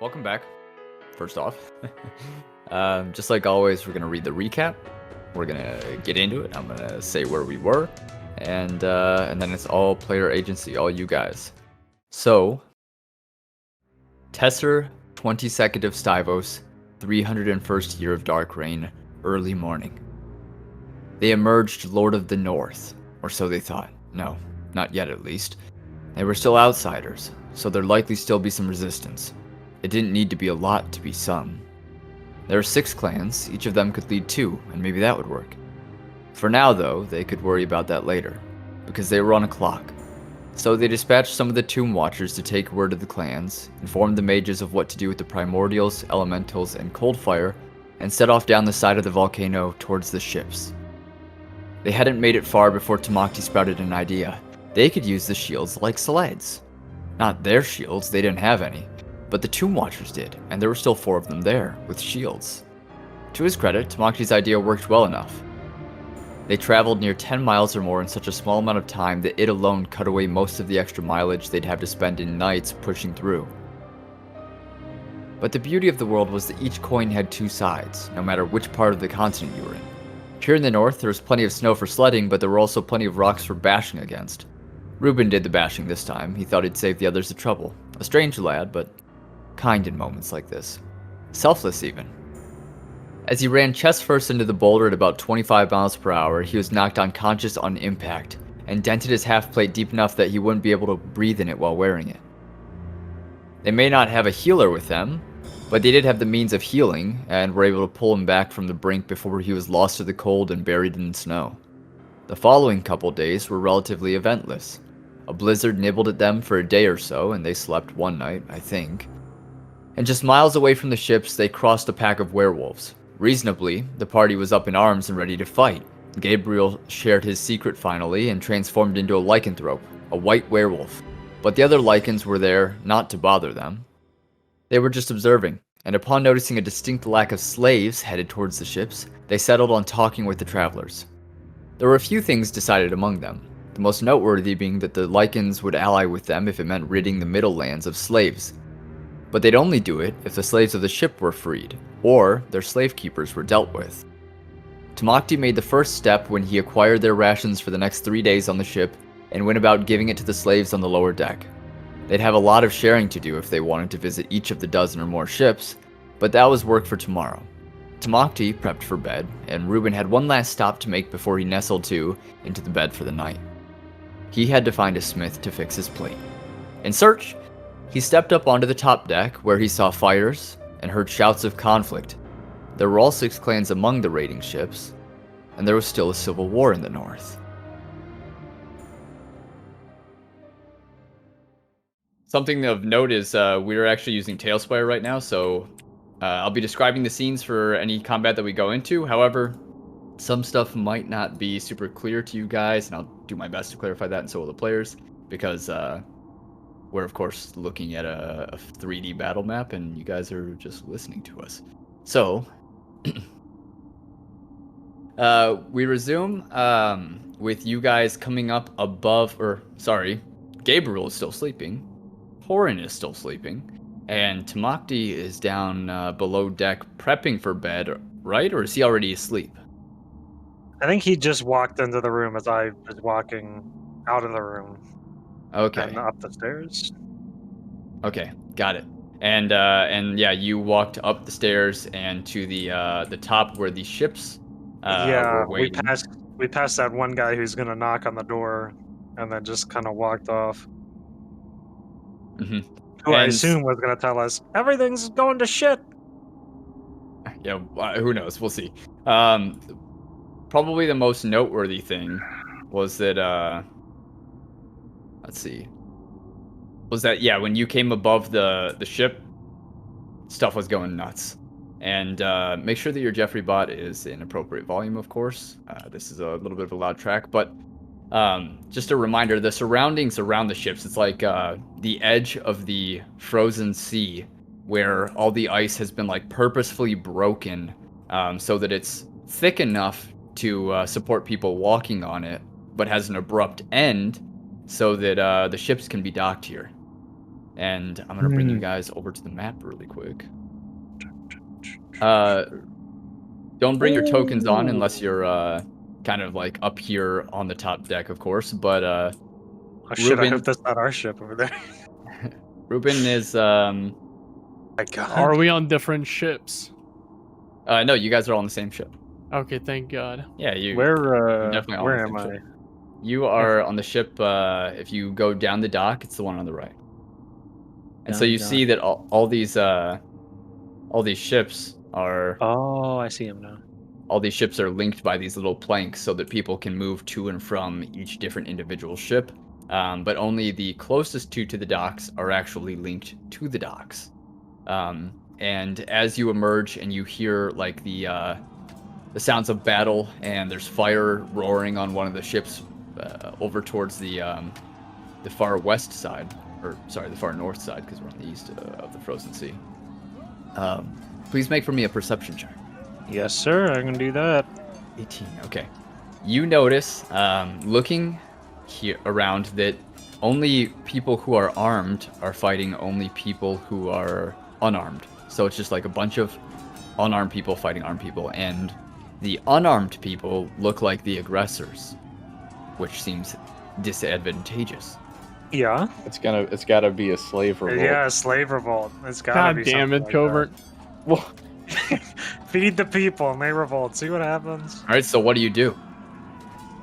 Welcome back, first off. Just like always, we're going to read the recap. We're going to get into it. I'm going to say where we were, and then it's all player agency, all you guys. So, Tessur, 22nd of Stivos, 301st year of Dark Reign, early morning. They emerged Lord of the North, or so they thought. No, not yet at least. They were still outsiders, so there'd likely still be some resistance. It didn't need to be a lot to be some. There are 6 clans, each of them could lead 2, and maybe that would work. For now though, they could worry about that later, because they were on a clock. So they dispatched some of the Tomb Watchers to take word of the clans, inform the mages of what to do with the Primordials, Elementals, and Coldfire, and set off down the side of the volcano towards the ships. They hadn't made it far before Tamacti sprouted an idea. They could use the shields like sleds. Not their shields, they didn't have any, but the Tomb Watchers did, and there were still 4 of them there, with shields. To his credit, Tamacti's idea worked well enough. They traveled near 10 miles or more in such a small amount of time that it alone cut away most of the extra mileage they'd have to spend in nights pushing through. But the beauty of the world was that each coin had 2 sides, no matter which part of the continent you were in. Here in the north, there was plenty of snow for sledding, but there were also plenty of rocks for bashing against. Rubin did the bashing this time. He thought he'd save the others the trouble. A strange lad, but kind in moments like this. Selfless, even. As he ran chest first into the boulder at about 25 miles per hour, he was knocked unconscious on impact, and dented his half-plate deep enough that he wouldn't be able to breathe in it while wearing it. They may not have a healer with them, but they did have the means of healing, and were able to pull him back from the brink before he was lost to the cold and buried in the snow. The following couple days were relatively eventless. A blizzard nibbled at them for a day or so, and they slept one night, I think. And just miles away from the ships, they crossed a pack of werewolves. Reasonably, the party was up in arms and ready to fight. Gabriel shared his secret finally, and transformed into a lycanthrope, a white werewolf. But the other lycans were there not to bother them. They were just observing, and upon noticing a distinct lack of slaves headed towards the ships, they settled on talking with the travelers. There were a few things decided among them. The most noteworthy being that the Lycans would ally with them if it meant ridding the Middle Lands of slaves. But they'd only do it if the slaves of the ship were freed, or their slave keepers were dealt with. Tamacti made the first step when he acquired their rations for the next 3 days on the ship, and went about giving it to the slaves on the lower deck. They'd have a lot of sharing to do if they wanted to visit each of the dozen or more ships, but that was work for tomorrow. Tamacti prepped for bed, and Rubin had one last stop to make before he nestled into the bed for the night. He had to find a smith to fix his plate. In search, he stepped up onto the top deck, where he saw fires and heard shouts of conflict. There were all 6 clans among the raiding ships, and there was still a civil war in the north. Something of note is we're actually using Tailspire right now, so I'll be describing the scenes for any combat that we go into. However, some stuff might not be super clear to you guys, and I'll do my best to clarify that, and so will the players, because we're of course looking at a 3D battle map, and you guys are just listening to us. So, we resume with you guys coming up above, Gabriel is still sleeping, Horin is still sleeping, and Tamacti is down below deck prepping for bed, right? Or is he already asleep? I think he just walked into the room as I was walking out of the room. Okay. And up the stairs. Okay, got it. And yeah, you walked up the stairs and to the top where the ships were waiting. we passed that one guy who's gonna knock on the door, and then just kind of walked off. Mm-hmm. Who I assume was gonna tell us everything's going to shit. Yeah, who knows? We'll see. Probably the most noteworthy thing was that yeah, when you came above the ship, stuff was going nuts. And make sure that your Jeffrey bot is in appropriate volume, of course. This is a little bit of a loud track, but just a reminder, the surroundings around the ships, it's like the edge of the frozen sea, where all the ice has been like purposefully broken so that it's thick enough to support people walking on it, but has an abrupt end so that the ships can be docked here. And I'm gonna bring you guys over to the map really quick. Don't bring your tokens on unless you're kind of like up here on the top deck, of course. But Oh shit! I Rubin, hope that's not our ship over there. Rubin is My God. Are we on different ships? no, you guys are all on the same ship. Okay, thank God. Yeah, you're Where definitely on where the am same I? ship. You are on the ship. If you go down the dock, it's the one on the right. And so Down you the see that all these ships are Oh, I see him now. all these ships are linked by these little planks so that people can move to and from each different individual ship. But only the closest two to the docks are actually linked to the docks. And as you emerge and you hear like the sounds of battle and there's fire roaring on one of the ships over towards the far west side, or sorry, the far north side, because we're on the east of the frozen sea. Please make for me a perception check. Yes, sir. I can do that. 18. Okay. You notice, looking here around, that only people who are armed are fighting only people who are unarmed. So it's just like a bunch of unarmed people fighting armed people, and the unarmed people look like the aggressors, which seems disadvantageous. Yeah. It's gotta be a slave revolt. Yeah, slave revolt. It's gotta God be damn something it, like Covert. Well, that. Feed the people and they revolt. See what happens. All right, so what do you do?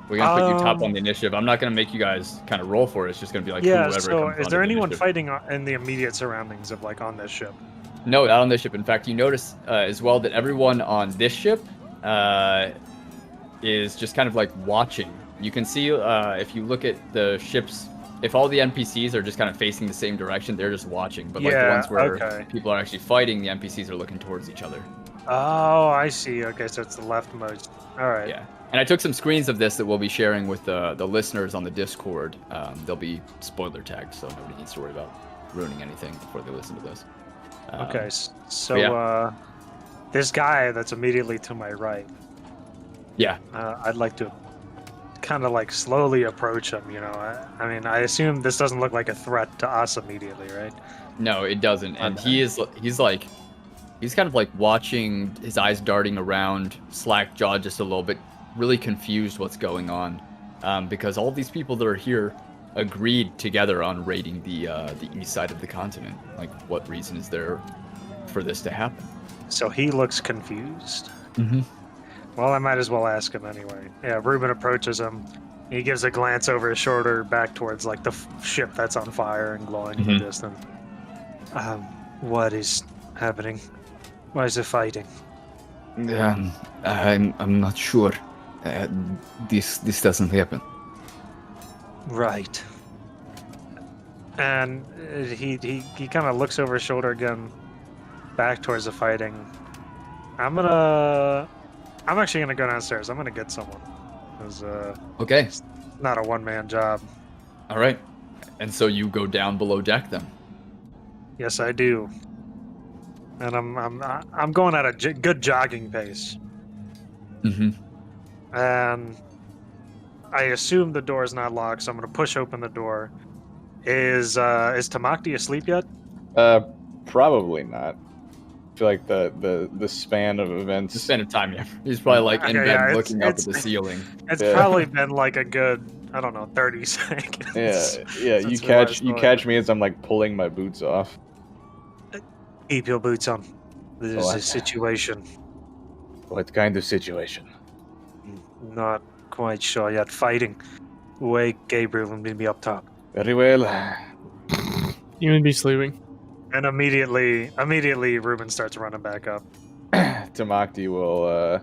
We're gonna put you top on Um, the initiative. I'm not gonna make you guys kind of roll for it. It's just gonna be like Yeah. whoever So, comes is onto there the anyone initiative. fighting in the immediate surroundings of like on this ship? No, not on this ship. In fact, you notice as well that everyone on this ship is just kind of like watching. You can see if you look at the ships, if all the NPCs are just kind of facing the same direction, they're just watching. But like the Yeah, ones where okay. people are actually fighting, the NPCs are looking towards each other. Oh, I see. Okay, so it's the leftmost. All right. Yeah. And I took some screens of this that we'll be sharing with the listeners on the Discord. They'll be spoiler tagged, so nobody needs to worry about ruining anything before they listen to this. Okay. So, yeah. this guy that's immediately to my right, Yeah. I'd like to kind of like slowly approach him. You know, I mean, I assume this doesn't look like a threat to us immediately, right? No, it doesn't. And Okay. he's kind of like watching, his eyes darting around, slack jawed just a little bit, really confused what's going on, because all these people that are here agreed together on raiding the east side of the continent. Like, what reason is there for this to happen? So he looks confused. Mm-hmm. Well, I might as well ask him anyway. Yeah, Rubin approaches him. He gives a glance over his shoulder back towards like the ship that's on fire and glowing in the distance. What is happening? Why is it fighting? I'm not sure. This doesn't happen. Right. And he kind of looks over his shoulder again, back towards the fighting. I'm actually gonna go downstairs. I'm gonna get someone. Cause Okay. it's not a one-man job. All right. And so you go down below deck then. Yes, I do. And I'm going at a good jogging pace. Mm-hmm. And I assume the door is not locked, so I'm gonna push open the door. Is Tamacti asleep yet? probably not. I feel like the span of events. The span of time, yeah. He's probably like in Okay, bed yeah, looking up at it's- the ceiling. It's Yeah. probably been like a good, I don't know, 30 seconds. Yeah. You since we last catch saw me as I'm like pulling my boots off. Keep your boots on. This is What? a situation. What kind of situation? Not quite sure yet. Fighting. Wake Gabriel and meet me up top. Very well. You would be sleeping. And immediately Rubin starts running back up. Tamacti will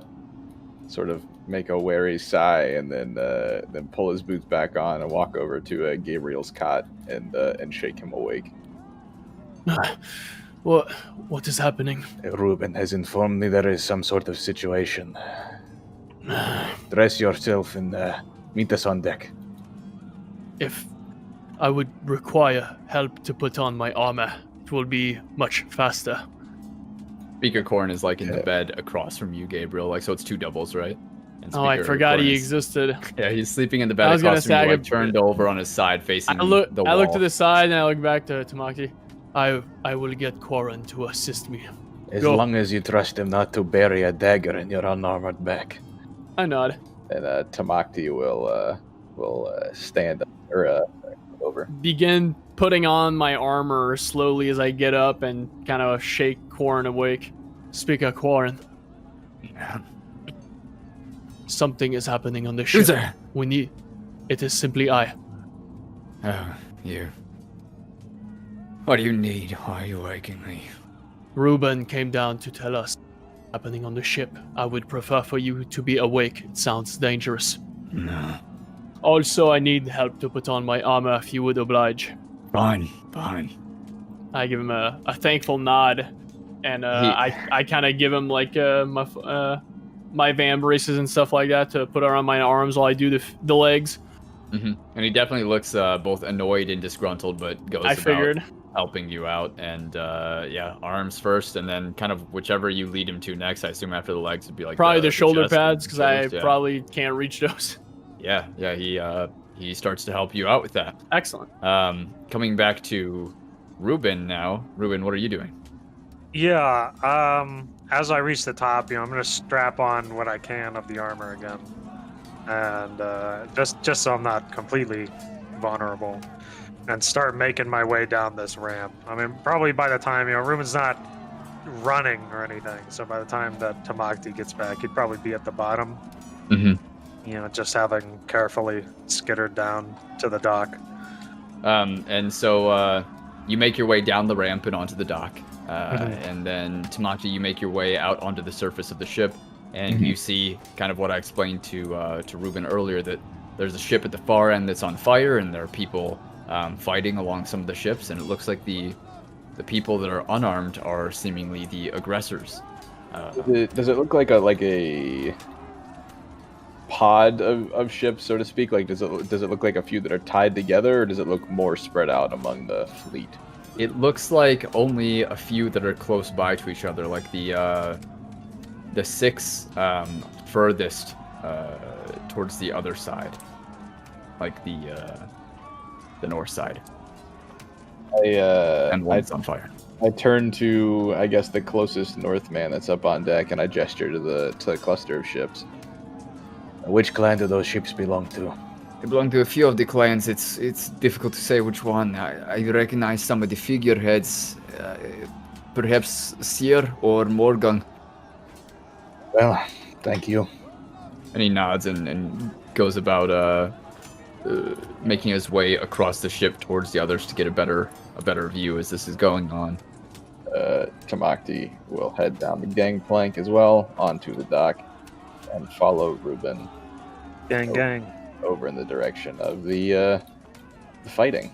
sort of make a wary sigh and then pull his boots back on and walk over to Gabriel's cot and shake him awake. What is happening? Rubin has informed me there is some sort of situation. Dress yourself and meet us on deck. If I would require help to put on my armor, it will be much faster. Speaker Corn is like in the Yeah. bed across from you, Gabriel. Like, so it's two doubles, right? And Oh, I Speaker forgot Corn he is- existed. Yeah, he's sleeping in the bed I was gonna across say, from you, I like could- turned over on his side, facing I look the wall. to the side and I look back to Tamacti. I will get Quarren to assist me. As Go. long as you trust him not to bury a dagger in your unarmored back. I nod. And Tamacti will stand up, or over. Begin putting on my armor slowly as I get up and kind of shake Quarren awake. Speak of Quarren. Something is happening on the ship. Who's there? We need. It is simply I. Oh, you. What do you need? Why are you waking me? Rubin came down to tell us happening on the ship. I would prefer for you to be awake. It sounds dangerous. No. Also, I need help to put on my armor if you would oblige. Fine. I give him a thankful nod, and I kind of give him like my van braces and stuff like that to put around my arms while I do the legs. Mm-hmm. And he definitely looks both annoyed and disgruntled, but goes about helping you out. And arms first, and then kind of whichever you lead him to next. I assume after the legs would be like probably the shoulder chest pads, because I shoulders, probably can't reach those. Yeah. He starts to help you out with that. Excellent. Coming back to Rubin now. Rubin, what are you doing? Yeah, as I reach the top, I'm going to strap on what I can of the armor again. And just so I'm not completely vulnerable. And start making my way down this ramp. I mean, probably by the time, Rubin's not running or anything. So by the time that Tamacti gets back, he'd probably be at the bottom. Mm-hmm. Just having carefully skittered down to the dock. And so you make your way down the ramp and onto the dock. And then, Tamacti, you make your way out onto the surface of the ship. And you see kind of what I explained to Rubin earlier, that there's a ship at the far end that's on fire, and there are people fighting along some of the ships. And it looks like the people that are unarmed are seemingly the aggressors. Does it look like a pod of ships, so to speak? Like, does it look like a few that are tied together, or does it look more spread out among the fleet? It looks like only a few that are close by to each other, like the six furthest towards the other side, like the north side. And one's on fire. I turn to, I guess, the closest Northman that's up on deck, and I gesture to the cluster of ships. Which clan do those ships belong to? They belong to a few of the clans. It's difficult to say which one. I recognize some of the figureheads, perhaps Seer or Morgan. Well, thank you. And he nods and goes about making his way across the ship towards the others to get a better view as this is going on. Tamacti will head down the gangplank as well onto the dock and follow Rubin. Gang. Over in the direction of the fighting.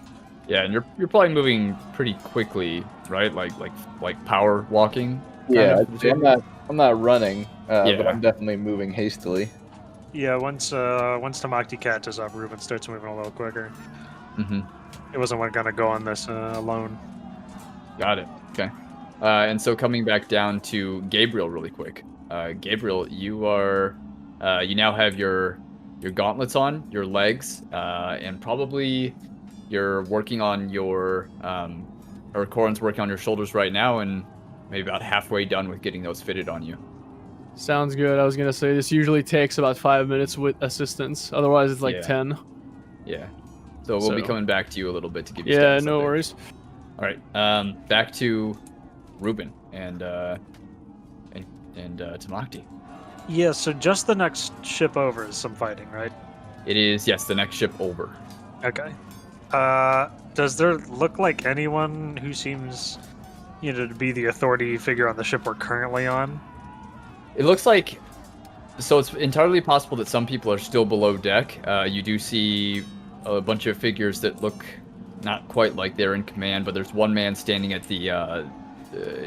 Yeah, and you're probably moving pretty quickly, right? Like power walking. Yeah, I'm not running, but I'm definitely moving hastily. Yeah, once Tamacti catches up, Rubin starts moving a little quicker. Mm-hmm. He wasn't going to go on this alone. Got it. Okay. And so coming back down to Gabriel really quick. Gabriel, you are you now have your gauntlets on, your legs, and probably you're working on your or Quarren's working on your shoulders right now, and maybe about halfway done with getting those fitted on you. Sounds good. I was gonna say this usually takes about 5 minutes with assistance. Otherwise, it's like 10. Yeah. So we'll be coming back to you a little bit to give you. Yeah, no worries. All right. Back to Rubin and Tamacti. Yeah. So just the next ship over is some fighting, right? It is, yes, the next ship over. Okay. Does there look like anyone who seems, to be the authority figure on the ship we're currently on? It looks like, so it's entirely possible that some people are still below deck. You do see a bunch of figures that look not quite like they're in command, but there's one man standing at the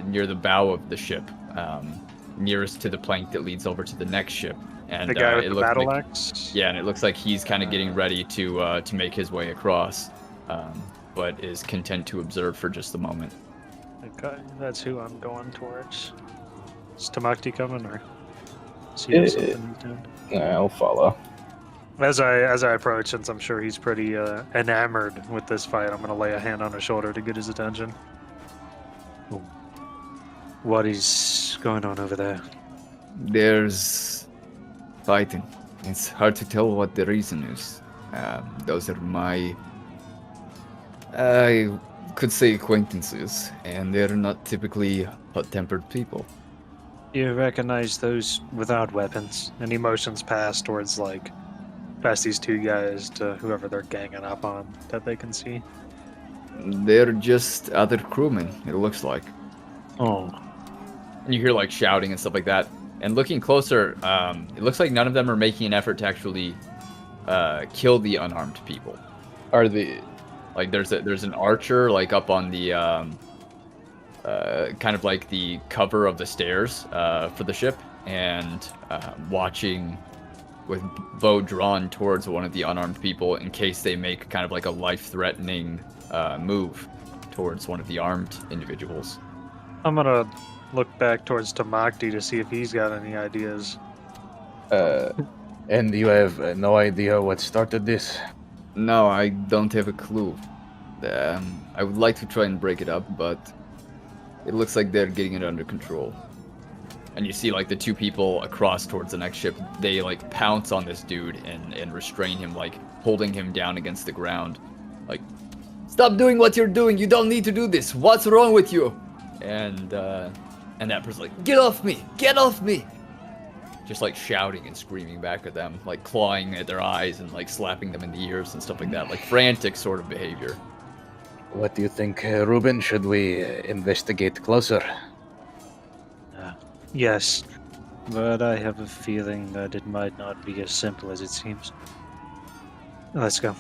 near the bow of the ship, nearest to the plank that leads over to the next ship. And the guy with the battle axe? Yeah, and it looks like he's kind of getting ready to make his way across, but is content to observe for just a moment. Okay, that's who I'm going towards. Is Tamacti coming, or is he something he's doing? I'll follow. As I approach, since I'm sure he's pretty enamored with this fight, I'm going to lay a hand on his shoulder to get his attention. What is going on over there? There's fighting. It's hard to tell what the reason is. Those are my, I could say, acquaintances, and they're not typically hot-tempered people. You recognize those without weapons? And he motions past these two guys to whoever they're ganging up on that they can see. They're just other crewmen, it looks like. Oh. And you hear like shouting and stuff like that. And looking closer, it looks like none of them are making an effort to actually kill the unarmed people. Are the Like there's an archer like up on the kind of like the cover of the stairs for the ship, and watching with bow drawn towards one of the unarmed people in case they make kind of like a life-threatening move towards one of the armed individuals. I'm gonna look back towards Tamacti to see if he's got any ideas. And you have no idea what started this? No, I don't have a clue. I would like to try and break it up, but it looks like they're getting it under control. And you see like the two people across towards the next ship, they like pounce on this dude and restrain him, like holding him down against the ground. Like, stop doing what you're doing, you don't need to do this, what's wrong with you? And that person's like, get off me, get off me! Just like shouting and screaming back at them, like clawing at their eyes and like slapping them in the ears and stuff like that, like frantic sort of behavior. What do you think, Rubin? Should we investigate closer? Yes, but I have a feeling that it might not be as simple as it seems. Let's go.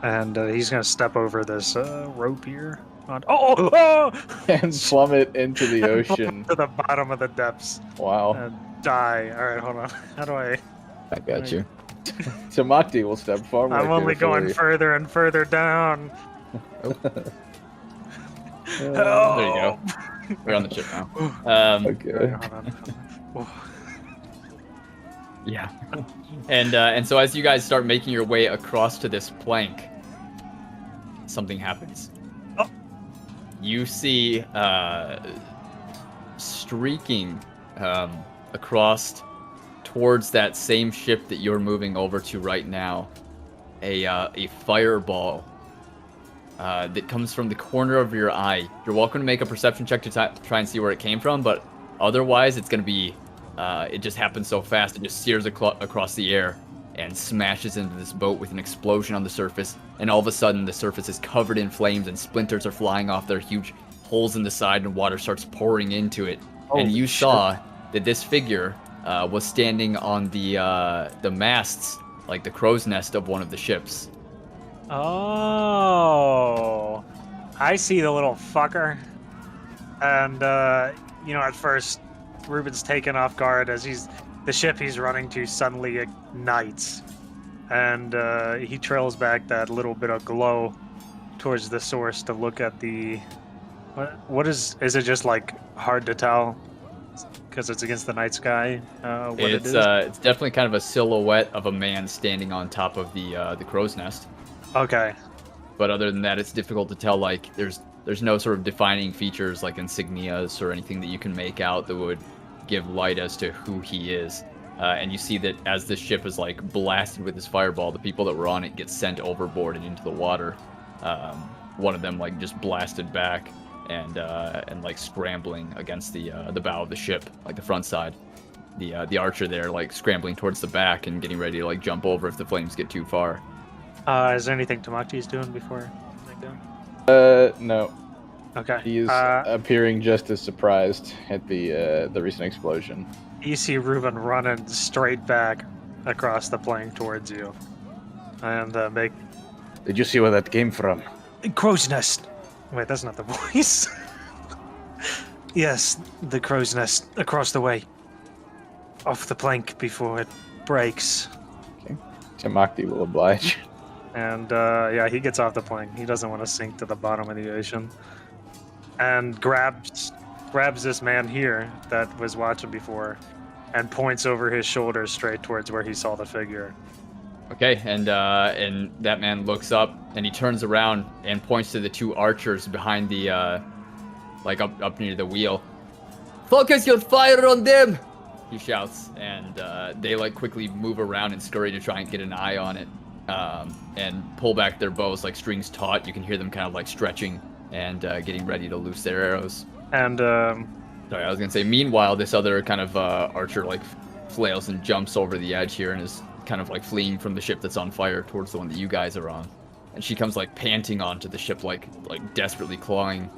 And he's gonna step over this rope here. Oh! and plummet into the ocean. To the bottom of the depths. Wow. And die. All right, hold on. How do I? I got you. Tamacti will step forward. I'm only going further and further down. There you go. We're on the ship now. Okay. Hold on. Yeah. And so as you guys start making your way across to this plank, something happens. Oh. You see streaking across towards that same ship that you're moving over to right now, a fireball that comes from the corner of your eye. You're welcome to make a perception check to try and see where it came from, but otherwise it's going to be, it just happens so fast, it just sears across the air and smashes into this boat with an explosion on the surface, and all of a sudden the surface is covered in flames and splinters are flying off their huge holes in the side and water starts pouring into it. And you saw that this figure was standing on the masts, like the crow's nest of one of the ships. Oh, I see the little fucker. And, at first, Rubin's taken off guard as the ship he's running to suddenly ignites. And he trails back that little bit of glow towards the source to look at the... What is it just, like, hard to tell? Because it's against the night sky? It's definitely kind of a silhouette of a man standing on top of the crow's nest. Okay. But other than that, it's difficult to tell. Like, there's no sort of defining features like insignias or anything that you can make out that would give light as to who he is. And you see that as this ship is like blasted with this fireball, the people that were on it get sent overboard and into the water. One of them like just blasted back and like scrambling against the bow of the ship, like the front side. The archer there like scrambling towards the back and getting ready to like jump over if the flames get too far. Is there anything Tamacti's doing before they go? No. Okay. He is appearing just as surprised at the recent explosion. You see Rubin running straight back across the plank towards you. And make... Did you see where that came from? Crow's nest! Wait, that's not the voice. Yes, the crow's nest across the way. Off the plank before it breaks. Okay. Tamacti will oblige. And he gets off the plank. He doesn't want to sink to the bottom of the ocean. And grabs this man here that was watching before and points over his shoulder straight towards where he saw the figure. Okay, and that man looks up and he turns around and points to the two archers behind the like up near the wheel. Focus your fire on them! He shouts, and they like quickly move around and scurry to try and get an eye on it, and pull back their bows like strings taut. You can hear them kind of like stretching and getting ready to loose their arrows. And sorry, I was gonna say. Meanwhile, this other kind of archer like flails and jumps over the edge here and is kind of like fleeing from the ship that's on fire towards the one that you guys are on. And she comes like panting onto the ship, like desperately clawing.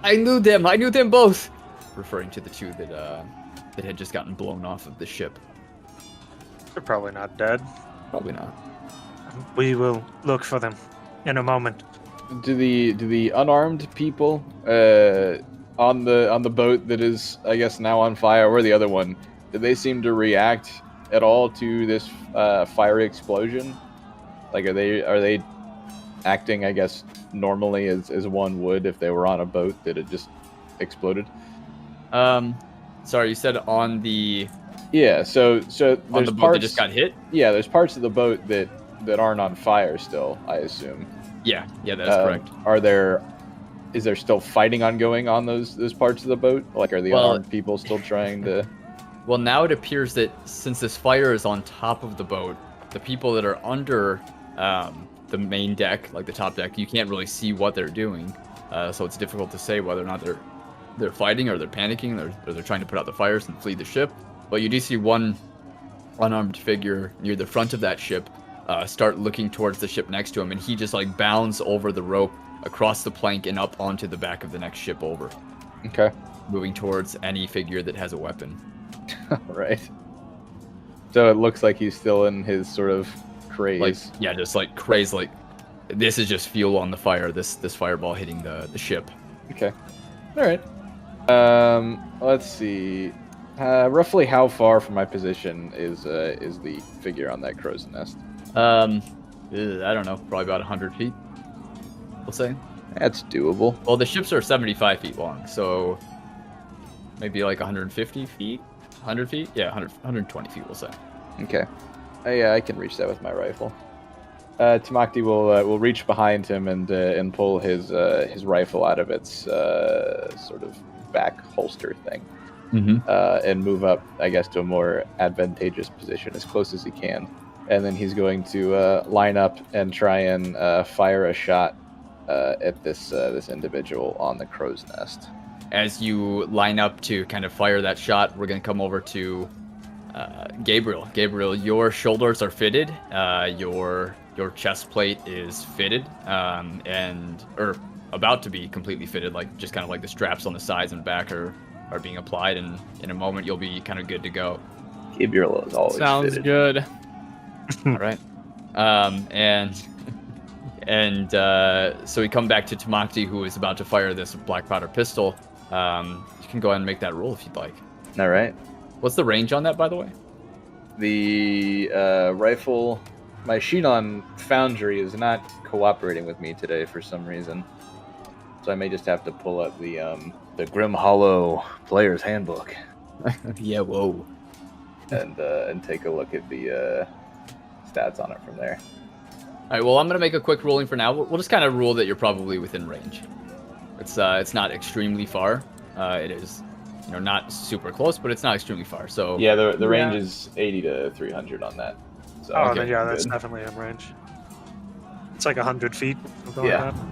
I knew them both, referring to the two that had just gotten blown off of the ship. they're probably not dead. Probably not. We will look for them in a moment. Do the unarmed people on the boat that is, I guess, now on fire, or the other one, do they seem to react at all to this fiery explosion? Like, are they acting, I guess, normally as one would if they were on a boat that had just exploded? Sorry, you said on the Yeah, so there's on the boat parts that just got hit? Yeah, there's parts of the boat that aren't on fire still, I assume. Yeah, that's correct. Is there still fighting ongoing on those parts of the boat? Like, are the unarmed people still trying to? Well, now it appears that since this fire is on top of the boat, the people that are under the main deck, like the top deck, you can't really see what they're doing. So it's difficult to say whether or not they're fighting or they're panicking or they're trying to put out the fires and flee the ship. But you do see one unarmed figure near the front of that ship start looking towards the ship next to him, and he just like bounds over the rope across the plank and up onto the back of the next ship over. Okay. Moving towards any figure that has a weapon. Right. So it looks like he's still in his sort of craze. Like, yeah, just like craze. Like, this is just fuel on the fire. This fireball hitting the ship. Okay. All right. Let's see. Roughly how far from my position is the figure on that crow's nest? I don't know. Probably about 100 feet. We'll say. That's doable. Well, the ships are 75 feet long, so maybe like 150 feet, 100 feet. Yeah, 120 feet. We'll say. Okay. Yeah, I can reach that with my rifle. Tamacti will reach behind him and pull his rifle out of its sort of back holster thing, and move up, I guess, to a more advantageous position as close as he can. And then he's going to line up and try and fire a shot at this individual on the crow's nest. As you line up to kind of fire that shot, we're going to come over to Gabriel. Gabriel, your shoulders are fitted. Your chest plate is fitted, or about to be completely fitted. Like, just kind of like the straps on the sides and back are being applied, and in a moment you'll be kind of good to go. Gabriel is always Sounds fitted. good. All right. So we come back to Tamacti, who is about to fire this black powder pistol. You can go ahead and make that roll if you'd like. All right. What's the range on that, by the way? The rifle, my sheet on Foundry is not cooperating with me today for some reason, so I may just have to pull up the Grim Hollow Player's Handbook. Yeah, whoa. And take a look at the stats on it from there. All right, well, I'm going to make a quick ruling for now. We'll just kind of rule that you're probably within range. It's not extremely far. It is, not super close, but it's not extremely far. So Yeah, the range is 80 to 300 on that. So, Oh, okay, then yeah, that's good. definitely in range. It's like 100 feet. Something Yeah. like that.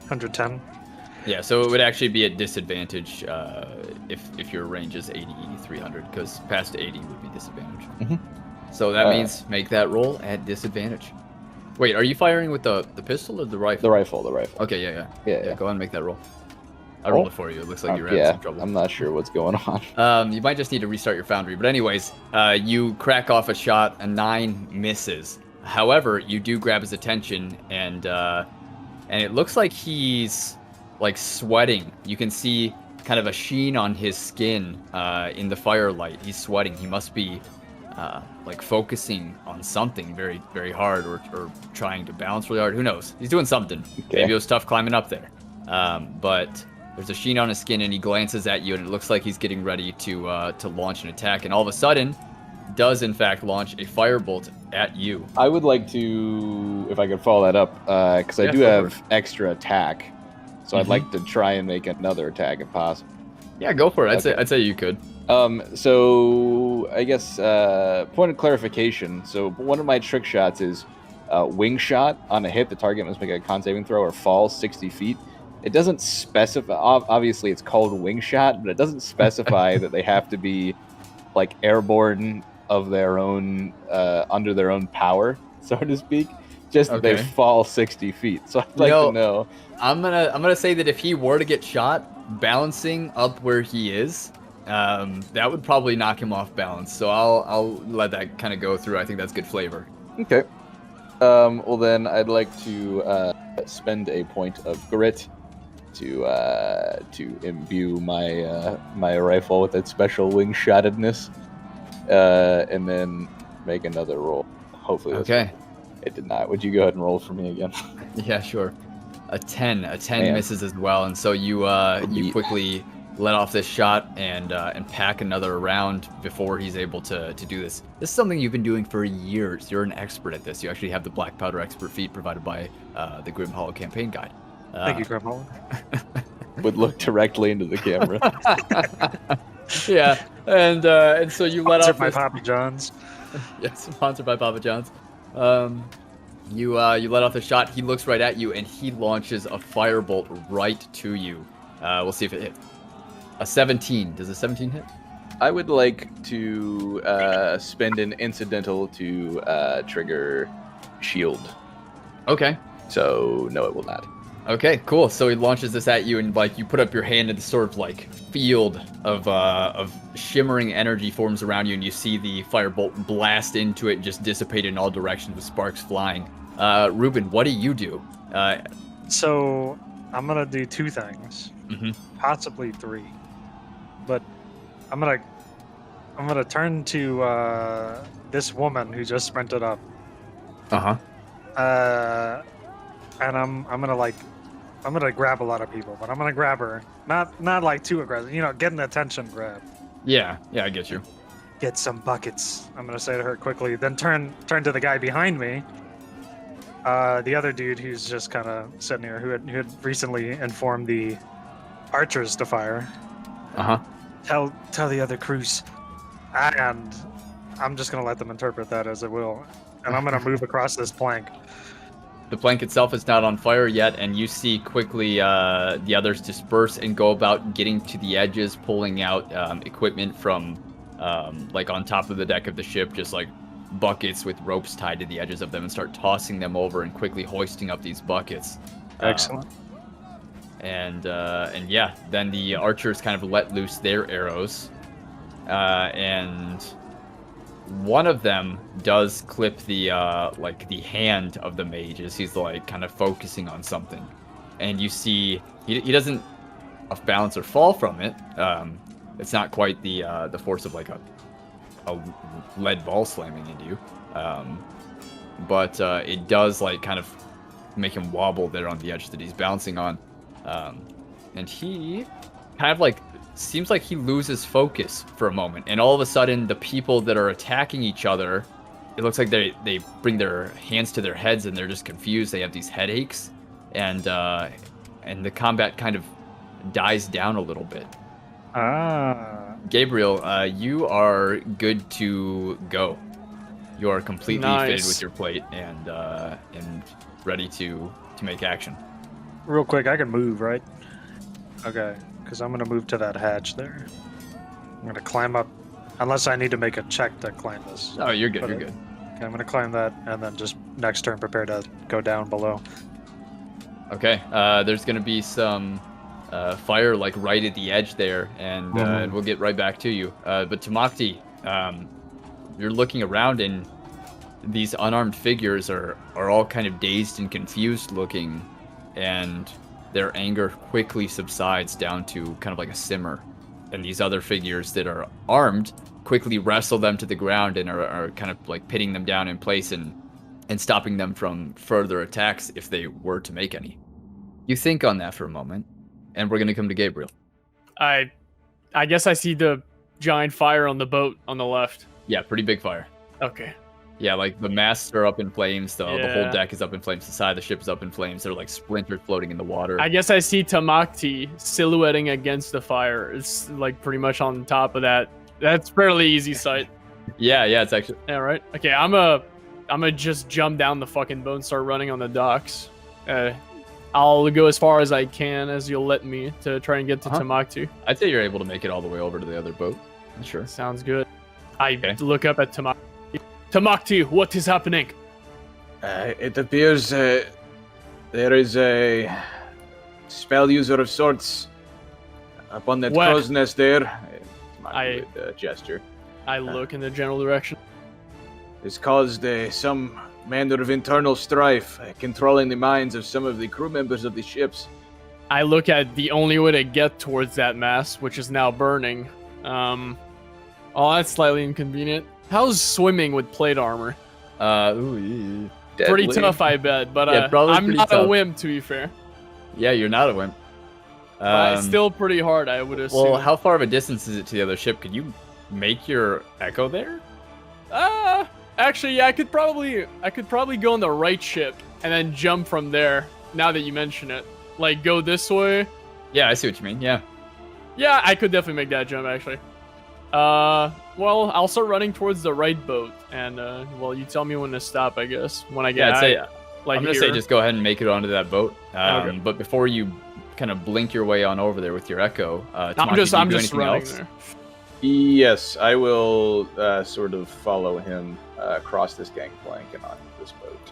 110. yeah, so it would actually be at disadvantage if your range is 80, 300, because past 80 would be disadvantage. Mhm. So that means make that roll at disadvantage. Wait, are you firing with the pistol or the rifle? The rifle. Okay, yeah. Yeah. Go ahead and make that roll. I rolled it for you. It looks like you're having Yeah, some trouble. I'm not sure what's going on. You might just need to restart your foundry. But anyways, you crack off a shot, a 9 misses. However, you do grab his attention, and it looks like he's like sweating. You can see kind of a sheen on his skin in the firelight. He's sweating. He must be like focusing on something very, very hard, or trying to balance really hard. Who knows? He's doing something. Okay. Maybe it was tough climbing up there. But there's a sheen on his skin, and he glances at you, and it looks like he's getting ready to launch an attack. And all of a sudden, does in fact launch a firebolt at you. I would like to, if I could follow that up, because I Yeah, do go have for extra attack, so I'd like to try and make another attack if possible. Yeah, go for it. Okay. I'd say you could. So I guess point of clarification. So one of my trick shots is wing shot. On a hit, the target must make a con saving throw or fall 60 feet. It doesn't specify. Obviously, it's called wing shot, but it doesn't specify that they have to be like airborne of their own, under their own power, so to speak. Just that they fall 60 feet. So I'd like to know. I'm gonna say that if he were to get shot, balancing up where he is, that would probably knock him off balance. So I'll let that kind of go through. I think that's good flavor. Okay. Well then, I'd like to spend a point of grit to imbue my rifle with its special wing shottedness, and then make another roll. Hopefully, it did not. Would you go ahead and roll for me again? Yeah, sure. A 10 misses as well, and so you quickly let off this shot and pack another round before he's able to do this. This is something you've been doing for years. You're an expert at this. You actually have the black powder expert feat provided by the Grim Hollow campaign guide. Thank you, Grim Hollow. Would look directly into the camera. Yeah, and so you let off by Papa John's. Yes, sponsored by Papa John's. You let off the shot. He looks right at you, and he launches a firebolt right to you. We'll see if it hits. A 17. Does a 17 hit? I would like to spend an incidental to trigger shield. Okay. So no, it will not. Okay, cool. So he launches this at you, and like you put up your hand, and this sort of like field of shimmering energy forms around you, and you see the firebolt blast into it, and just dissipate in all directions with sparks flying. Rubin, what do you do? So I'm gonna do two things, possibly three, but I'm gonna turn to this woman who just sprinted up. And I'm gonna grab a lot of people, but I'm gonna grab her. Not like too aggressive, get an attention grab. Yeah, I get you. Get some buckets. I'm gonna say to her quickly, then turn to the guy behind me. The other dude who's just kind of sitting here, who had recently informed the archers to fire. Tell the other crews, and I'm just gonna let them interpret that as it will, and I'm gonna move across this plank. The plank itself is not on fire yet, and you see quickly the others disperse and go about getting to the edges, pulling out equipment from like on top of the deck of the ship, just like buckets with ropes tied to the edges of them, and start tossing them over and quickly hoisting up these buckets. Excellent. And yeah, then the archers kind of let loose their arrows, and one of them does clip the like the hand of the mage as he's like kind of focusing on something, and you see he doesn't off balance or fall from it. It's not quite the force of like a lead ball slamming into you, but it does like kind of make him wobble there on the edge that he's bouncing on, and he kind of like seems like he loses focus for a moment, and all of a sudden the people that are attacking each other, it looks like they bring their hands to their heads and they're just confused. They have these headaches, and the combat kind of dies down a little bit. Gabriel, you are good to go. You are completely fitted with your plate and ready to make action. Real quick, I can move, right? Okay. Because I'm going to move to that hatch there. I'm going to climb up, unless I need to make a check to climb this. Oh, you're good, you're good. Okay, I'm going to climb that, and then just next turn prepare to go down below. Okay, there's going to be some fire like right at the edge there, and we'll get right back to you. But Tamacti, you're looking around, and these unarmed figures are all kind of dazed and confused looking, and their anger quickly subsides down to kind of like a simmer. And these other figures that are armed quickly wrestle them to the ground and are kind of like pitting them down in place and stopping them from further attacks if they were to make any. You think on that for a moment, and we're going to come to Gabriel. I guess I see the giant fire on the boat on the left. Yeah, pretty big fire. Okay. Yeah, like the masts are up in flames, the whole Yeah. deck is up in flames, the side of the ship is up in flames. They're like splinters floating in the water. I guess I see Tamacti silhouetting against the fire. It's like pretty much on top of that. That's fairly easy sight. Yeah, it's actually. Yeah, right. Okay, I'm gonna just jump down the fucking boat and start running on the docks. I'll go as far as I can, as you'll let me, to try and get to Tamacti. I'd say you're able to make it all the way over to the other boat. Sure. Sounds good. I look up at Tamacti. Tamacti, what is happening? It appears there is a spell user of sorts upon that Where? crow's nest there. I- Gesture. I look in the general direction. Has caused some manner of internal strife, controlling the minds of some of the crew members of the ships. I look at the only way to get towards that mast, which is now burning. Oh, that's slightly inconvenient. How's swimming with plate armor? Ooh, Pretty tough, I bet. But Yeah, probably I'm pretty not tough. a wimp, to be fair. yeah, you're not a wimp. But it's still pretty hard, I would assume. Well, how far of a distance is it to the other ship? Could you make your echo there? Actually, yeah, I could probably go on the right ship and then jump from there. Now that you mention it, like go this way. Yeah, I see what you mean. Yeah. Yeah, I could definitely make that jump actually. Well, I'll start running towards the right boat, and well, you tell me when to stop, I guess. When I get, Yeah, I'd say. like I'm gonna here. say just go ahead and make it onto that boat. Okay. But before you kind of blink your way on over there with your echo, I'm Tamaki, just do you do running anything else? there. Yes, I will sort of follow him across this gangplank and onto this boat.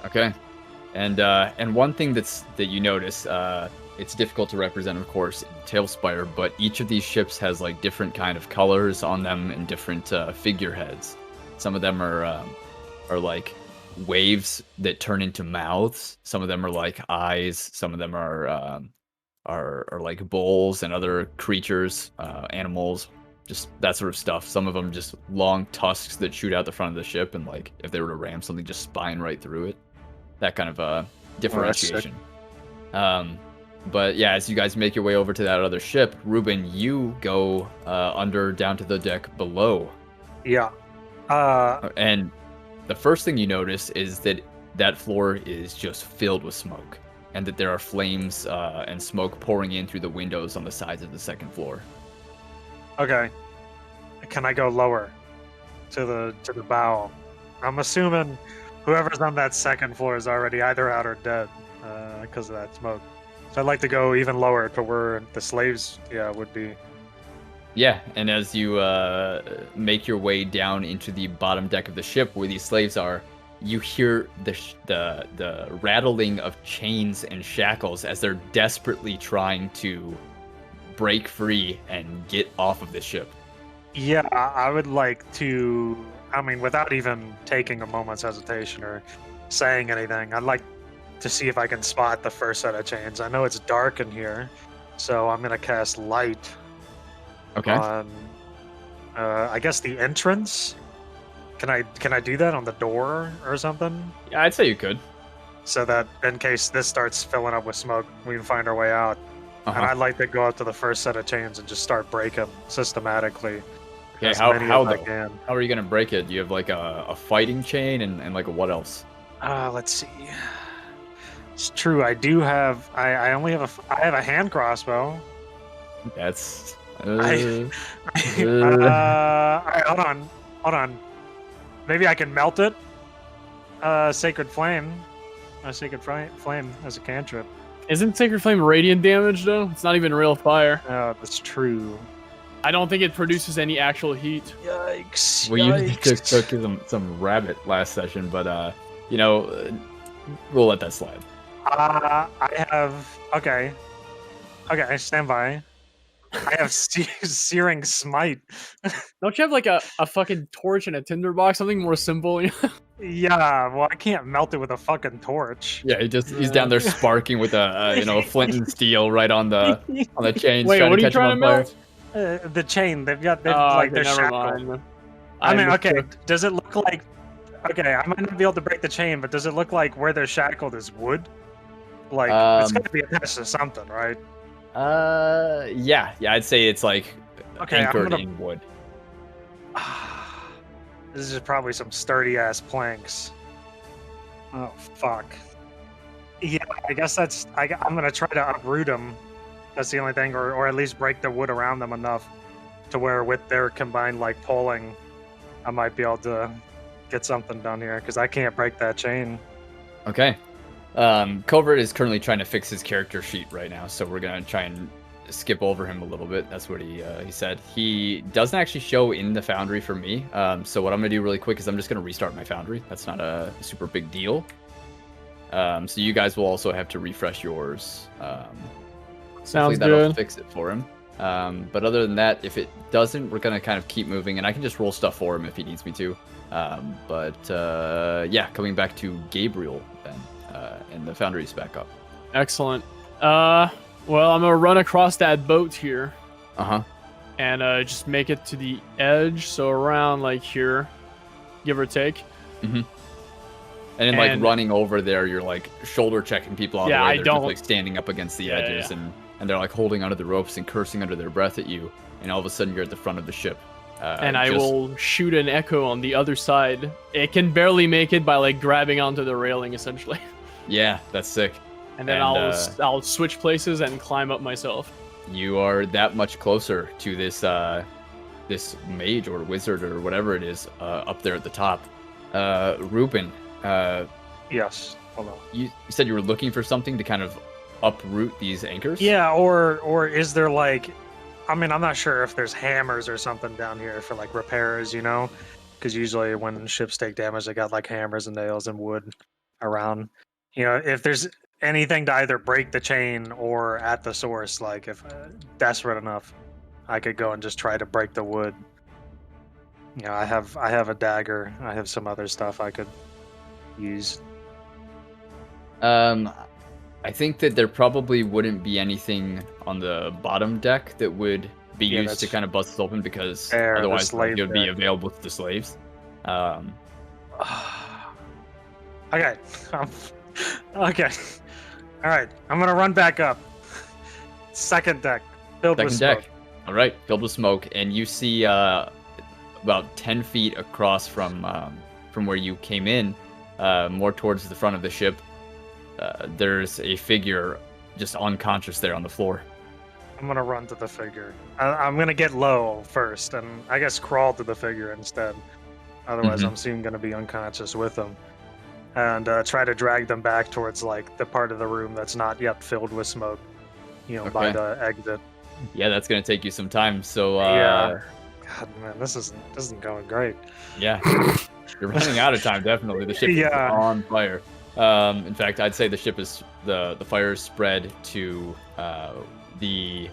Okay. And one thing that you notice, it's difficult to represent, of course, in Tailspire, but each of these ships has like different kind of colors on them and different figureheads. Some of them are like waves that turn into mouths. Some of them are like eyes. Some of them are like bulls and other creatures, animals, just that sort of stuff. Some of them just long tusks that shoot out the front of the ship, and like if they were to ram something, just spine right through it. That kind of differentiation. But yeah, as you guys make your way over to that other ship, Rubin, you go down to the deck below. Yeah. And the first thing you notice is that floor is just filled with smoke, and that there are flames and smoke pouring in through the windows on the sides of the second floor. Okay. Can I go lower to the bow? I'm assuming whoever's on that second floor is already either out or dead because of that smoke. So I'd like to go even lower to where the slaves, would be. Yeah, and as you make your way down into the bottom deck of the ship where these slaves are, you hear the rattling of chains and shackles as they're desperately trying to break free and get off of the ship. Yeah, I would like to, without even taking a moment's hesitation or saying anything, I'd like to see if I can spot the first set of chains. I know it's dark in here, so I'm going to cast light Okay. on, I guess, the entrance. Can I do that on the door or something? Yeah, I'd say you could. So that in case this starts filling up with smoke, we can find our way out. And I'd like to go up to the first set of chains and just start breaking systematically. Okay, as how many how as I though? can. How are you gonna break it? Do you have like a fighting chain and like a what else? Let's see. It's true. I do have. I only have I have a hand crossbow. That's. Alright, hold on. Maybe I can melt it. Sacred flame. A sacred flame as a cantrip. Isn't Sacred Flame radiant damage though? It's not even real fire. Oh, that's true. I don't think it produces any actual heat. Yikes! Well, you need to cook some rabbit last session, but we'll let that slide. I have. Okay, stand by. I have searing smite. Don't you have like a fucking torch and a tinderbox? Something more simple? Yeah, well, I can't melt it with a fucking torch. Yeah, he's down there sparking with a flint and steel right on the chains. Wait, what are you catch him trying on to fire. The chain. They've Oh, like okay, they're never shackled. mind. Okay. Does it look like? Okay, I might not be able to break the chain, but does it look like where they're shackled is wood? Like it's got to be attached to something, right? Yeah, I'd say it's like Okay, anchored I'm gonna. in wood. This is probably some sturdy ass planks. Oh fuck. Yeah, I guess I'm gonna try to uproot them. That's the only thing, or at least break the wood around them enough to where with their combined like pulling, I might be able to get something done here because I can't break that chain. Okay. Covert is currently trying to fix his character sheet right now, so we're gonna try and skip over him a little bit. That's what he said. He doesn't actually show in the foundry for me. So what I'm gonna do really quick is I'm just gonna restart my foundry. That's not a super big deal. So you guys will also have to refresh yours. Sounds that'll good. fix it for him. But other than that, if it doesn't, we're gonna kind of keep moving, and I can just roll stuff for him if he needs me to. Yeah, coming back to Gabriel then, and the foundry's back up. Excellent. Well, I'm gonna run across that boat here. And just make it to the edge, so around like here, give or take. And then like running over there, you're like shoulder checking people out of the way. They're just like standing up against the edges, and they're like holding onto the ropes and cursing under their breath at you. And all of a sudden, you're at the front of the ship. And I will shoot an echo on the other side. It can barely make it by like grabbing onto the railing, essentially. Yeah, that's sick. And then I'll switch places and climb up myself. You are that much closer to this this mage or wizard or whatever it is up there at the top. Rubin. Yes. Hold on. You said you were looking for something to kind of uproot these anchors? Yeah, or is there like, I mean, I'm not sure if there's hammers or something down here for like repairs, you know? Because usually when ships take damage, they got like hammers and nails and wood around. You know, if there's anything to either break the chain or at the source, like if desperate enough, I could go and just try to break the wood. You know, I have a dagger. I have some other stuff I could use. I think that there probably wouldn't be anything on the bottom deck that would be used to kind of bust this open, because otherwise it would be available to the slaves. Okay. Okay. All right. I'm gonna run back up. Second deck. Filled with smoke. All right. Filled with smoke, and you see about 10 feet across from where you came in, more towards the front of the ship. There's a figure just unconscious there on the floor. I'm gonna run to the figure. I'm gonna get low first, and I guess crawl to the figure instead. Otherwise, I'm soon gonna be unconscious with them. And try to drag them back towards like the part of the room that's not yet filled with smoke. You know, by the exit. Yeah, that's gonna take you some time. So yeah. God, man, this isn't going great. Yeah, you're running out of time. Definitely, the ship is on fire. In fact, I'd say the ship is the fire is spread to the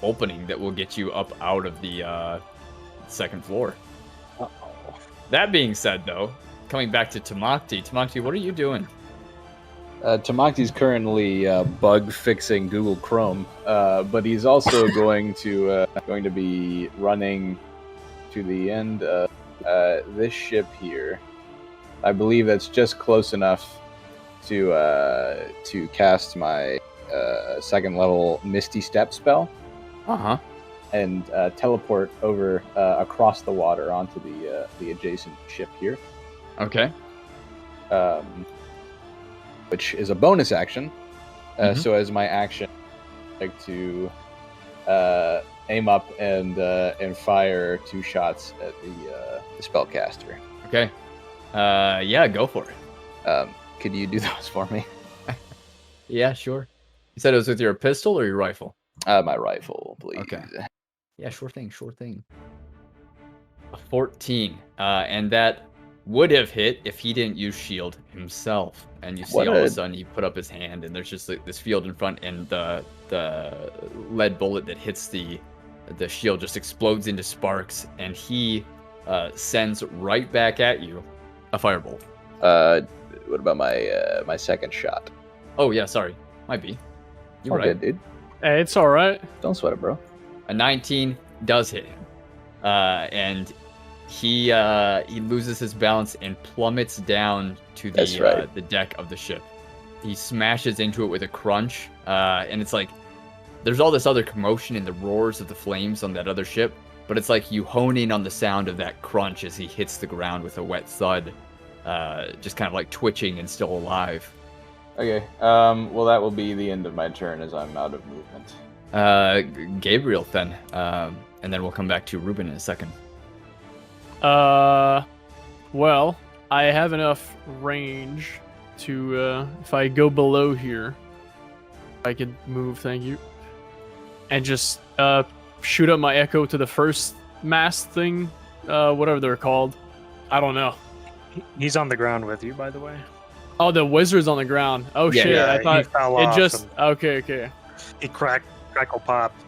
opening that will get you up out of the second floor. Uh-oh. That being said, though, coming back to Tamacti. Tamacti, what are you doing? Tamacti's currently bug fixing Google Chrome, but he's also going to be running to the end of this ship here. I believe that's just close enough to cast my second level Misty Step spell. And teleport over across the water onto the adjacent ship here. Okay. Which is a bonus action. So as my action, I like to aim up and fire 2 shots at the spellcaster. Okay. Yeah, go for it. Could you do those for me? Yeah, sure. You said it was with your pistol or your rifle? My rifle, please. Okay. Yeah, sure thing. A 14. And that would have hit if he didn't use shield himself. And you see all of a sudden he put up his hand, and there's just like this field in front, and the lead bullet that hits the shield just explodes into sparks, and he sends right back at you a firebolt. What about my second shot? Oh yeah, sorry, might be. You're right, good, dude. Hey, it's all right. Don't sweat it, bro. A 19 does hit him, and he loses his balance and plummets down to the deck of the ship. He smashes into it with a crunch, and it's like there's all this other commotion and the roars of the flames on that other ship, but it's like you hone in on the sound of that crunch as he hits the ground with a wet thud, just kind of like twitching and still alive. Okay. Well, that will be the end of my turn as I'm out of movement. Gabriel then, and then we'll come back to Rubin in a second. Well, I have enough range to, if I go below here, I could move, thank you, and just shoot up my echo to the first mast thing, whatever they're called. I don't know. He's on the ground with you, by the way. Oh, the wizard's on the ground. Oh Yeah, shit! yeah, I thought he fell it off just. and- Okay. He crackle popped.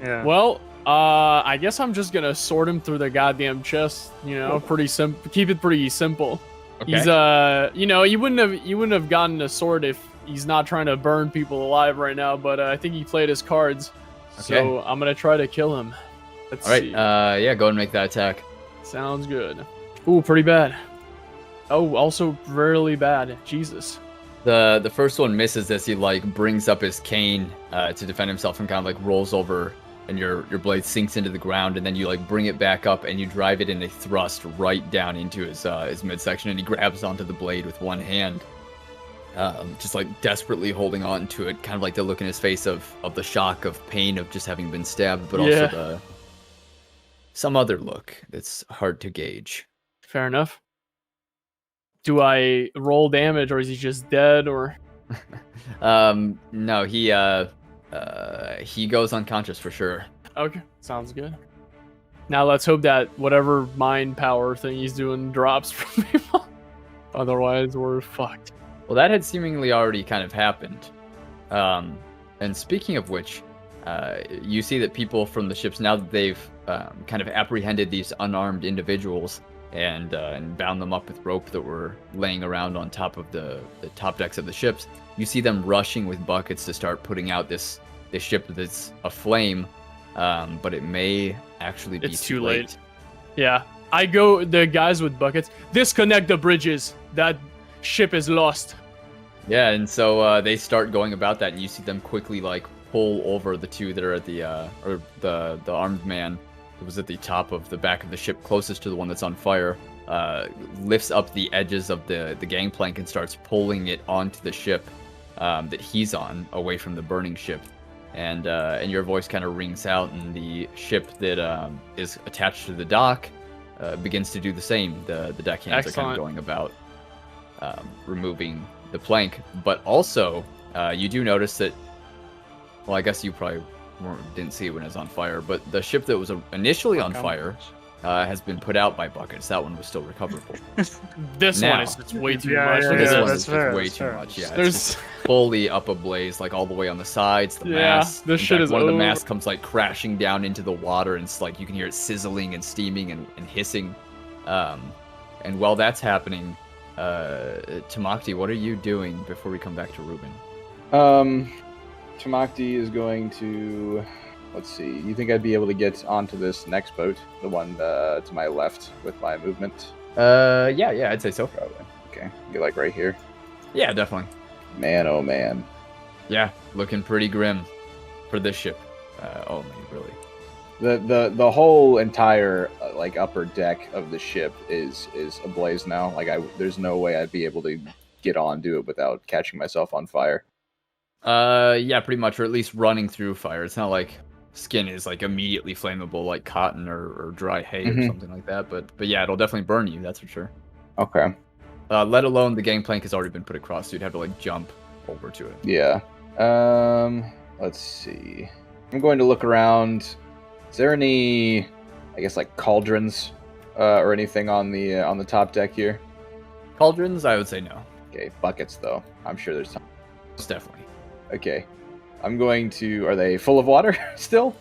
Yeah. Well, I guess I'm just gonna sort him through the goddamn chest. You know, pretty simple. Keep it pretty simple. Okay. He's you know, you wouldn't have gotten a sword if he's not trying to burn people alive right now. But I think he played his cards. So I'm gonna try to kill him. Let's All right. see. Yeah, go and make that attack. Sounds good. Ooh, pretty bad. Oh, also really bad. Jesus. The first one misses as he like brings up his cane to defend himself and kind of like rolls over, and your blade sinks into the ground, and then you like bring it back up and you drive it in a thrust right down into his midsection, and he grabs onto the blade with one hand, just like desperately holding on to it, kind of like the look in his face of the shock of pain of just having been stabbed, but also some other look that's hard to gauge. Fair enough. Do I roll damage, or is he just dead, or? No, he goes unconscious for sure. Okay, sounds good. Now let's hope that whatever mind power thing he's doing drops from people. Otherwise, we're fucked. Well, that had seemingly already kind of happened. And speaking of which, you see that people from the ships, now that they've kind of apprehended these unarmed individuals and bound them up with rope that were laying around on top of the top decks of the ships, you see them rushing with buckets to start putting out this ship that's aflame, but it may actually be It's too late. Yeah, I go, the guys with buckets, disconnect the bridges. That ship is lost. Yeah, and so they start going about that, and you see them quickly like pull over the two that are at the armed man who was at the top of the back of the ship closest to the one that's on fire, lifts up the edges of the gangplank and starts pulling it onto the ship that he's on, away from the burning ship. And your voice kind of rings out, and the ship that is attached to the dock begins to do the same. The deckhands are kind of going about removing the plank, but also you do notice that, well, I guess you probably didn't see it when it was on fire, but the ship that was initially on fire has been put out by buckets. That one was still recoverable. This Now- one is just way too Yeah, much. yeah, Look at This yeah, one this. is that's fair, way that's too fair. much. Yeah, it's There's just fully up ablaze, like all the way on the sides. The Yeah, mast. this In shit fact, is one of the over. masts comes like crashing down into the water, and it's like you can hear it sizzling and steaming and hissing. And while that's happening, Tamacti, what are you doing before we come back to Rubin? Tamacti is going to, let's see, you think I'd be able to get onto this next boat, the one to my left with my movement? Yeah, I'd say so. Probably. Okay, you like right here? Yeah, definitely. Man, oh man. Yeah, looking pretty grim for this ship. Only really. The whole entire like upper deck of the ship is ablaze now. Like there's no way I'd be able to get on, do it without catching myself on fire. Yeah, pretty much, or at least running through fire. It's not like skin is like immediately flammable like cotton or dry hay or something like that. But yeah, it'll definitely burn you. That's for sure. Okay. Let alone the gangplank has already been put across, so you'd have to like jump over to it. Yeah. Let's see. I'm going to look around. Is there any, I guess, like cauldrons or anything on the top deck here? Cauldrons, I would say no. Okay, buckets though. I'm sure there's some. Most definitely. Okay. I'm going to. Are they full of water still?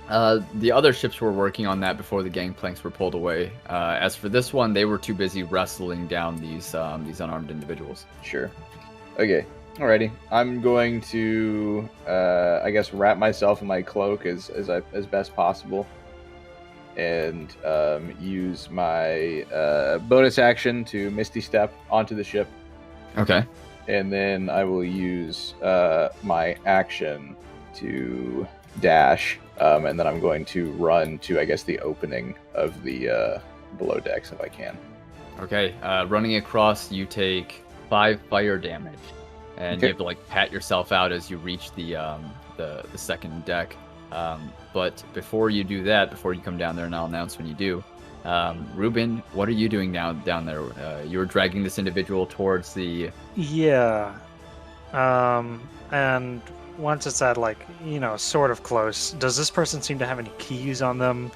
The other ships were working on that before the gangplanks were pulled away. As for this one, they were too busy wrestling down these unarmed individuals. Sure. Okay. Alrighty. I'm going to, I guess, wrap myself in my cloak as best possible, and use my bonus action to Misty Step onto the ship, Okay. and then I will use my action to dash And then I'm going to run to, I guess, the opening of the below decks if I can. Okay, running across, you take 5 fire damage, and you have to like pat yourself out as you reach the second deck. But before you do that, before you come down there, and I'll announce when you do, Rubin, what are you doing now down there? You were dragging this individual towards the... Yeah. And once it's at, like, sort of close, does this person seem to have any keys on them?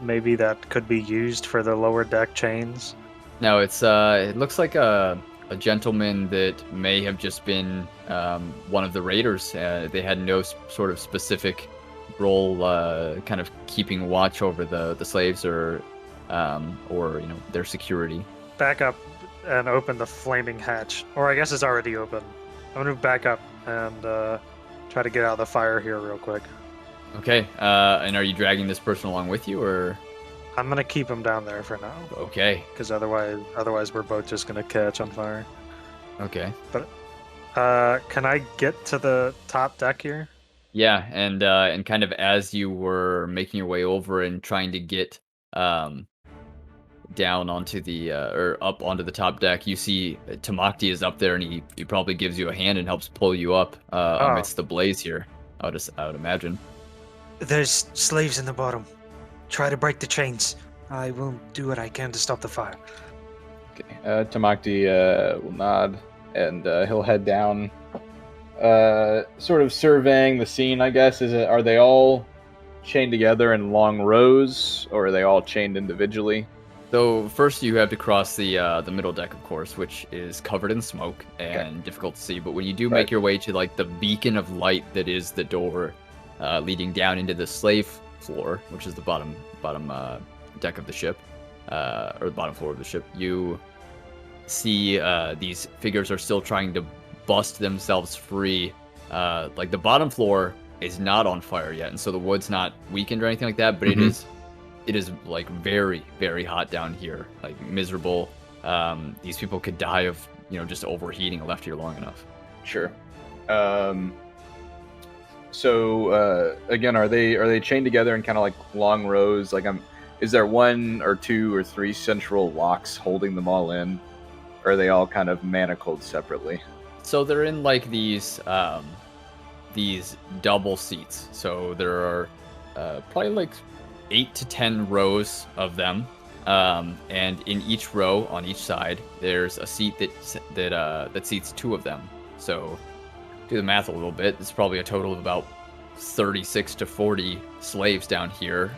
Maybe that could be used for the lower deck chains? No, it looks like a gentleman that may have just been one of the raiders. They had no sort of specific role, kind of keeping watch over the slaves or their security. Back up and open the flaming hatch, or I guess it's already open. I'm gonna back up and try to get out of the fire here real quick. Okay, and are you dragging this person along with you, or? I'm gonna keep him down there for now. Okay. Because otherwise we're both just gonna catch on fire. Okay. But can I get to the top deck here? Yeah, and kind of as you were making your way over and trying to get down onto the or up onto the top deck, you see Tamacti is up there, and he probably gives you a hand and helps pull you up amidst the blaze here. I would imagine. There's slaves in the bottom. Try to break the chains. I will do what I can to stop the fire. Okay. Tamacti will nod, and he'll head down, sort of surveying the scene, I guess. Are they all chained together in long rows, or are they all chained individually? So first you have to cross the middle deck, of course, which is covered in smoke and difficult to see. But when you do make your way to like the beacon of light that is the door leading down into the slave floor, which is the bottom deck of the ship, or the bottom floor of the ship, you see these figures are still trying to bust themselves free. Like the bottom floor is not on fire yet, and so the wood's not weakened or anything like that, but it is like very, very hot down here, like miserable. These people could die of, just overheating left here long enough. Sure. So again, are they chained together in kind of like long rows? Like, is there 1 or 2 or 3 central locks holding them all in, or are they all kind of manacled separately? So they're in like these double seats. So there are probably like 8 to 10 rows of them, and in each row on each side there's a seat that seats 2 of them. So do the math a little bit, it's probably a total of about 36 to 40 slaves down here,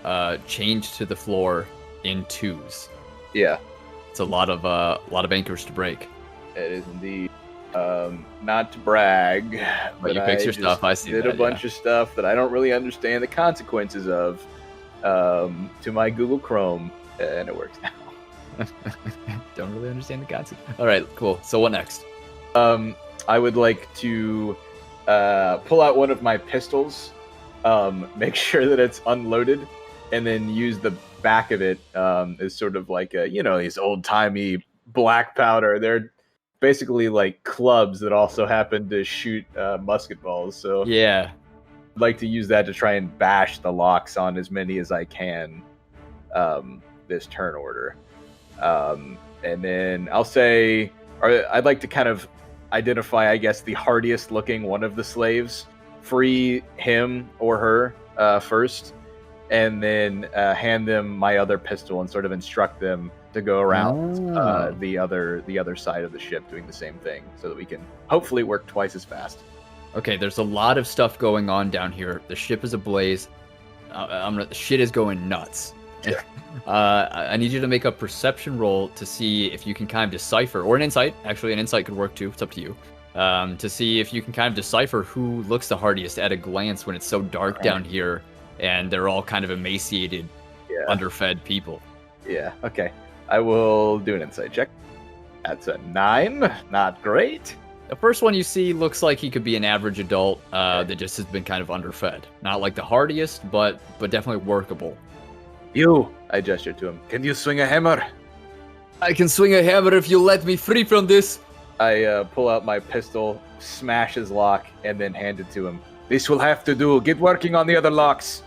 chained to the floor in 2s. Yeah, it's a lot of anchors to break. It is indeed. Not to brag, but you fix your stuff. I see did a bunch of stuff that I don't really understand the consequences of to my Google Chrome, and it works now. Don't really understand the consequences. All right, cool. So what next? I would like to pull out one of my pistols, make sure that it's unloaded, and then use the back of it as sort of like these old-timey black powder. They're basically like clubs that also happen to shoot musket balls. So yeah, I'd like to use that to try and bash the locks on as many as I can this turn order. And then I'll say, I'd like to kind of identify, I guess, the hardiest looking one of the slaves, free him or her first, and then hand them my other pistol and sort of instruct them to go around the other side of the ship doing the same thing, so that we can hopefully work twice as fast. Okay, there's a lot of stuff going on down here. The ship is ablaze. Shit is going nuts. Yeah. I need you to make a perception roll to see if you can kind of decipher, or an insight. Actually, an insight could work too. It's up to you. To see if you can kind of decipher who looks the hardiest at a glance when it's so dark down here, and they're all kind of emaciated, underfed people. Yeah. Okay. I will do an insight check. That's a 9. Not great. The first one you see looks like he could be an average adult that just has been kind of underfed. Not like the hardiest, but definitely workable. You, I gestured to him. Can you swing a hammer? I can swing a hammer if you let me free from this. I pull out my pistol, smash his lock, and then hand it to him. This will have to do. Get working on the other locks.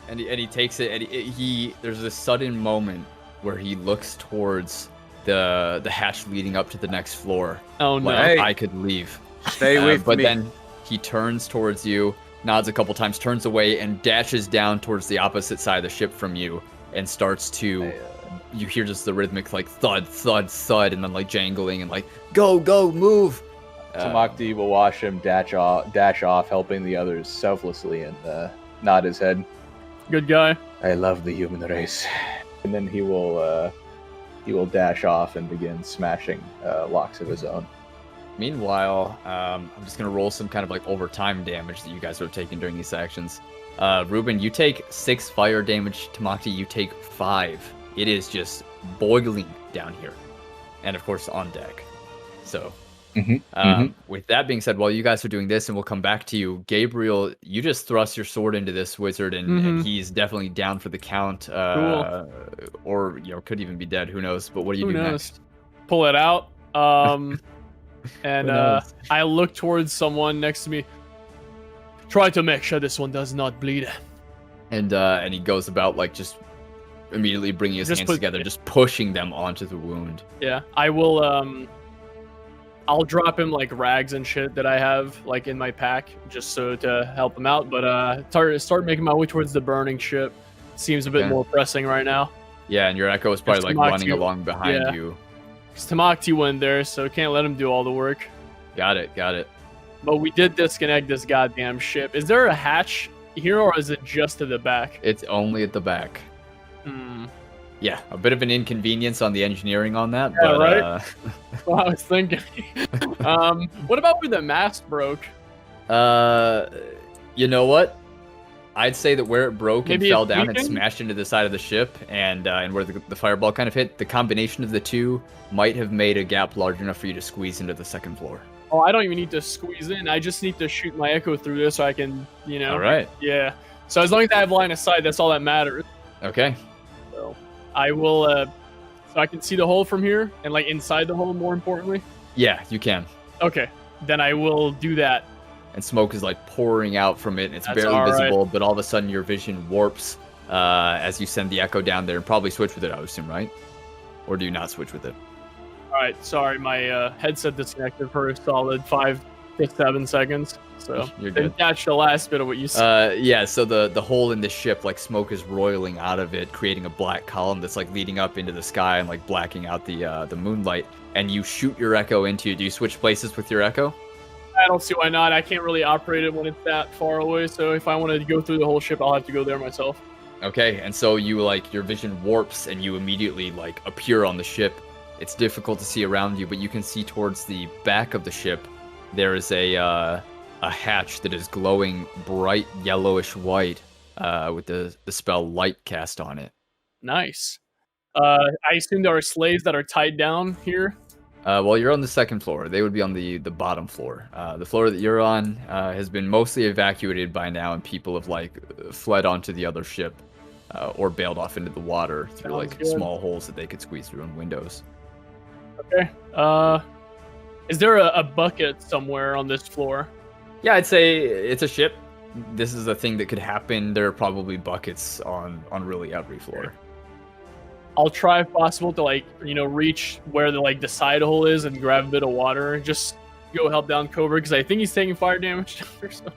And he takes it, and he there's a sudden moment where he looks towards the hatch leading up to the next floor. Oh no! Hey. I could leave. Stay with but me. then he turns towards you, nods a couple times, turns away, and dashes down towards the opposite side of the ship from you, and starts to. You hear just the rhythmic like thud, thud, thud, and then like jangling and like go, move. Tamacti will watch him dash off, helping the others selflessly, and nod his head. Good guy. I love the human race. And then he will dash off and begin smashing locks of his own. Meanwhile, I'm just gonna roll some kind of like overtime damage that you guys are taking during these actions. Rubin, you take 6 fire damage. Tamacti, you take 5. It is just boiling down here, and of course on deck. So, with that being said, while you guys are doing this, and we'll come back to you, Gabriel, you just thrust your sword into this wizard, and he's definitely down for the count. Cool. Or could even be dead. Who knows? But what do you Who do knows? next? Pull it out. And I look towards someone next to me. Try to make sure this one does not bleed. And he goes about like just immediately bringing his hands together, just pushing them onto the wound. Yeah, I will. I'll drop him like rags and shit that I have like in my pack, just so to help him out. But start making my way towards the burning ship. Seems a bit more pressing right now. Yeah, and your echo is probably like running along behind you. Because Tamacti went there, so can't let him do all the work. Got it. But we did disconnect this goddamn ship. Is there a hatch here, or is it just to the back? It's only at the back. Yeah, a bit of an inconvenience on the engineering on that, Yeah, but right? Well, I was thinking. What about where the mast broke? You know what? I'd say that where it broke Maybe and fell it's down and weakened? smashed into the side of the ship, and where the fireball kind of hit, the combination of the two might have made a gap large enough for you to squeeze into the second floor. Oh, I don't even need to squeeze in. I just need to shoot my echo through this so I can, All right. Yeah. So as long as I have line of sight, that's all that matters. Okay. So I will, so I can see the hole from here and like inside the hole, more importantly. Yeah, you can. Okay. Then I will do that. And smoke is like pouring out from it, and it's That's barely all right. visible, but all of a sudden your vision warps as you send the echo down there, and probably switch with it, I would assume, right? Or do you not switch with it? All right. Sorry, my headset disconnected for a solid 5 to 7 seconds. So You're didn't good. catch the last bit of what you said. Yeah, so the hole in the ship, like smoke is roiling out of it, creating a black column that's like leading up into the sky and like blacking out the moonlight. And you shoot your echo into it. Do you switch places with your echo? I don't see why not. I can't really operate it when it's that far away. So if I wanted to go through the whole ship, I'll have to go there myself. Okay, and so you like your vision warps and you immediately like appear on the ship. It's difficult to see around you, but you can see towards the back of the ship there is a hatch that is glowing bright yellowish white with the spell light cast on it. Nice. I assume there are slaves that are tied down here. Well, you're on the second floor. They would be on the bottom floor. The floor that you're on has been mostly evacuated by now, and people have like fled onto the other ship or bailed off into the water through Sounds like good. small holes that they could squeeze through in windows. Okay. Is there a bucket somewhere on this floor? Yeah, I'd say it's a ship. This is a thing that could happen. There are probably buckets on really every floor. I'll try if possible to like, reach where the side hole is and grab a bit of water and just go help down Cobra because I think he's taking fire damage. So.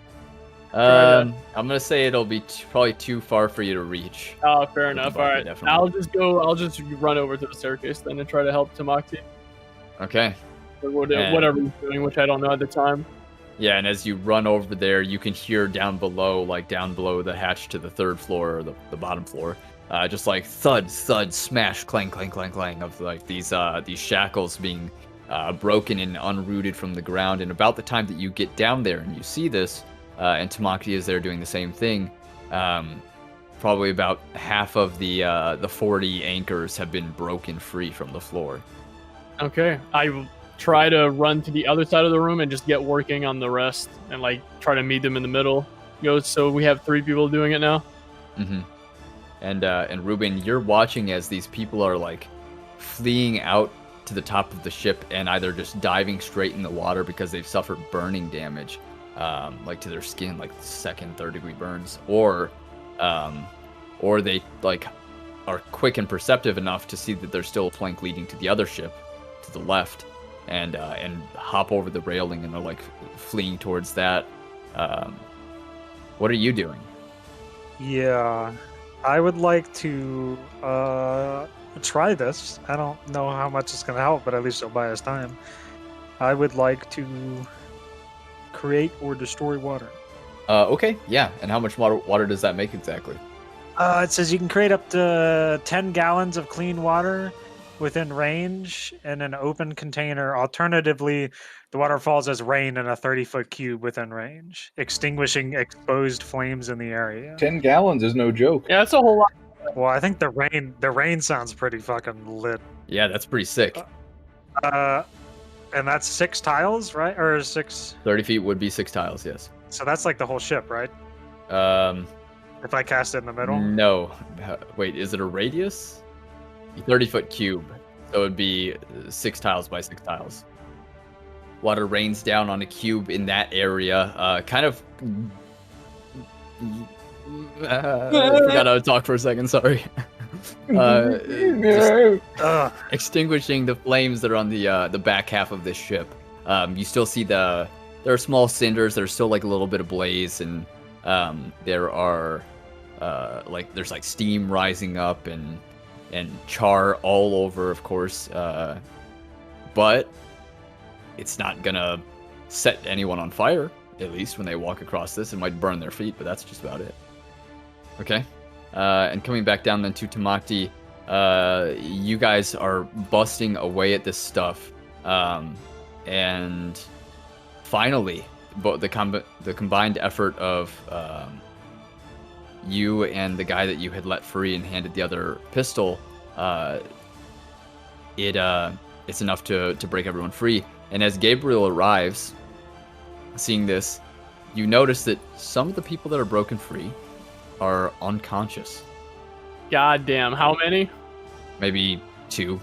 I'm gonna say it'll be probably too far for you to reach. Oh, fair enough. bucket, All right. definitely. I'll just run over to the staircase then and try to help Tamacti. Okay. Or whatever he's doing, which I don't know at the time. Yeah, and as you run over there, you can hear down below the hatch to the third floor or the bottom floor, just like thud, thud, smash, clang, clang, clang, clang of like these shackles being broken and unrooted from the ground. And about the time that you get down there and you see this, and Tamacti is there doing the same thing, probably about half of the 40 anchors have been broken free from the floor. Okay. I will try to run to the other side of the room and just get working on the rest and like try to meet them in the middle. So we have 3 people doing it now. Mm-hmm. And Rubin, you're watching as these people are like fleeing out to the top of the ship and either just diving straight in the water because they've suffered burning damage, like to their skin, like second, third degree burns, or they like are quick and perceptive enough to see that there's still a plank leading to the other ship to the left, and hop over the railing and are like fleeing towards that. What are you doing? Yeah, I would like to try this. I don't know how much it's going to help, but at least it'll buy us time. I would like to create or destroy water. Okay, yeah. And how much water does that make exactly? It says you can create up to 10 gallons of clean water within range in an open container. Alternatively, the water falls as rain in a 30-foot cube within range, extinguishing exposed flames in the area. 10 gallons is no joke. Yeah, that's a whole lot. Well, I think the rain sounds pretty fucking lit. Yeah, that's pretty sick. And that's 6 tiles, right? Or 6? 30 feet would be 6 tiles, yes. So that's like the whole ship, right? If I cast it in the middle? No. Wait, is it a radius? 30-foot cube. So it would be 6 tiles by 6 tiles. Water rains down on a cube in that area. Kind of... I forgot how to talk for a second, sorry. Extinguishing the flames that are on the back half of this ship. You still see there are small cinders. There's still like a little bit of blaze, and there are there's like steam rising up and char all over, of course. But it's not gonna set anyone on fire. At least when they walk across this, it might burn their feet, but that's just about it. Okay. And coming back down then to Tamacti, you guys are busting away at this stuff, and finally, the combined effort of you and the guy that you had let free and handed the other pistol, it's enough to break everyone free. And as Gabriel arrives, seeing this, you notice that some of the people that are broken free are unconscious. God damn, how many? Maybe 2.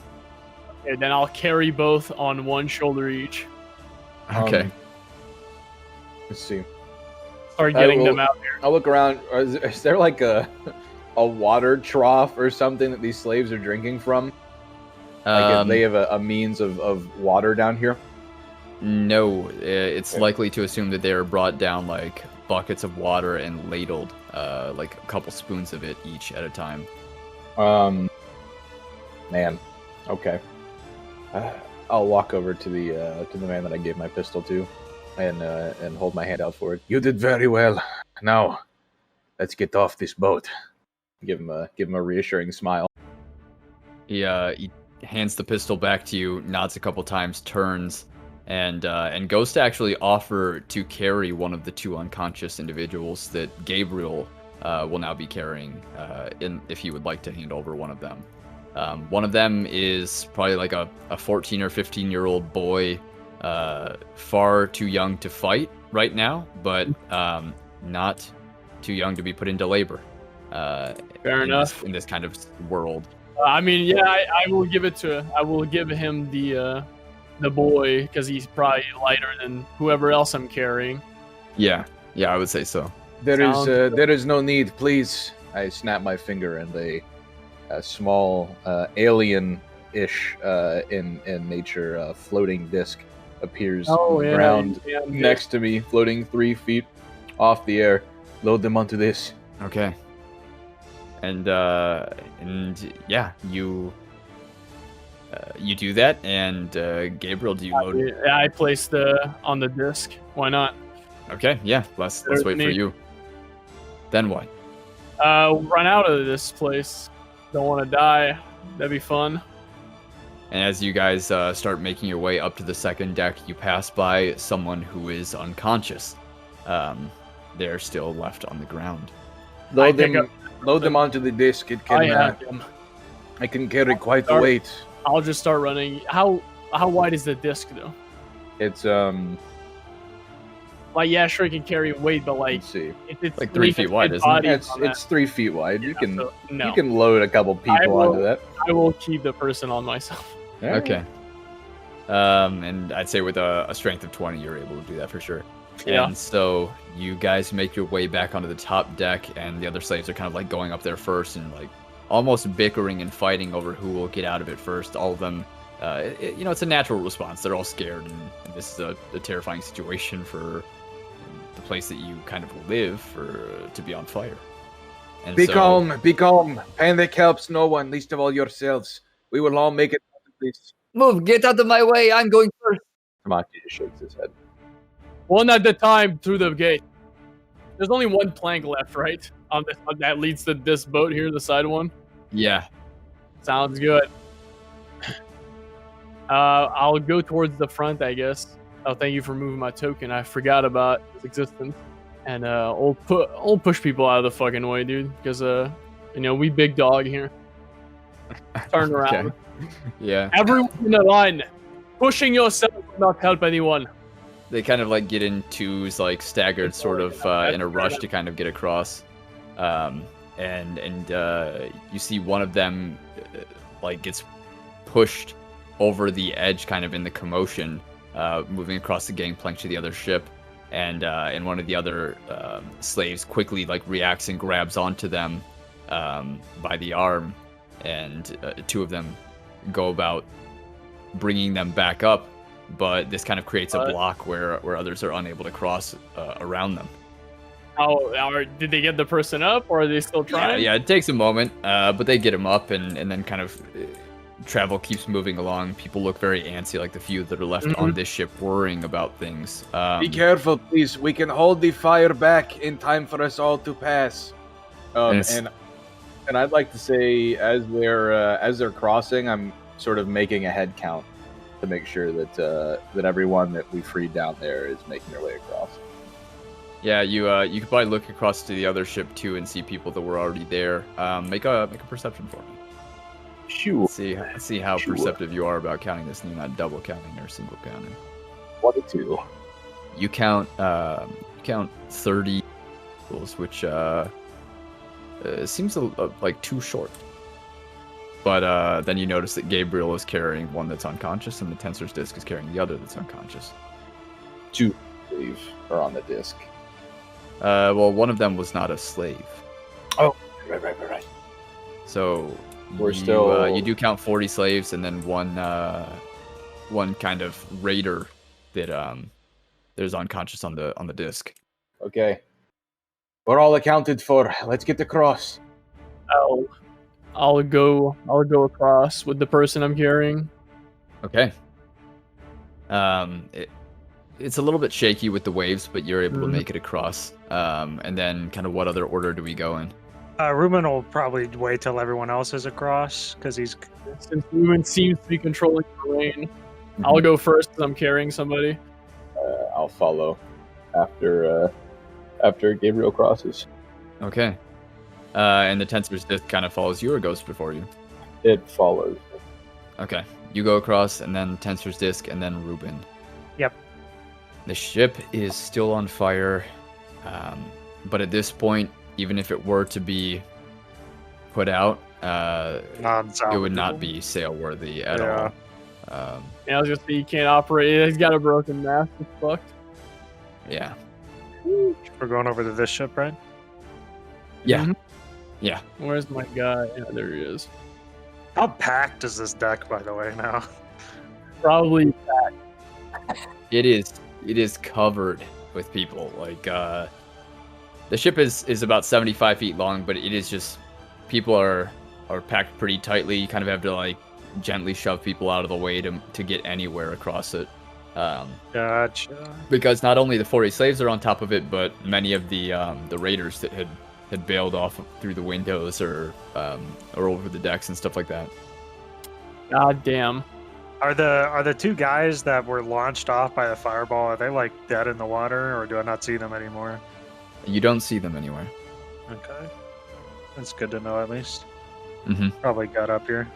Okay, then I'll carry both on one shoulder each. Okay. Let's see. Start getting them out here. I'll look around. Is there like a water trough or something that these slaves are drinking from? Like if they have a means of water down here? No, it's likely to assume that they are brought down like buckets of water and ladled, like a couple spoons of it each at a time. Man, okay. I'll walk over to the man that I gave my pistol to, and hold my hand out for it. You did very well. Now, let's get off this boat. Give him a reassuring smile. He hands the pistol back to you, nods a couple times, turns, and goes to actually offer to carry one of the 2 unconscious individuals that Gabriel will now be carrying, if he would like to hand over one of them. One of them is probably like a 14 or 15-year-old boy, far too young to fight right now, but not too young to be put into labor. Fair enough. In this kind of world. I mean, yeah, I will give him the boy, because he's probably lighter than whoever else I'm carrying. Yeah, I would say so. There is no need, please. I snap my finger, and a small alien-ish in nature floating disc appears on the ground next to me, floating 3 feet off the air. Load them onto this. Okay. And yeah, you do that, and Gabriel, do you load? Yeah, I place on the disc. Why not? Okay, yeah. Let's wait for you. Then what? Run out of this place. Don't want to die. That'd be fun. And as you guys start making your way up to the second deck, you pass by someone who is unconscious. They're still left on the ground. Load them onto the disc. It can. I can carry quite the weight. I'll just start running. How wide is the disc though? It's Like, yeah, sure, it can carry weight, but like, let's see. It's like 3 feet wide, isn't it? It's 3 feet wide. Yeah, You can load a couple people onto that. I will keep the person on myself. Yeah. Okay. And I'd say with a strength of 20, you're able to do that for sure. Yeah. And so you guys make your way back onto the top deck, and the other slaves are kind of like going up there first and like almost bickering and fighting over who will get out of it first. All of them, it's a natural response. They're all scared, and this is a terrifying situation for the place that you kind of live to be on fire. And Be calm. Panic helps no one, least of all yourselves. We will all make it out of this. Move, get out of my way. I'm going first. Tamacti just shakes his head. One at a time through the gate. There's only one plank left, right? That leads to this boat here, the side one. Yeah. Sounds good. I'll go towards the front, I guess. Oh, thank you for moving my token. I forgot about its existence. And I'll push people out of the fucking way, dude. Because we big dog here. Turn around. Okay. Yeah. Everyone in the line. Pushing yourself will not help anyone. They kind of like get in twos, like staggered, sort of in a rush to kind of get across. And you see one of them like gets pushed over the edge, kind of in the commotion, moving across the gangplank to the other ship. And one of the other slaves quickly like reacts and grabs onto them by the arm, and two of them go about bringing them back up. But this kind of creates a block where others are unable to cross around them. Did they get the person up, or are they still trying? Yeah, it takes a moment, but they get him up, and then kind of travel keeps moving along. People look very antsy, like the few that are left on this ship, worrying about things. Be careful, please. We can hold the fire back in time for us all to pass. And I'd like to say, as they're crossing, I'm sort of making a head count to make sure that everyone that we freed down there is making their way across. Yeah, you could probably look across to the other ship too and see people that were already there. Make a perception for me. Sure. Let's see how perceptive you are about counting this, and you're not double counting or single counting. 22. You count 30 equals, which seems like too short. But then you notice that Gabriel is carrying one that's unconscious, and the Tessur's disc is carrying the other that's unconscious. Two, I believe, are on the disc. Well, one of them was not a slave. Oh, right. So you do count 40 slaves, and then one kind of raider that there's unconscious on the disc. Okay. We're all accounted for. Let's get across. I'll go across with the person I'm carrying. Okay. It's a little bit shaky with the waves, but you're able to make it across. And then kind of what other order do we go in? Rubin will probably wait till everyone else is across, because since Rubin seems to be controlling the terrain. I'll go first because I'm carrying somebody. I'll follow after Gabriel crosses. Okay. And the Tessur's disc kind of follows you or goes before you? It follows. Okay. You go across, and then Tessur's disc, and then Rubin. Yep. The ship is still on fire, but at this point, even if it were to be put out, it would not be sail-worthy at all. Yeah, I was gonna say, you can't operate. He's got a broken mast. It's fucked. Yeah. We're going over to this ship, right? Yeah. Mhm. Yeah. Where's my guy? Yeah, there he is. How packed is this deck, by the way, now? Probably. It is covered with people. Like, the ship is about 75 feet long, but it is just, people are packed pretty tightly. You kind of have to like gently shove people out of the way to get anywhere across it. Gotcha. Because not only the 40 slaves are on top of it, but many of the raiders that had bailed off through the windows or over the decks and stuff like that. God damn. Are the two guys that were launched off by a fireball, are they like dead in the water, or do I not see them anymore? You don't see them anywhere. Okay. That's good to know, at least. Mm-hmm. Probably got up here.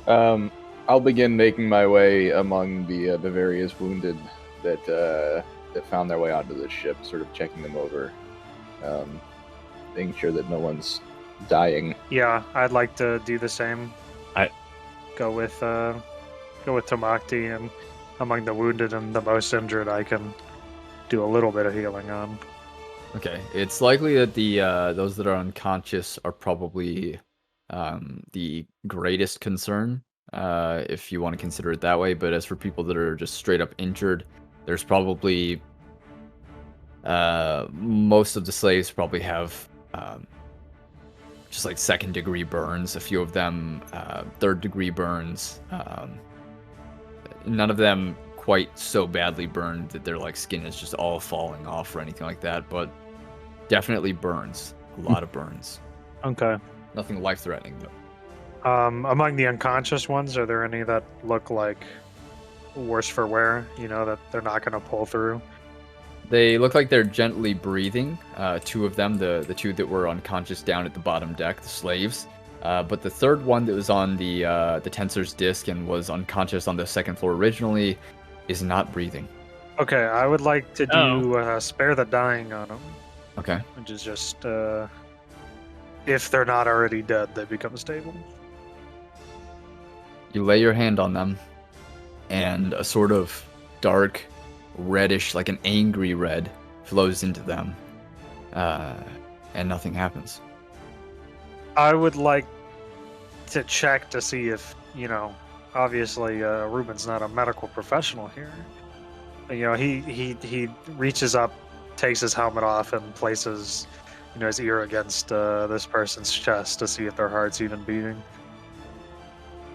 I'll begin making my way among the various wounded that found their way onto the ship, sort of checking them over, making sure that no one's dying. Yeah, I'd like to do the same. Go with Tamacti, and among the wounded and the most injured, I can do a little bit of healing on. Okay, it's likely that the those that are unconscious are probably the greatest concern, if you want to consider it that way. But as for people that are just straight up injured, there's probably most of the slaves probably have just like 2nd-degree burns. A few of them 3rd-degree burns. None of them quite so badly burned that their like skin is just all falling off or anything like that, but definitely burns. A lot of burns. Okay. Nothing life-threatening though. Among the unconscious ones, are there any that look like worse for wear? You know, that they're not going to pull through? They look like they're gently breathing. 2 of them, the 2 that were unconscious down at the bottom deck, the slaves. But the 3rd one that was on the Tessur's disc and was unconscious on the 2nd floor originally is not breathing. Okay, I would like to do spare the dying on them. Okay. Which is just, if they're not already dead, they become stable. You lay your hand on them, and a sort of dark, reddish, like an angry red, flows into them, and nothing happens. I would like to check to see if, you know, obviously Rubin's not a medical professional here. You know, he reaches up, takes his helmet off, and places, you know, his ear against this person's chest to see if their heart's even beating.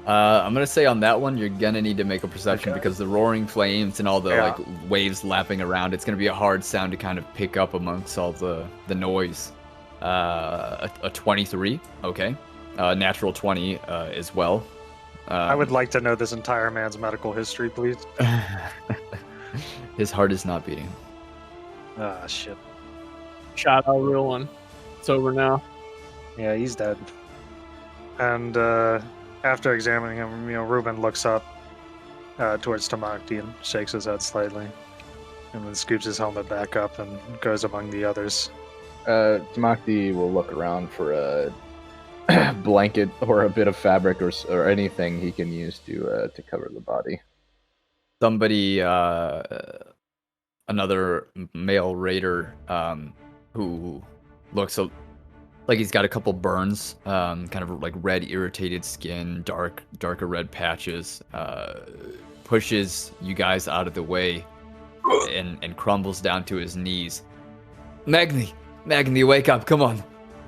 I'm gonna say on that one, you're gonna need to make a perception because the roaring flames and all the like waves lapping around, it's gonna be a hard sound to kind of pick up amongst all the noise. A 23, okay. Natural 20 as well. I would like to know this entire man's medical history, please. His heart is not beating. Ah, shit. Shot out real one. It's over now. Yeah, he's dead. And after examining him, you know, Rubin looks up towards Tamacti and shakes his head slightly, and then scoops his helmet back up and goes among the others. Tamacti will look around for a blanket or a bit of fabric or anything he can use to cover the body. Somebody, another male raider, who looks like he's got a couple burns, kind of like red irritated skin, darker red patches, pushes you guys out of the way and crumbles down to his knees. Magni, wake up, come on,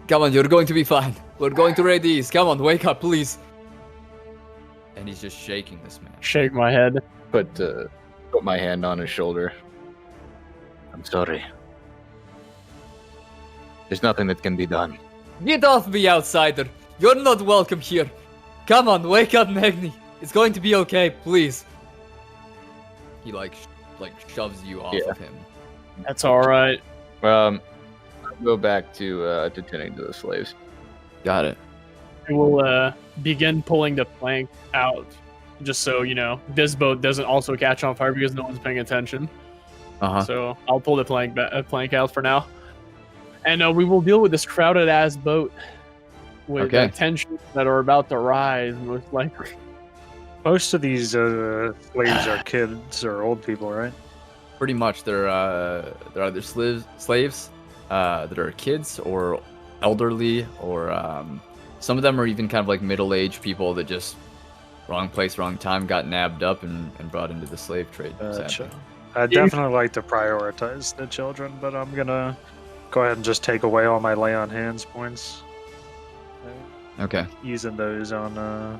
you're going to be fine. We're going to raid these, come on, wake up, please. And he's just shaking this man. Shake my head. Put my hand on his shoulder. I'm sorry. There's nothing that can be done. Get off me, outsider. You're not welcome here. Come on, wake up, Magni. It's going to be okay, please. He like shoves you off of him. That's all right. I'll go back to tending to the slaves. Got it. We will begin pulling the plank out, just so you know this boat doesn't also catch on fire because no one's paying attention. So I'll pull the plank out for now, and we will deal with this crowded ass boat with tensions that are about to rise, most likely. Most of these slaves are kids or old people, right? Pretty much, they're either slaves that are kids or elderly, or some of them are even kind of like middle-aged people that just wrong place, wrong time, got nabbed up and brought into the slave trade. I'd definitely like to prioritize the children, but I'm gonna go ahead and just take away all my lay on hands points. Okay. Using those on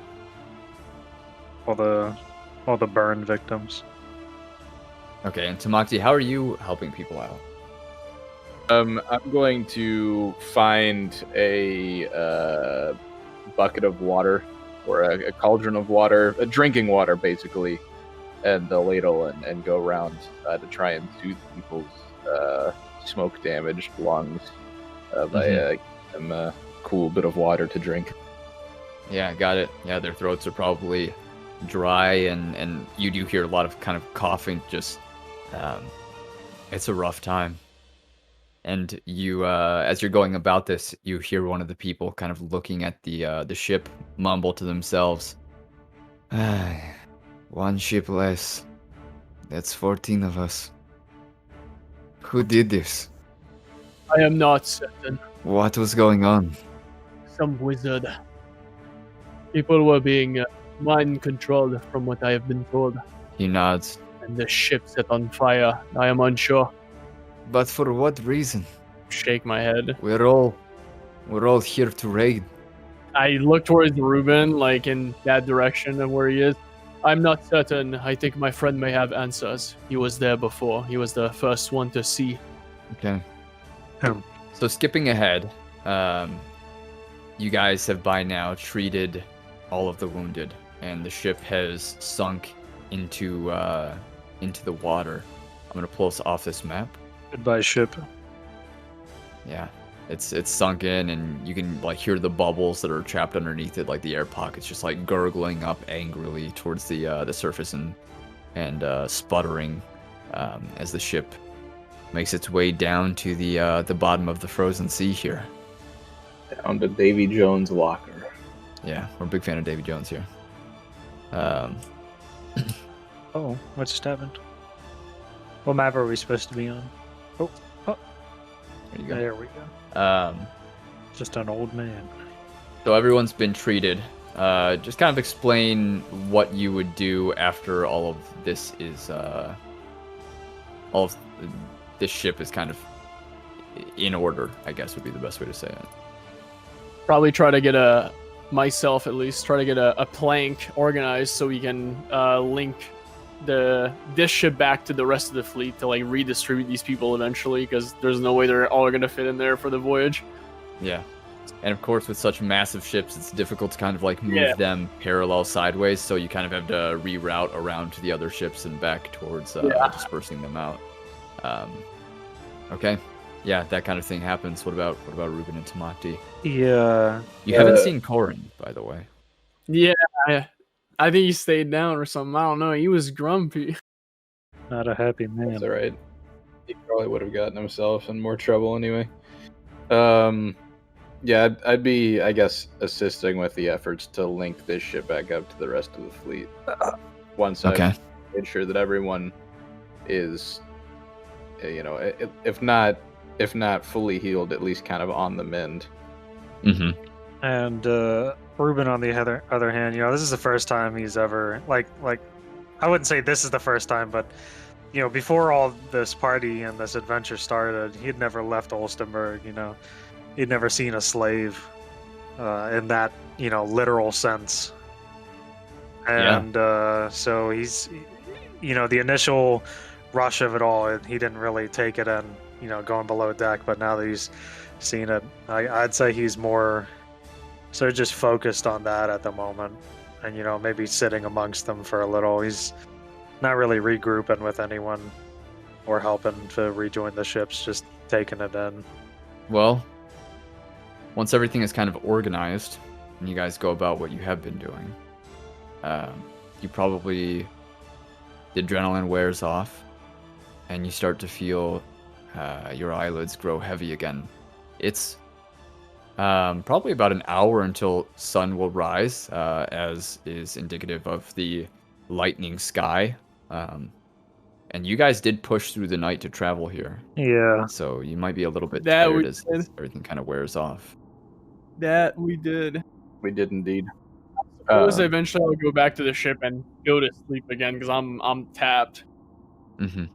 all the burn victims. Okay, and Tamacti, how are you helping people out? I'm going to find a bucket of water, or a cauldron of water, a drinking water, basically, and the ladle, and go around to try and soothe people's smoke-damaged lungs by giving them a cool bit of water to drink. Yeah, got it. Yeah, their throats are probably dry, and you do hear a lot of kind of coughing. Just, it's a rough time. And you, as you're going about this, you hear one of the people kind of looking at the ship mumble to themselves. One ship less. That's 14 of us. Who did this? I am not certain. What was going on? Some wizard. People were being mind controlled, from what I have been told, He nods. and the ship set on fire. I am unsure. But for what reason? Shake my head. We're all here to raid. I look towards Rubin, like in that direction of where he is. I'm not certain. I think my friend may have answers. He was there before. He was the first one to see. Okay. So skipping ahead, you guys have by now treated all of the wounded, and the ship has sunk into the water. I'm gonna pull us off this map. Goodbye, ship. Yeah, it's sunk in, and you can like hear the bubbles that are trapped underneath it, like the air pockets, just like gurgling up angrily towards the surface and sputtering as the ship makes its way down to the bottom of the frozen sea here. Down to Davy Jones' locker. Yeah, we're a big fan of Davy Jones here. Oh, what just happened? What map are we supposed to be on? Oh, There you go. there we go. Just an old man. So everyone's been treated. Just kind of explain what you would do after all of this is all of this ship is kind of in order, I guess would be the best way to say it. Probably try to get myself at least, try to get a plank organized so we can link this ship back to the rest of the fleet to like redistribute these people eventually, because there's no way they're all gonna fit in there for the voyage. Yeah. And of course, with such massive ships, it's difficult to kind of like move them parallel sideways, so you kind of have to reroute around to the other ships and back towards dispersing them out. Okay. Yeah, that kind of thing happens. What about Rubin and Tamacti? Yeah. You haven't seen Corin, by the way. Yeah, I think he stayed down or something. I don't know. He was grumpy. Not a happy man. That's alright. He probably would have gotten himself in more trouble anyway. Yeah, I'd be, I guess, assisting with the efforts to link this ship back up to the rest of the fleet. Once I've made sure that everyone is, if not fully healed, at least kind of on the mend. Mm-hmm. And Rubin, on the other hand, this is the first time he's ever like I wouldn't say this is the first time, but before all this party and this adventure started, he'd never left Olstenburg. He'd never seen a slave in that literal sense, and so he's the initial rush of it all, he didn't really take it in, going below deck, but now that he's seen it, I'd say he's more so just focused on that at the moment, and maybe sitting amongst them for a little. He's not really regrouping with anyone or helping to rejoin the ships, just taking it in. Well, once everything is kind of organized and you guys go about what you have been doing, you probably, the adrenaline wears off and you start to feel your eyelids grow heavy again. It's probably about an hour until sun will rise, as is indicative of the lightning sky. And you guys did push through the night to travel here. Yeah. So you might be a little bit That tired we as did. everything kind of wears off. That we did. We did indeed. Suppose eventually I'll go back to the ship and go to sleep again because I'm tapped. Mm-hmm.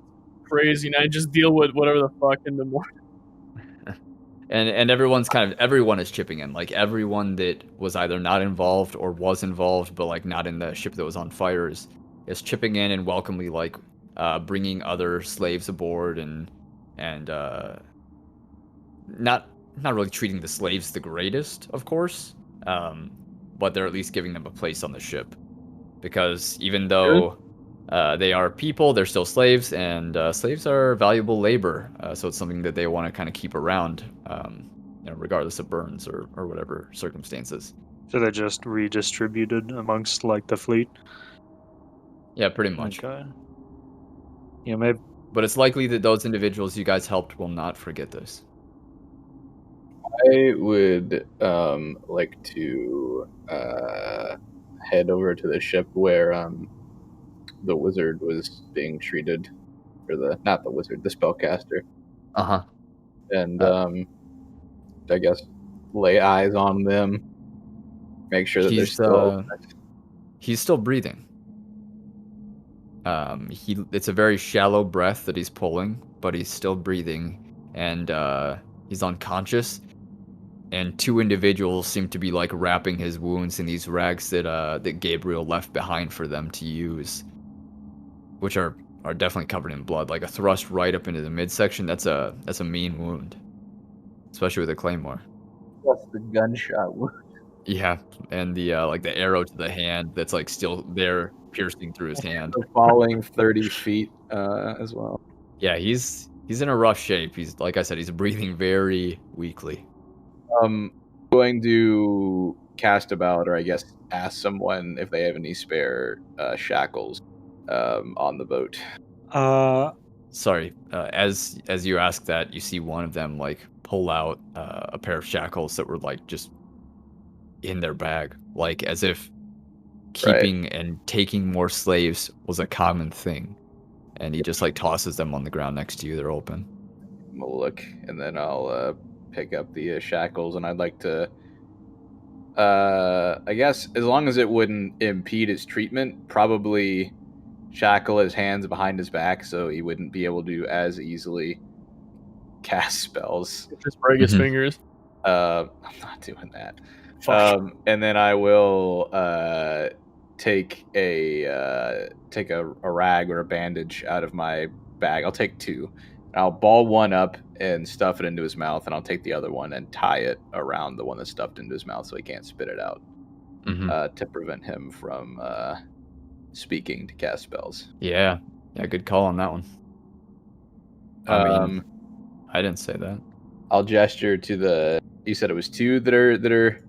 Crazy, and I just deal with whatever the fuck in the morning. And everyone is chipping in. Like everyone that was either not involved or was involved, but like not in the ship that was on fire is chipping in and welcomely like bringing other slaves aboard and not really treating the slaves the greatest, of course, but they're at least giving them a place on the ship, because even though they are people, they're still slaves, and slaves are valuable labor, so it's something that they want to kind of keep around, regardless of burns or whatever circumstances. So they're just redistributed amongst like the fleet. Yeah, pretty much. Okay. Yeah, maybe. But it's likely that those individuals you guys helped will not forget this. I would like to head over to the ship where the wizard was being treated, or the spellcaster. Uh-huh. And I guess lay eyes on them, make sure that they're still. He's still breathing. It's a very shallow breath that he's pulling, but he's still breathing, and he's unconscious. And two individuals seem to be like wrapping his wounds in these rags that Gabriel left behind for them to use, which are definitely covered in blood. Like a thrust right up into the midsection. That's a mean wound, especially with a claymore. That's the gunshot wound. Yeah, and the like the arrow to the hand that's like still there, piercing through his hand. Falling 30 feet as well. Yeah, he's in a rough shape. He's, like I said, he's breathing very weakly. Going to cast about, or I guess ask someone if they have any spare shackles on the boat. Sorry, as you ask that, you see one of them like pull out a pair of shackles that were like just in their bag, like as if keeping and taking more slaves was a common thing. And he just like tosses them on the ground next to you. They're open. We'll look, and then I'll pick up the shackles, and I'd like to, I guess, as long as it wouldn't impede his treatment, probably shackle his hands behind his back so he wouldn't be able to as easily cast spells. Just break his fingers. I'm not doing that. And then I will take a rag or a bandage out of my bag. I'll take two. I'll ball one up and stuff it into his mouth, and I'll take the other one and tie it around the one that's stuffed into his mouth so he can't spit it out, to prevent him from speaking to cast spells. Yeah, good call on that one. I mean, I didn't say that. I'll gesture to the. You said it was two that are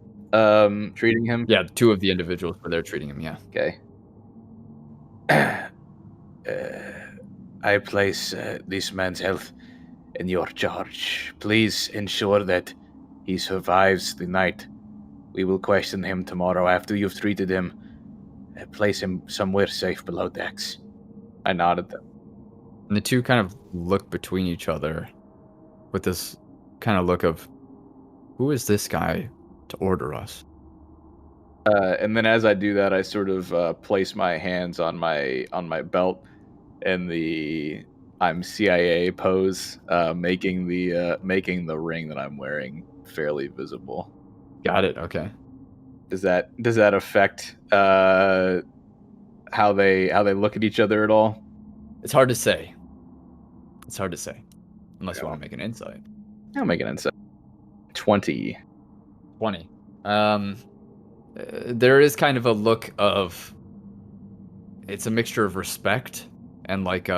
treating him? Yeah, two of the individuals where they're treating him, yeah. Okay. I place this man's health in your charge. Please ensure that he survives the night. We will question him tomorrow after you've treated him. Place him somewhere safe below decks. I nodded them. And the two kind of look between each other with this kind of look of, who is this guy to order us? And then as I do that, I sort of place my hands on my belt in the I'm CIA pose, making the ring that I'm wearing fairly visible. Got it. Okay. Does that affect how they look at each other at all? It's hard to say. Unless you want to make an insight. I'll make an insight. 20. There is kind of a look of, it's a mixture of respect and like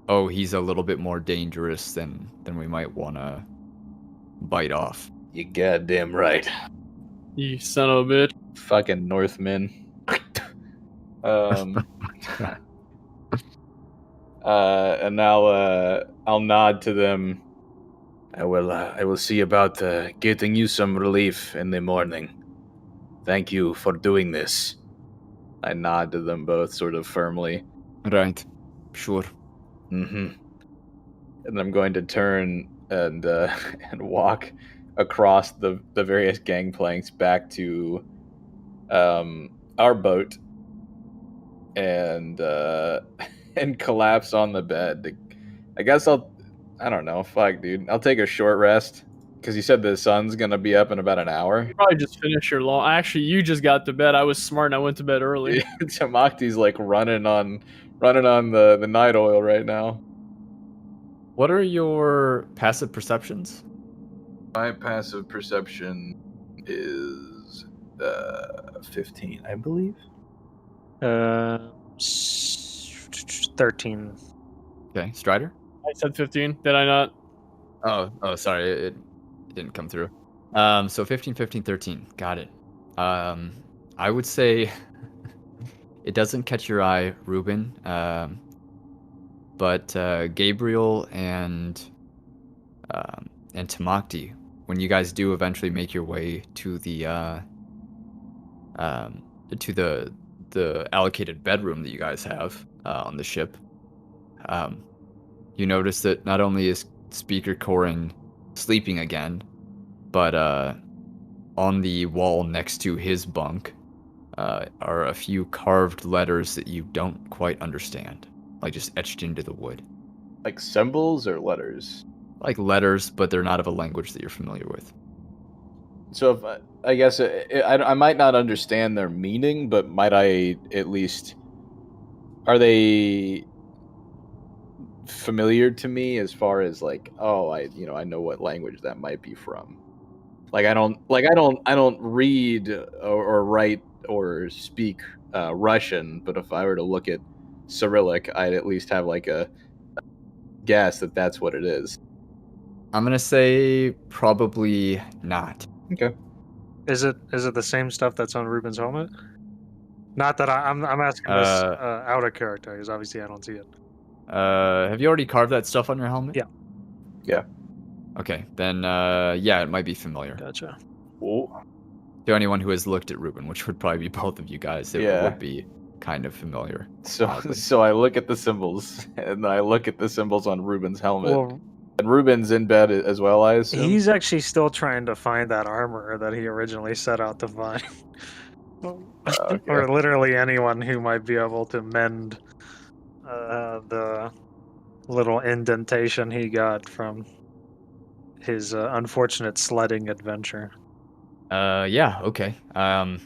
oh, he's a little bit more dangerous than we might want to bite off. You goddamn right. You son of a bitch. Fucking Northmen. And I'll nod to them. I will see about getting you some relief in the morning. Thank you for doing this. I nod to them both sort of firmly. Right. Sure. Mm-hmm. And I'm going to turn and walk across the various gangplanks back to our boat and collapse on the bed. I guess I don't know. Fuck, dude. I'll take a short rest because you said the sun's gonna be up in about an hour. You probably just finished your long. Actually, you just got to bed. I was smart and I went to bed early. Tamacti's like running on the night oil right now. What are your passive perceptions? My passive perception is 15, I believe. 13. Okay, Strider? I said 15. Did I not? Oh, sorry, it didn't come through. So 15, 15, 13. Got it. I would say it doesn't catch your eye, Rubin. But Gabriel and Tamacti, when you guys do eventually make your way to the allocated bedroom that you guys have on the ship, you notice that not only is Speaker Corin sleeping again, but on the wall next to his bunk are a few carved letters that you don't quite understand, like just etched into the wood. Like symbols or letters? Like letters, but they're not of a language that you're familiar with. So if I guess I might not understand their meaning, but might I at least... Are they familiar to me as far as like, oh, I know what language that might be from? Like I don't read or write or speak Russian, but if I were to look at Cyrillic, I'd at least have like a guess that that's what it is. I'm gonna say probably not. Okay. Is it the same stuff that's on Rubin's helmet? Not that I'm asking this out of character, because obviously I don't see it. Have you already carved that stuff on your helmet? Yeah. Yeah. Okay, then yeah, it might be familiar. Gotcha. Oh. To anyone who has looked at Rubin, which would probably be both of you guys, it Yeah. would be kind of familiar. So I look at the symbols, and I look at the symbols on Rubin's helmet. Well, And Rubin's in bed as well, I assume? he's actually still trying to find that armor that he originally set out to find. Okay. Or literally anyone who might be able to mend the little indentation he got from his unfortunate sledding adventure. Yeah, okay. And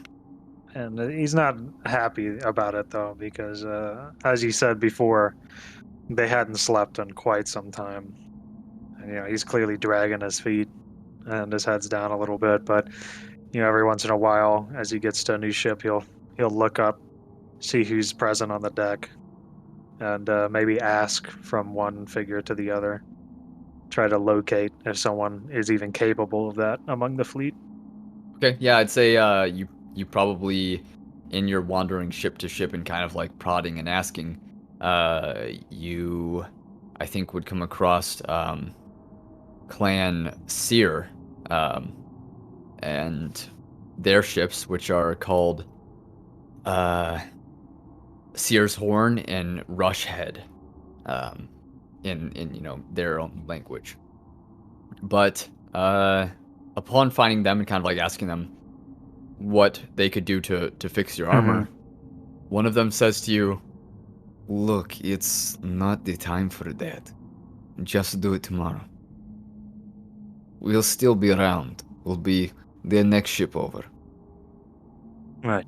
he's not happy about it, though, because as he said before, they hadn't slept in quite some time. And, he's clearly dragging his feet and his head's down a little bit, but every once in a while, as he gets to a new ship, he'll look up, see who's present on the deck, and maybe ask from one figure to the other. Try to locate if someone is even capable of that among the fleet. Okay, yeah, I'd say you probably, in your wandering ship to ship and kind of like prodding and asking, you, I think, would come across Clan Seer, and their ships, which are called Seer's Horn and Rush Head, in their own language. But upon finding them and kind of like asking them what they could do to fix your armor, one of them says to you, "Look, it's not the time for that. Just do it tomorrow. We'll still be around. We'll be the next ship over." Right.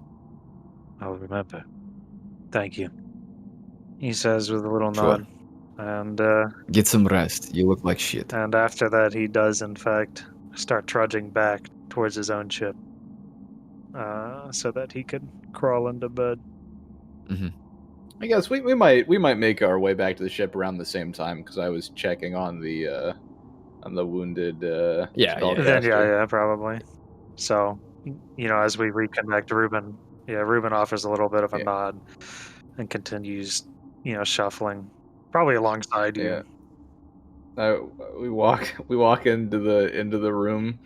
I'll remember. Thank you. He says with a little Sure. nod. And Get some rest. You look like shit. and after that, he does, in fact, start trudging back towards his own ship, so that he could crawl into bed. I guess we might make our way back to the ship around the same time, because I was checking on the wounded Yeah. spellcaster. Then yeah, probably. So, as we reconnect, Rubin offers a little bit of a Yeah. nod and continues, shuffling, probably alongside you. Yeah. We walk into the room.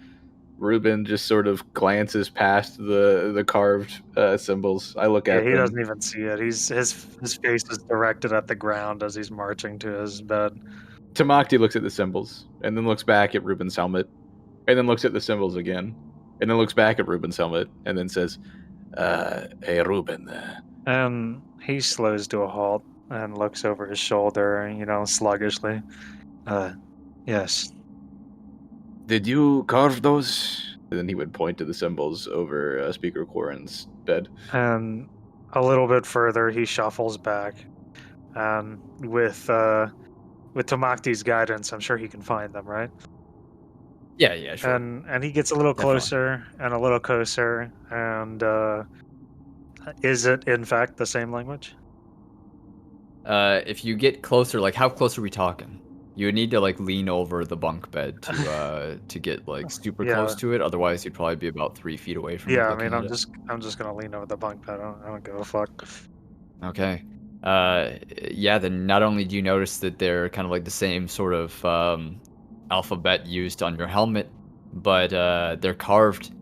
Rubin just sort of glances past the carved symbols. I look Yeah, at he them. doesn't even see it. His face is directed at the ground as he's marching to his bed. Tamacti looks at the symbols, and then looks back at Rubin's helmet, and then looks at the symbols again, and then looks back at Rubin's helmet, and then says, "Hey, Rubin." And he slows to a halt and looks over his shoulder, sluggishly. Yes. Did you carve those? And then he would point to the symbols over Speaker Corin's bed. And a little bit further, he shuffles back. And with Tamacti's guidance, I'm sure he can find them, right? Yeah, sure. And he gets a little Definitely. closer and a little closer. And is it, in fact, the same language? If you get closer, like how close are we talking? You would need to like lean over the bunk bed to get like super Yeah. close to it. Otherwise, you'd probably be about 3 feet away from it. Yeah, I looking mean, at I'm it. just gonna lean over the bunk bed. I don't give a fuck. Okay. Yeah, then not only do you notice that they're kind of like the same sort of alphabet used on your helmet, but they're carved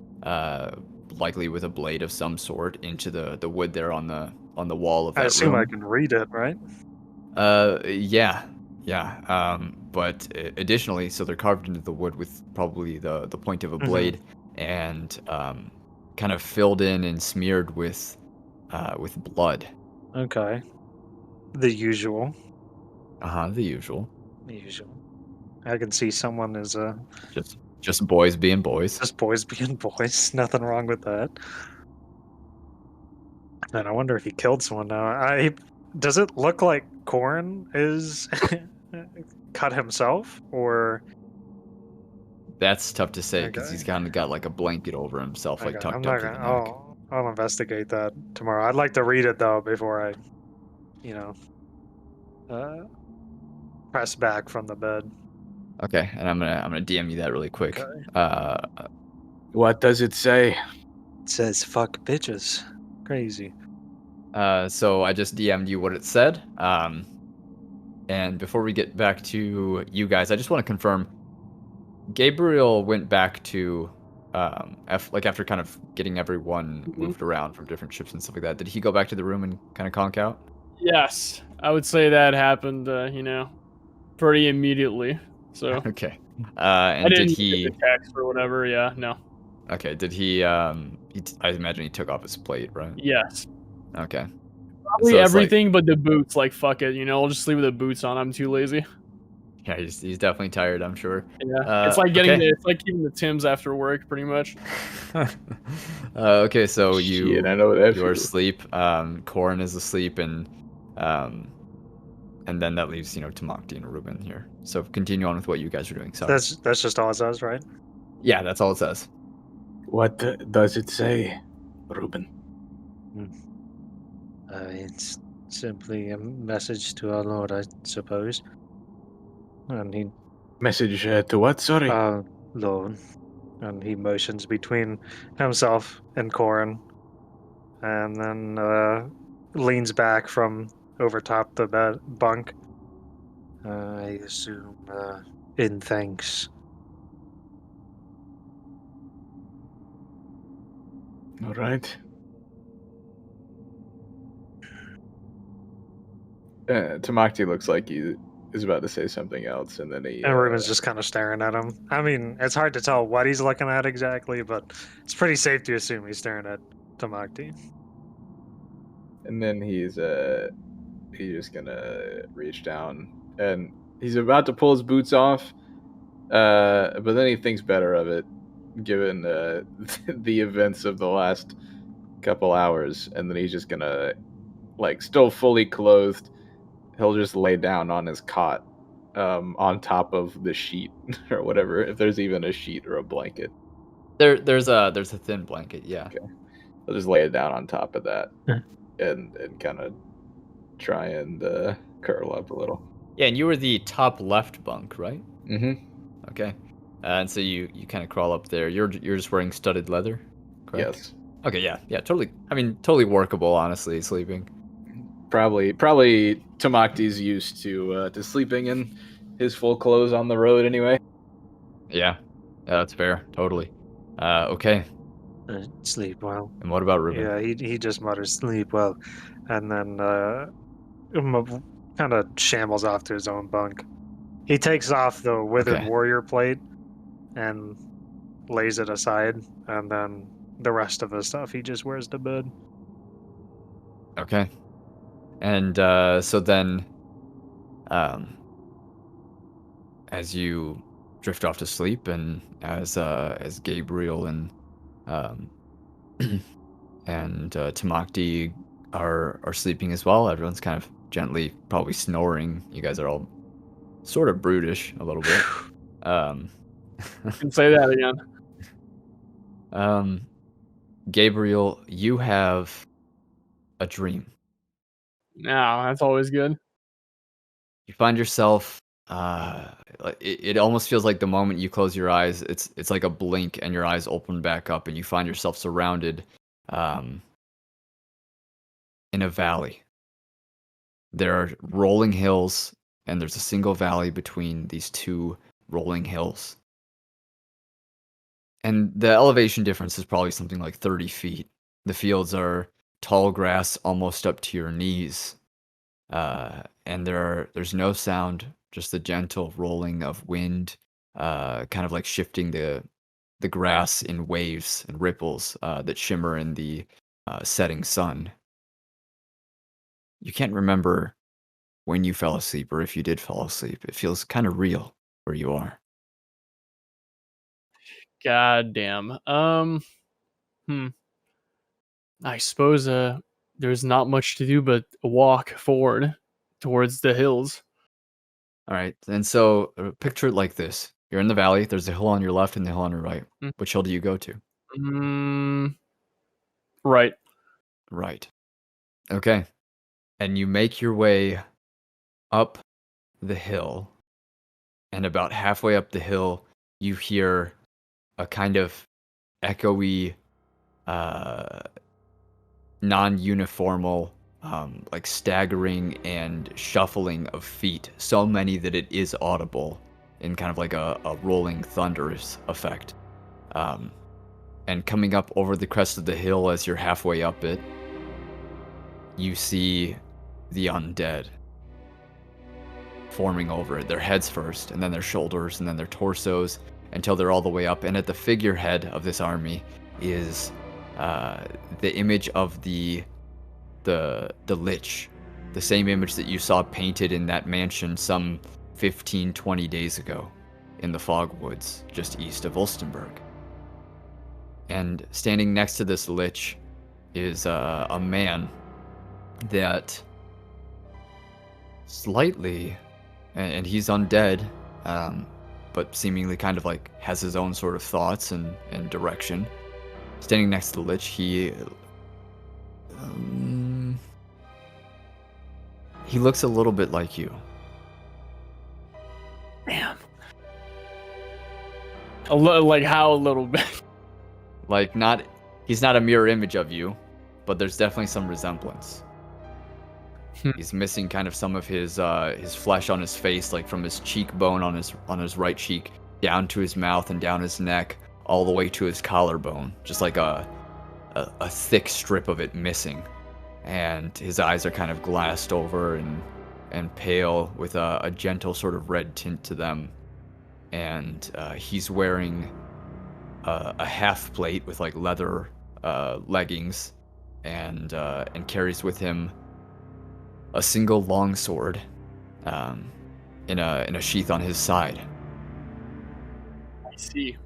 likely with a blade of some sort into the wood there on the wall of that I assume room. I can read it, right? Yeah. Yeah. But additionally, so they're carved into the wood with probably the point of a Mhm. blade, and kind of filled in and smeared with blood. Okay. The usual. The usual. The usual. I can see someone is Just boys being boys. just boys being boys. Nothing wrong with that. And I wonder if he killed someone now. Does it look like Corn is cut himself, or That's tough to say because okay? he's kind of got like a blanket over himself, like Okay, I'm tucked up not to the gonna. neck. I'll investigate that tomorrow. I'd like to read it though before I, you know, uh, press back from the bed. Okay, and I'm gonna DM you that really quick. Okay. What does it say? It says "fuck bitches." Crazy. So I just DM'd you what it said. And before we get back to you guys, I just want to confirm. Gabriel went back to, after kind of getting everyone Mhm. moved around from different ships and stuff like that. Did he go back to the room and kind of conk out? Yes, I would say that happened. Pretty immediately. So Okay. I And did didn't get he? the text or whatever. Yeah, no. Okay. Did he? I imagine he took off his plate, right? Yes. Okay. Probably So it's like, everything but the boots. Like fuck it, I'll just leave the boots on. I'm too lazy. yeah, he's definitely tired, I'm sure. Yeah, it's like Okay. it's like keeping the Tims after work, pretty much. Okay, so Shit, I know that you are feels. asleep. Corin is asleep, um, and then that leaves Tamacti and Rubin here. So continue on with what you guys are doing. Sorry. That's just all it says, right? Yeah, that's all it says. What does it say, Rubin? It's simply a message to our Lord, I suppose. And he, Message to what? Sorry. our Lord, and he motions between himself and Corin, and then leans back from over top the bed bunk. I assume in thanks. All right. Tamacti looks like he is about to say something else, and then he. And Ruben's just kind of staring at him. I mean, it's hard to tell what he's looking at exactly, but it's pretty safe to assume he's staring at Tamacti. And then he's just gonna reach down, and he's about to pull his boots off, but then he thinks better of it, given the events of the last couple hours, and then he's just gonna, like, still fully clothed, he'll just lay down on his cot, on top of the sheet or whatever, if there's even a sheet or a blanket. There's a thin blanket. Yeah. Okay. He'll just lay it down on top of that, Yeah. and kind of try and curl up a little. Yeah, and you were the top left bunk, right? Mm-hmm. Okay. And so you kind of crawl up there. You're just wearing studded leather, correct? Yes. Okay. Yeah. Totally. I mean, totally workable. Honestly, sleeping. Probably Tamacti's used to sleeping in his full clothes on the road anyway. Yeah, that's fair. Totally. Okay. Sleep well. And what about Rubin? Yeah, he just mutters sleep well, and then kind of shambles off to his own bunk. He takes off the withered Okay. warrior plate and lays it aside, and then the rest of the stuff he just wears to bed. Okay. And so then, as you drift off to sleep, and as Gabriel and and Tamacti are sleeping as well, everyone's kind of gently, probably snoring. You guys are all sort of brutish a little bit. Can say that again. Gabriel, you have a dream. No, that's always good. You find yourself it almost feels like the moment you close your eyes, it's like a blink and your eyes open back up and you find yourself surrounded in a valley. There are rolling hills, and there's a single valley between these two rolling hills. And the elevation difference is probably something like 30 feet. The fields are tall grass almost up to your knees. And there's no sound, just the gentle rolling of wind, kind of like shifting the grass in waves and ripples that shimmer in the setting sun. You can't remember when you fell asleep or if you did fall asleep. It feels kind of real where you are. God damn. Hmm. I suppose there's not much to do but walk forward towards the hills. All right. And so picture it like this. You're in the valley. There's a hill on your left and the hill on your right. Mm. Which hill do you go to? Right. Right. Okay. And you make your way up the hill. And about halfway up the hill, you hear a kind of echoey, non-uniformal, like staggering and shuffling of feet. So many that it is audible in kind of like a rolling thunderous effect. And coming up over the crest of the hill as you're halfway up it, you see the undead forming over it. Their heads first, and then their shoulders, and then their torsos, until they're all the way up. And at the figurehead of this army is the image of the Lich, the same image that you saw painted in that mansion some 15, 20 days ago in the Fogwoods, just east of Ulstenburg. And standing next to this Lich is a man that slightly, and he's undead, but seemingly kind of like has his own sort of thoughts and direction. Standing next to the Lich, he looks a little bit like you. Damn. Like how a little bit? Like he's not a mirror image of you, but there's definitely some resemblance. He's missing kind of some of his flesh on his face, like from his cheekbone on his right cheek down to his mouth and down his neck, all the way to his collarbone, just like a thick strip of it missing. And his eyes are kind of glassed over and pale with a gentle sort of red tint to them. And he's wearing a half plate with like leather leggings, and carries with him a single long sword in a sheath on his side. I see.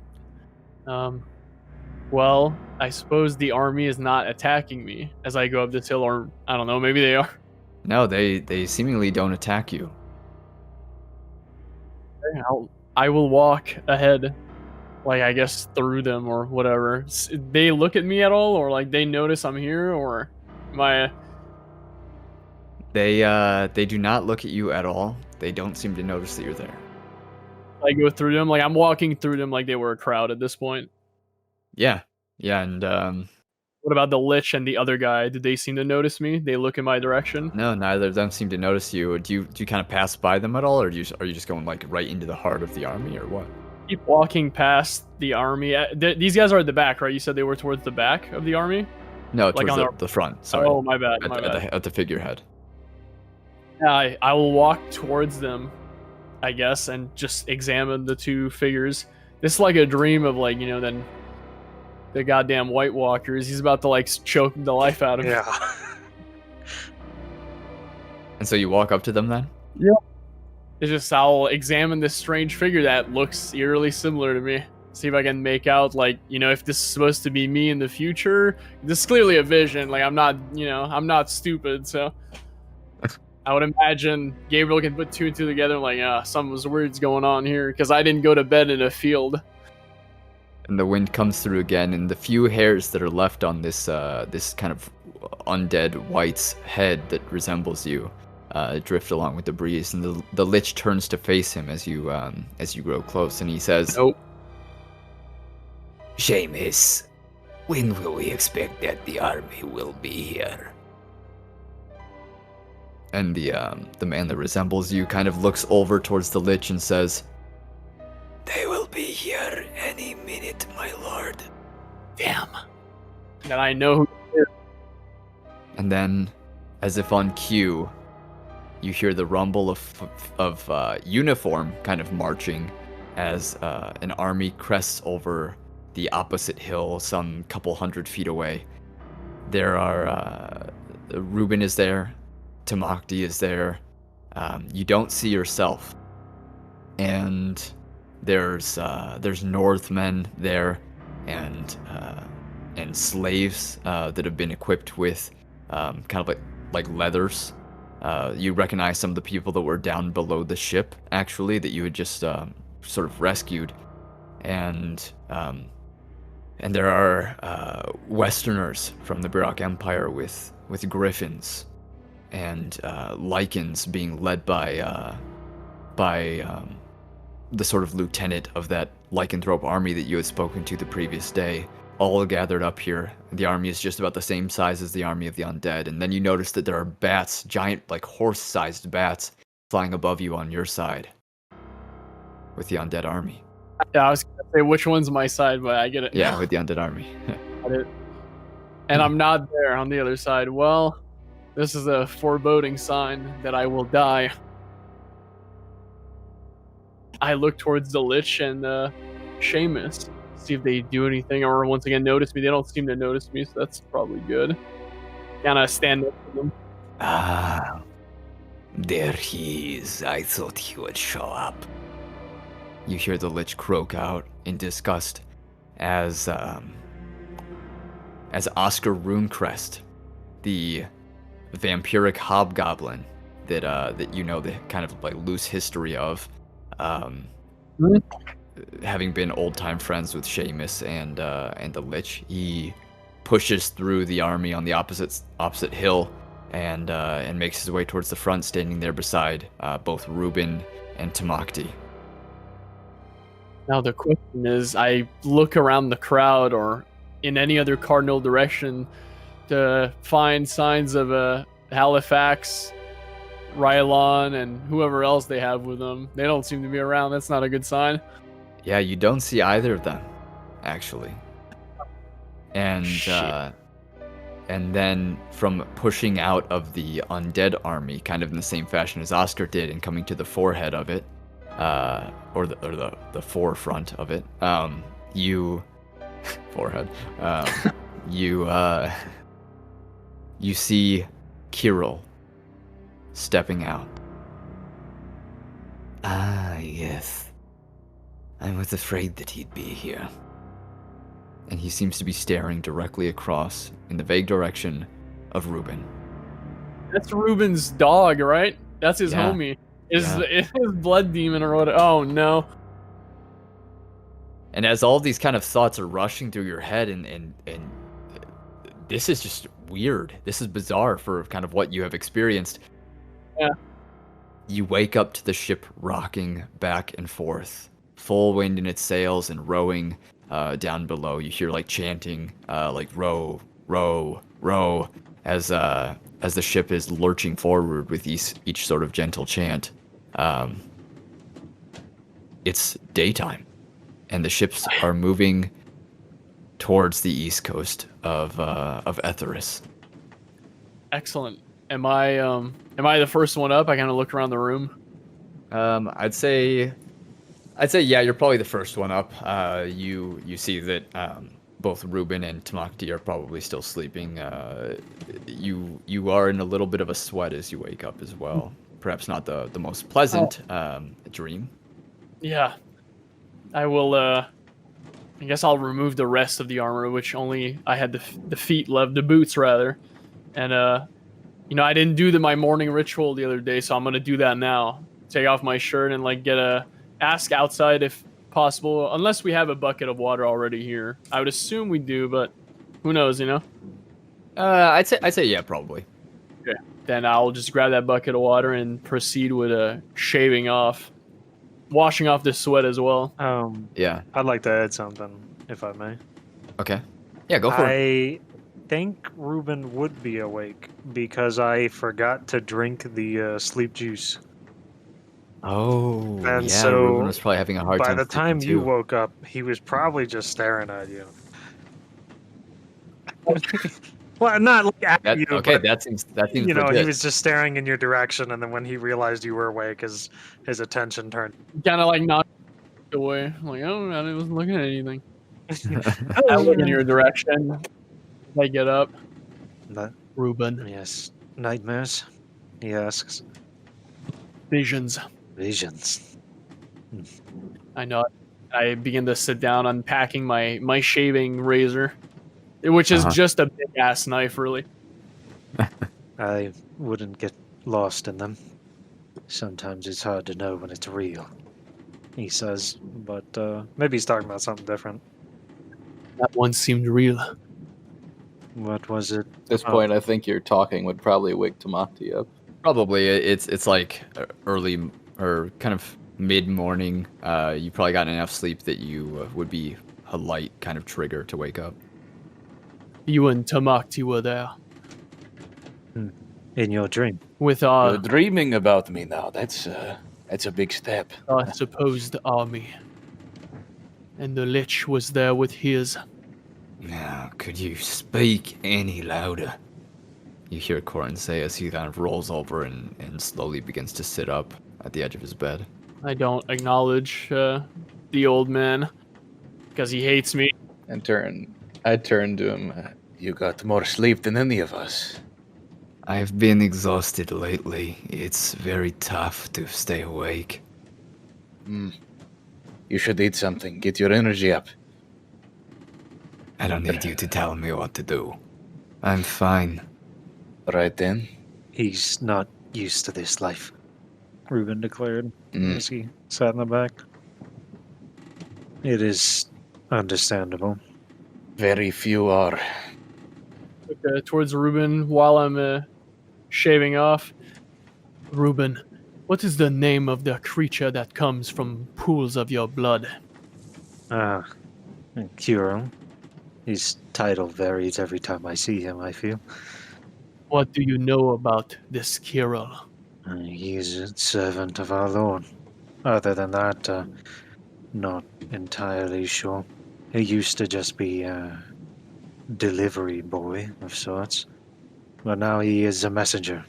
Well, I suppose the army is not attacking me as I go up this hill, or I don't know, maybe they are. No, they seemingly don't attack you. I will walk ahead, like I guess through them or whatever. They look at me at all, or like they notice I'm here, or am I? They do not look at you at all. They don't seem to notice that you're there. I go through them, like I'm walking through them like they were a crowd at this point. Yeah, and what about the Lich and the other guy? Did they seem to notice me? They look in my direction? No, neither of them seem to notice you. Do you kind of pass by them at all, or are you just going like right into the heart of the army, or what? Keep walking past the army. These guys are at the back, right? You said they were towards the back of the army? No, towards the front. Sorry. Oh, my bad. At the figurehead. Yeah, I will walk towards them, I guess, and just examine the two figures. This is like a dream of, like, you know, then the goddamn White Walkers. He's about to like choke the life out of him. Yeah. And so you walk up to them then? Yeah. It's just I'll examine this strange figure that looks eerily similar to me. See if I can make out, like, you know, if this is supposed to be me in the future. This is clearly a vision. Like, I'm not stupid, so I would imagine Gabriel can put two and two together and like, something's weird's going on here, because I didn't go to bed in a field. And the wind comes through again, and the few hairs that are left on this this kind of undead White's head that resembles you drift along with the breeze, and the Lich turns to face him as you grow close, and he says, "Nope. Seamus, when will we expect that the army will be here?" And the man that resembles you kind of looks over towards the Lich and says, "They will be here any minute, my lord." Damn. That I know who it is. And then, as if on cue, you hear the rumble of uniform kind of marching as an army crests over the opposite hill some couple 100 feet away. There are Rubin is there, Tamacti is there. You don't see yourself, and there's Northmen there, and slaves that have been equipped with kind of like leathers. You recognize some of the people that were down below the ship, actually, that you had just sort of rescued, and there are Westerners from the Barak Empire with griffins, and Lycans being led by the sort of lieutenant of that lycanthrope army that you had spoken to the previous day, all gathered up here. The army is just about the same size as the army of the undead, and then you notice that there are bats, giant, like horse-sized bats, flying above you on your side with the undead army. Yeah, I was gonna say which one's my side, but I get it. Yeah, with the undead army. Got it. And I'm not there on the other side. Well, this is a foreboding sign that I will die. I look towards the Lich and Seamus, see if they do anything or once again notice me. They don't seem to notice me, so that's probably good. Kind of stand up to them. Ah, there he is. I thought he would show up. You hear the Lich croak out in disgust as Oscar Runecrest, the vampiric hobgoblin that you know the kind of like loose history of, having been old-time friends with Seamus and the Lich, he pushes through the army on the opposite hill and makes his way towards the front, standing there beside both Rubin and Tamacti. Now the question is, I look around the crowd or in any other cardinal direction to find signs of Halifax, Rylon, and whoever else they have with them. They don't seem to be around. That's not a good sign. Yeah, you don't see either of them, actually. And then from pushing out of the undead army, kind of in the same fashion as Oscar did, and coming to the forehead of it, or the forefront of it, you see Kirill stepping out. Ah, yes. I was afraid that he'd be here. And he seems to be staring directly across in the vague direction of Rubin. That's Rubin's dog, right? That's his Yeah. homie. Is his blood demon or what? Oh no. And as all these kind of thoughts are rushing through your head, and this is just weird. This is bizarre for kind of what you have experienced. Yeah. You wake up to the ship rocking back and forth, full wind in its sails and rowing down below. You hear like chanting, like row, row, row, as the ship is lurching forward with each sort of gentle chant. It's daytime, and the ships are moving towards the east coast of Etheris. Excellent. Am I the first one up? I kind of look around the room. I'd say yeah, you're probably the first one up. You see that both Rubin and Tamacti are probably still sleeping. You are in a little bit of a sweat as you wake up as well. Perhaps not the most pleasant dream. Yeah. I will I guess I'll remove the rest of the armor, which only I had the feet left, the boots rather. And I didn't do my morning ritual the other day, so I'm gonna do that now. Take off my shirt and like ask outside if possible, unless we have a bucket of water already here. I would assume we do, but who knows, I'd say yeah, probably. Okay. Then I'll just grab that bucket of water and proceed with washing off this sweat as well. Yeah. I'd like to add something, if I may. Okay. Yeah, go for it. I think Rubin would be awake because I forgot to drink the sleep juice. Oh, And yeah. so, Rubin was probably having a hard time. By the time sleeping, you too. woke up, he was probably just staring at you. Well, not like at That, you, okay, but that seems he legit. was just staring in your direction, and then when he realized you were awake, his attention turned. Kind of like knocked away. Like, oh, I wasn't looking at anything. I look in your direction. I get up. Rubin. Yes, nightmares. He asks. Visions. Visions. I know. I begin to sit down, unpacking my shaving razor, which is just a big ass knife, really. I wouldn't get lost in them. Sometimes it's hard to know when it's real, he says, but maybe he's talking about something different. That one seemed real. What was it? At this point, I think your talking would probably wake Tamacti up. Probably. It's like early or kind of mid-morning. You probably got enough sleep that you would be a light kind of trigger to wake up. You and Tamacti were there. In your dream. With You're our dreaming about me now. That's a big step. supposed army. And the Lich was there with his. Now, could you speak any louder? You hear Corin say as he kind of rolls over and slowly begins to sit up at the edge of his bed. I don't acknowledge the old man because he hates me. I turn to him. You got more sleep than any of us. I've been exhausted lately. It's very tough to stay awake. You should eat something. Get your energy up. I don't need you to tell me what to do. I'm fine. Right then. He's not used to this life, Rubin declared Mm. as he sat in the back. It is understandable. Very few are. Look, towards Rubin while I'm shaving off. Rubin, what is the name of the creature that comes from pools of your blood? Kuro. His title varies every time I see him, I feel. What do you know about this Kirill? He is a servant of our Lord. Other than that, not entirely sure. He used to just be a delivery boy of sorts. But now he is a messenger.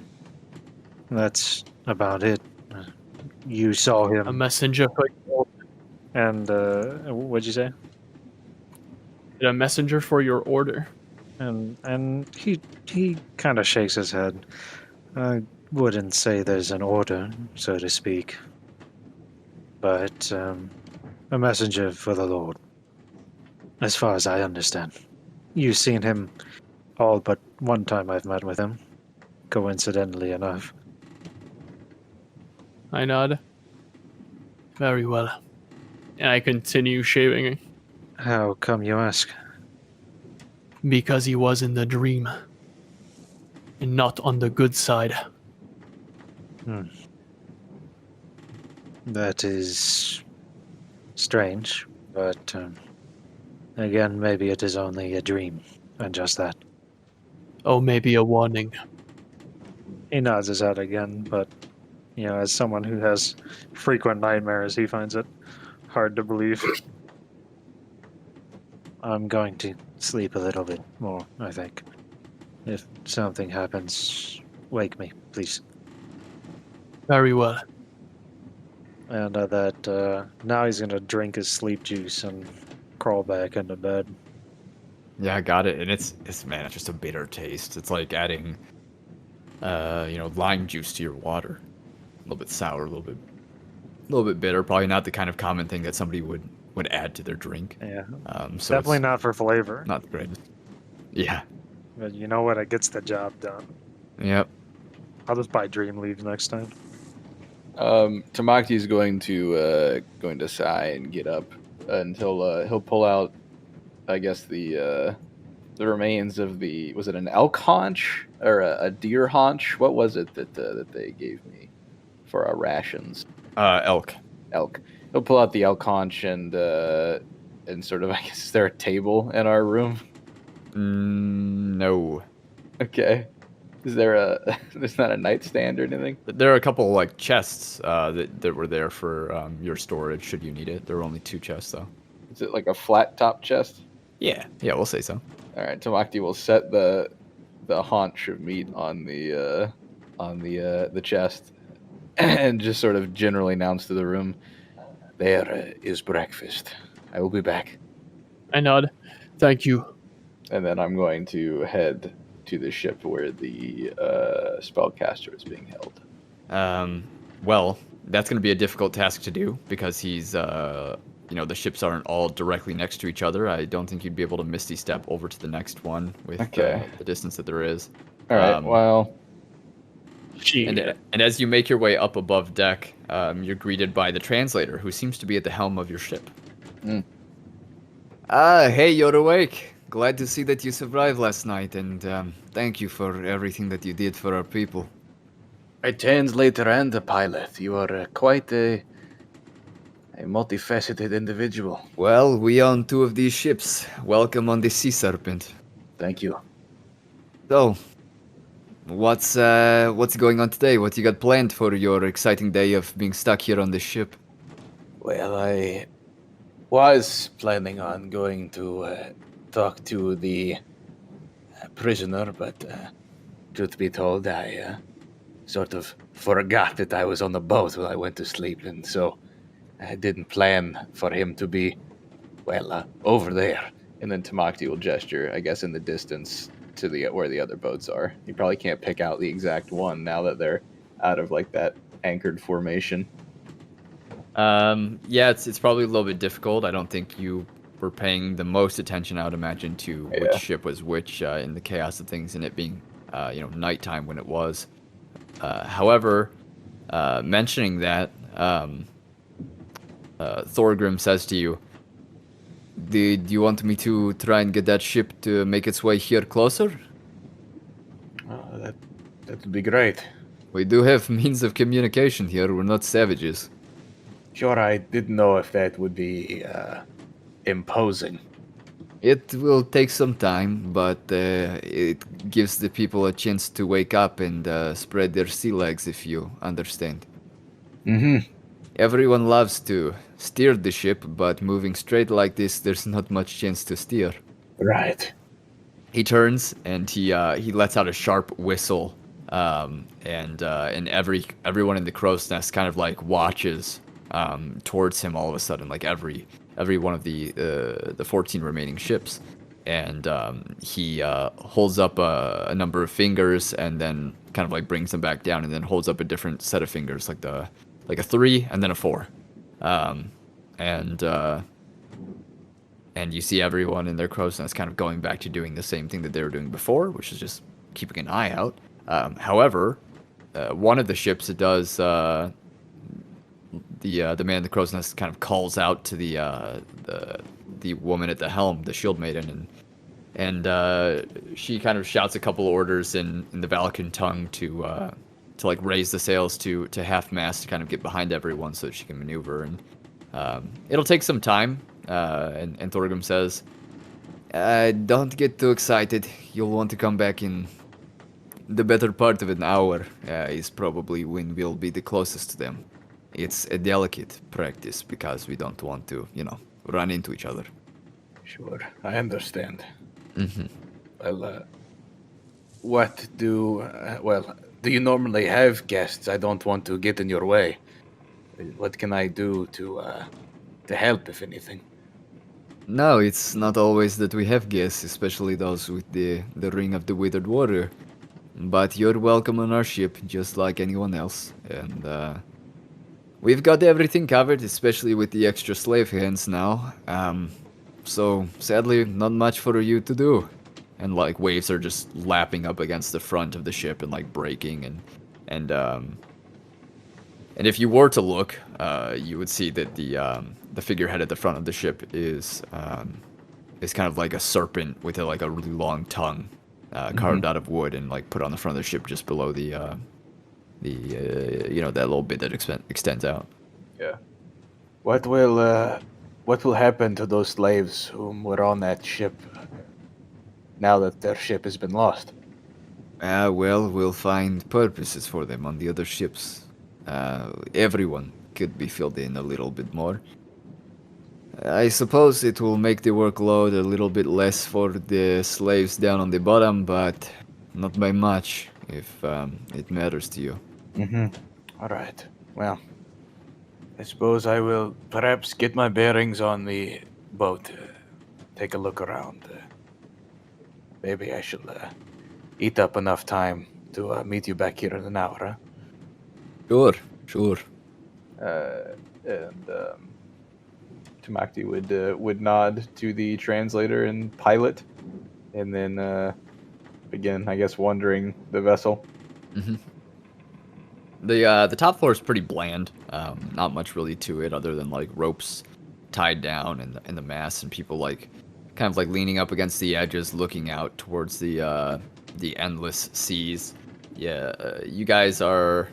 That's about it. You saw him. A messenger for your, And, what'd you say? a messenger for your order. And he kind of shakes his head. I wouldn't say there's an order, so to speak. But, a messenger for the Lord. As far as I understand. You've seen him all but one time I've met with him. Coincidentally enough. I nod. Very well. And I continue shaving How come you ask? because he was in the dream. And not on the good side. That is strange, but again, maybe it is only a dream, and just that. Oh, maybe a warning. He nods his head again, but as someone who has frequent nightmares, he finds it hard to believe. I'm going to sleep a little bit more, I think. If something happens, wake me, please. Very well. And now he's going to drink his sleep juice and crawl back into bed. Yeah, I got it. And it's just a bitter taste. It's like adding, lime juice to your water. A little bit sour, a little bit bitter. Probably not the kind of common thing that somebody would add to their drink. Yeah, So definitely it's not for flavor. not the greatest. Yeah. But you know what? It gets the job done. Yep. I'll just buy Dream Leaves next time. Tamacti is going to sigh and get up until he'll pull out, I guess the remains of was it an elk haunch or a deer haunch? What was it that they gave me for our rations? Elk. Elk. He'll pull out the elk haunch and sort of, I guess, is there a table in our room? No. Okay. Is there there's not a nightstand or anything? There are a couple like chests that were there for your storage should you need it. There were only 2 chests though. Is it like a flat top chest? Yeah, we'll say so. All right, Tamacti will set the haunch of meat on the chest, and just sort of generally announce to the room, There is breakfast. I will be back. I nod. Thank you. and then I'm going to head to the ship where the spellcaster is being held. Well, that's going to be a difficult task to do because he's, the ships aren't all directly next to each other. I don't think you'd be able to misty step over to the next one with the distance that there is. All right. Well, and as you make your way up above deck, you're greeted by the translator, who seems to be at the helm of your ship. Hey, you're awake. Glad to see that you survived last night, and thank you for everything that you did for our people. A translator and a pilot. You are quite a multifaceted individual. Well, we own 2 of these ships. Welcome on the Sea Serpent. Thank you. So, what's going on today? What you got planned for your exciting day of being stuck here on this ship? Well, I was planning on going to talk to the prisoner, but truth be told, I sort of forgot that I was on the boat when I went to sleep, and so I didn't plan for him to be, over there. And then Tamacti will gesture, I guess, in the distance to where the other boats are. You probably can't pick out the exact one now that they're out of that anchored formation. Yeah, it's probably a little bit difficult. I don't think you were paying the most attention, I would imagine, to which ship was which in the chaos of things, and it being, nighttime when it was. However, mentioning that, Thorgrim says to you, do you want me to try and get that ship to make its way here closer? That would be great. We do have means of communication here. We're not savages. Sure, I didn't know if that would be imposing. It will take some time, but it gives the people a chance to wake up and spread their sea legs, if you understand. Mm-hmm. Everyone loves to steer the ship, but moving straight like this, there's not much chance to steer. Right. He turns and he lets out a sharp whistle, and everyone in the crow's nest kind of watches towards him all of a sudden, every one of the 14 remaining ships, and he holds up a number of fingers and then kind of brings them back down, and then holds up a different set of fingers, like a 3 and then a 4, and you see everyone in their crow's nest kind of going back to doing the same thing that they were doing before, which is just keeping an eye out. However, one of the ships, it does. The man in the crow's nest kind of calls out to the woman at the helm, the shield maiden, and she kind of shouts a couple orders in the Valakan tongue to raise the sails to half mast to kind of get behind everyone so that she can maneuver. And it'll take some time. And Thorgrim says, "Don't get too excited. You'll want to come back in the better part of an hour. Is probably when we'll be the closest to them. It's a delicate practice because we don't want to, run into each other." Sure, I understand. Mm-hmm. Well, do you normally have guests? I don't want to get in your way. What can I do to help, if anything? No, it's not always that we have guests, especially those with the Ring of the Withered Warrior. But you're welcome on our ship, just like anyone else. And we've got everything covered, especially with the extra slave hands now. So sadly, not much for you to do. And waves are just lapping up against the front of the ship and breaking, and if you were to look, you would see that the figurehead at the front of the ship is kind of like a serpent with a really long tongue, carved out of wood and put on the front of the ship just below that little bit that extends out. Yeah. What will happen to those slaves whom were on that ship now that their ship has been lost? Well, we'll find purposes for them on the other ships. Everyone could be filled in a little bit more. I suppose it will make the workload a little bit less for the slaves down on the bottom, but Not by much, if it matters to you. All right. Well, I suppose I will perhaps get my bearings on the boat. Take a look around. Maybe I shall eat up enough time to meet you back here in an hour, huh? Sure. And Tamacti would nod to the translator and pilot, and then begin, I guess, wandering the vessel. Mm-hmm. The top floor is pretty bland. Not much really to it other than like ropes tied down in the mast and people like kind of like leaning up against the edges, looking out towards the endless seas. Yeah, you guys are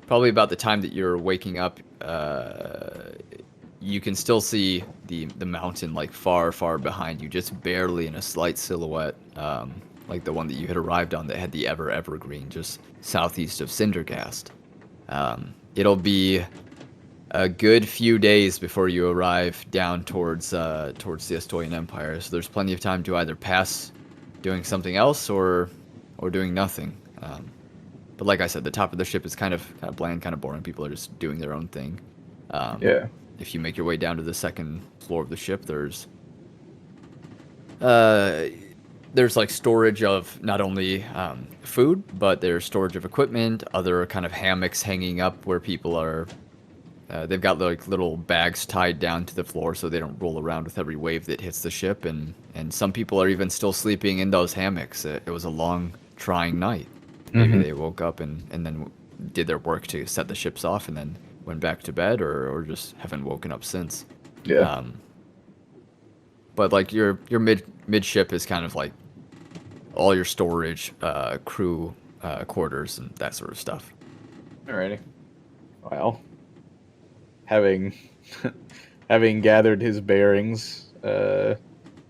probably about the time that you're waking up. You can still see the mountain like far behind you, just barely in a slight silhouette, like the one that you had arrived on that had the evergreen just southeast of Cindergast. It'll be a good few days before you arrive down towards the Estoian Empire, so there's plenty of time to either pass doing something else or doing nothing. But like I said, the top of the ship is kind of bland, kind of boring. People are just doing their own thing. Yeah. If you make your way down to the second floor of the ship, there's like storage of not only food, but there's storage of equipment, other kind of hammocks hanging up where people are. They've got like little bags tied down to the floor so they don't roll around with every wave that hits the ship, and some people are even still sleeping in those hammocks. It was a long, trying night. Maybe they woke up and then did their work to set the ships off and then went back to bed or just haven't woken up since. Yeah. But like your midship is kind of like all your storage, crew quarters and that sort of stuff. Alrighty. Well, having gathered his bearings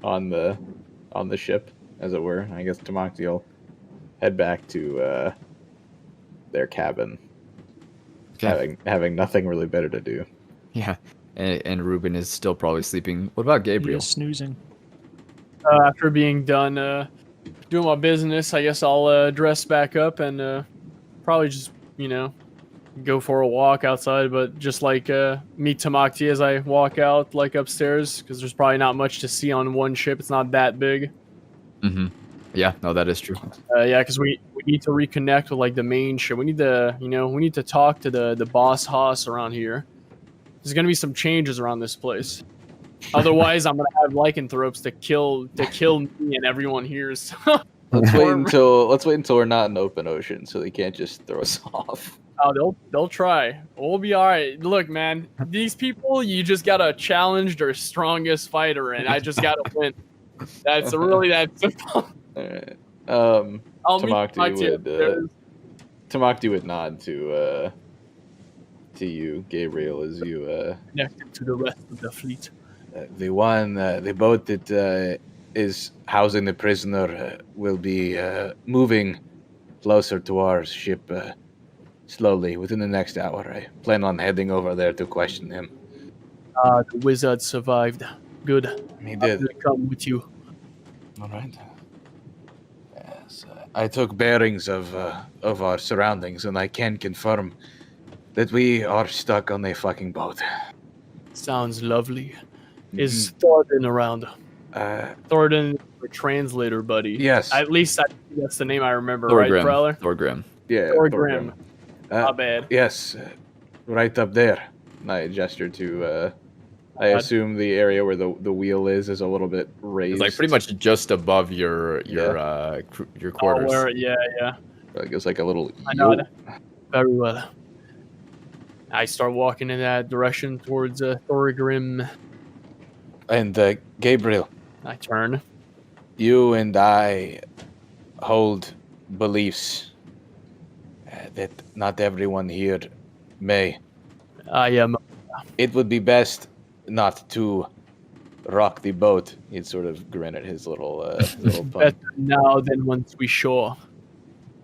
on the ship, as it were, I guess Tamacti will head back to their cabin. Okay. Having nothing really better to do. Yeah, and Rubin is still probably sleeping. What about Gabriel? He is snoozing. After being done doing my business, I guess I'll dress back up and probably just, go for a walk outside, but just like meet Tamacti as I walk out like upstairs, because there's probably not much to see on one ship. It's not that big. Mm-hmm. Yeah, no, that is true. Yeah, because we need to reconnect with like the main ship. We need to, we need to talk to the boss Hoss around here. There's gonna be some changes around this place. Otherwise, I'm gonna have lycanthropes to kill me and everyone here. So. Let's wait until we're not in open ocean, so they can't just throw us off. Oh, they'll try. We'll be all right. Look, man, these people, you just gotta challenge their strongest fighter, and I just gotta win. That's really that simple. All right. Tamacti would nod to you, Gabriel, as you connected to the rest of the fleet. The boat that is housing the prisoner will be moving closer to our ship slowly within the next hour. I plan on heading over there to question him. The wizard survived. Good. He did. I'm gonna come with you. All right. Yes, I took bearings of our surroundings, and I can confirm that we are stuck on a fucking boat. Sounds lovely. Is Thornton around? Thornton, the translator, buddy. Yes. At least that's the name I remember, Thorgrim. right, Prowler? Thorgrim. Yeah, Thorgrim. Not bad. Yes, right up there. I gesture to. I assume the area where the wheel is a little bit raised. It's like pretty much just above your quarters. Yeah. Like it's like a little. I know that. Very well. I start walking in that direction towards Thorgrim. And Gabriel, I turn. you and I hold beliefs that not everyone here may. I am. It would be best not to rock the boat. He'd sort of grin at his little pun. Better now than once we shore.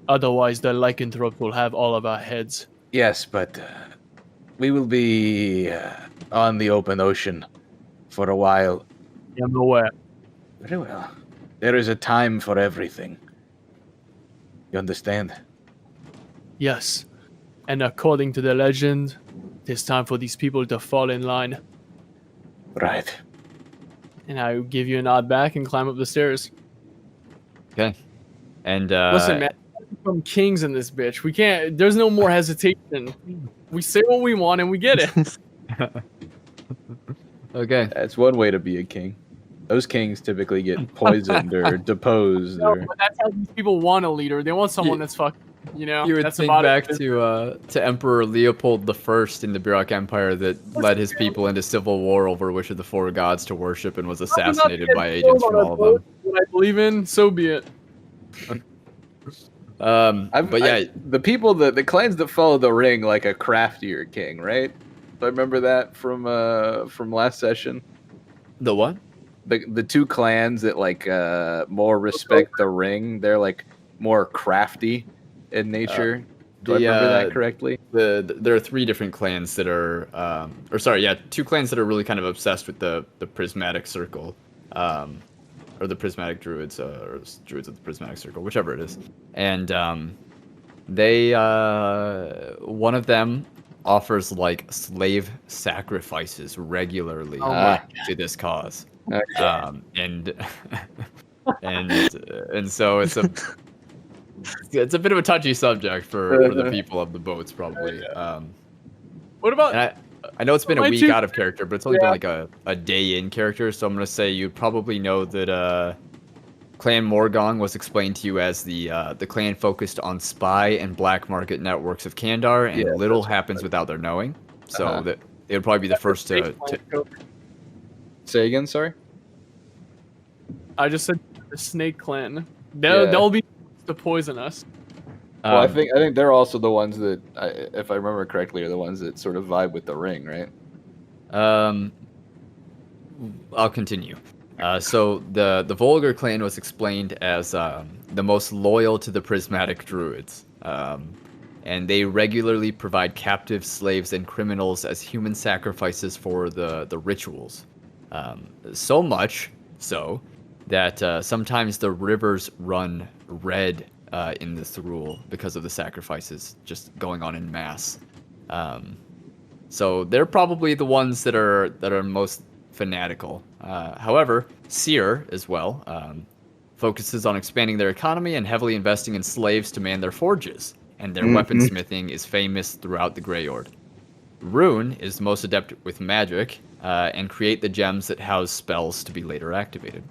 Otherwise, the lycanthrope will have all of our heads. Yes, but we will be on the open ocean for a while. I'm aware. Very well. There is a time for everything. You understand? Yes. And according to the legend, it is time for these people to fall in line. Right. And I give you a nod back and climb up the stairs. Okay. And Listen, man, we become kings in this bitch. We can't. There's no more hesitation. We say what we want and we get it. okay. That's one way to be a king. Those kings typically get poisoned or deposed. No, Or but that's how these people want a leader. They want someone that's fucking. You know, You would that's think about back it. to Emperor Leopold I in the Burak Empire that led his people into civil war over which of the four gods to worship and was assassinated by agents from all of them. What I believe in, so be it. But yeah, the people that the clans that follow the ring like a craftier king, right? I remember that from last session. the what? The two clans that like more respect the ring, they're like more crafty in nature. Do I remember that correctly? There are three different clans that are, two clans that are really kind of obsessed with the prismatic circle, or the prismatic druids, or druids of the prismatic circle, whichever it is. And they, one of them offers like slave sacrifices regularly to this cause. Okay. And so it's a bit of a touchy subject for the people of the boats, probably. What about? And I know it's been a My week two- out of character, but it's only been like a day in character, so I'm gonna say you probably know that Clan Morgong was explained to you as the clan focused on spy and black market networks of Kandar, and little happens without their knowing. So that it would probably be the first to Say again, sorry. I just said the Snake Clan. They'll be to poison us. Well, I think they're also the ones that, if I remember correctly, are the ones that sort of vibe with the ring, right? I'll continue. So the Volgar clan was explained as the most loyal to the prismatic druids, and they regularly provide captive slaves and criminals as human sacrifices for the rituals. So much so that sometimes the rivers run red in the Thruul because of the sacrifices just going on in mass. So they're probably the ones that are most fanatical. However, Seer as well focuses on expanding their economy and heavily investing in slaves to man their forges, and their weaponsmithing is famous throughout the Greyord. Rune is most adept with magic and create the gems that house spells to be later activated.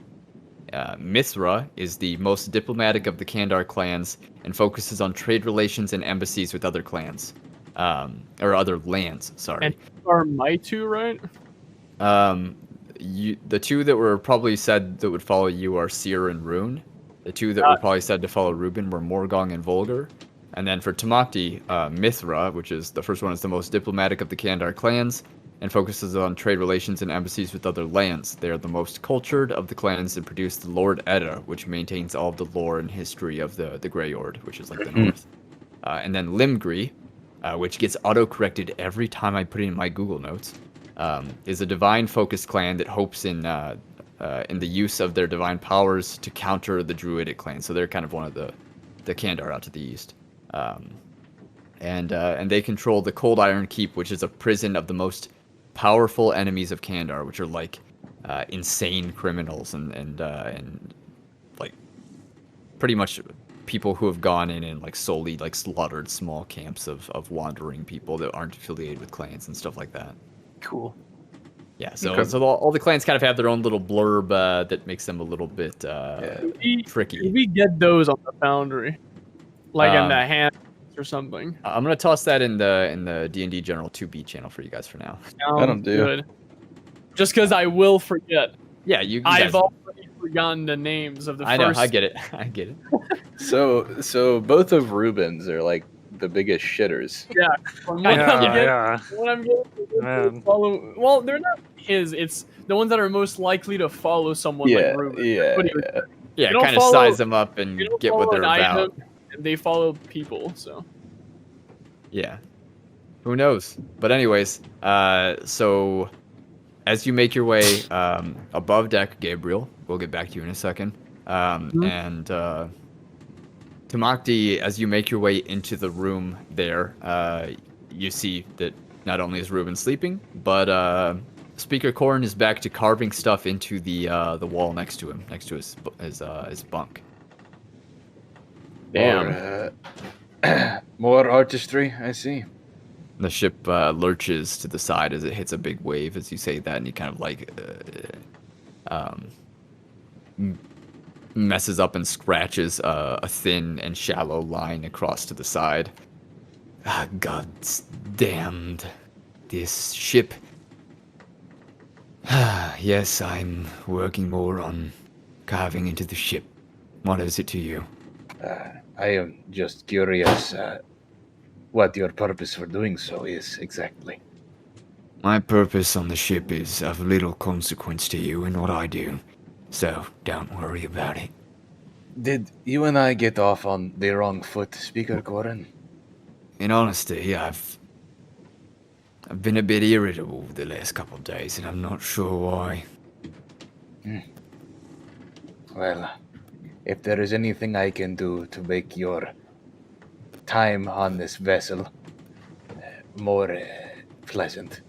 Mithra is the most diplomatic of the Kandar clans and focuses on trade relations and embassies with other clans. Or other lands, sorry. And are my two, right? The two that were probably said that would follow you are Seer and Rune. The two that were probably said to follow Rubin were Morgong and Volgar. And then for Tamacti, Mithra, which is the first one, is the most diplomatic of the Kandar clans and focuses on trade relations and embassies with other lands. They are the most cultured of the clans and produce the Lord Edda, which maintains all of the lore and history of the Greyord, which is like the north. And then Limgri, which gets auto-corrected every time I put it in my Google Notes, is a divine-focused clan that hopes in the use of their divine powers to counter the druidic clan. So they're kind of one of the Kandar out to the east. And they control the Cold Iron Keep, which is a prison of the most powerful enemies of Kandar, which are like insane criminals and like pretty much people who have gone in and like solely like slaughtered small camps of wandering people that aren't affiliated with clans and stuff like that. Cool. Yeah, so all the clans kind of have their own little blurb that makes them a little bit tricky. Can we get those on the Foundry, like in the hand or something? I'm gonna toss that in the D&D General 2B channel for you guys for now. That'll do. Good. Just because I will forget. Yeah, you I've guys, already forgotten the names of the I know, first. I get it. I get it. So both of Rubin's are like the biggest shitters. Yeah. From what I'm getting, Yeah. what I'm getting, Man. follow. Well, they're not his. It's the ones that are most likely to follow someone like Rubin. Yeah, They don't kind of follow- size them up They and don't get what follow they're an about. item, and they follow people. So. Yeah. Who knows? But anyways, so as you make your way above deck, Gabriel, we'll get back to you in a second. And Tamacti, as you make your way into the room there, you see that not only is Rubin sleeping, but Speaker Corn is back to carving stuff into the wall next to him, next to his bunk. Damn. More artistry, I see. The ship lurches to the side as it hits a big wave as you say that, and he kind of like messes up and scratches a thin and shallow line across to the side. Ah, God's damned. This ship. Yes, I'm working more on carving into the ship. What is it to you? I am just curious what your purpose for doing so is exactly. My purpose on the ship is of little consequence to you in what I do, so don't worry about it. Did you and I get off on the wrong foot, Speaker Goran? In honesty, I've been a bit irritable the last couple of days, and I'm not sure why. Well, if there is anything I can do to make your time on this vessel more pleasant,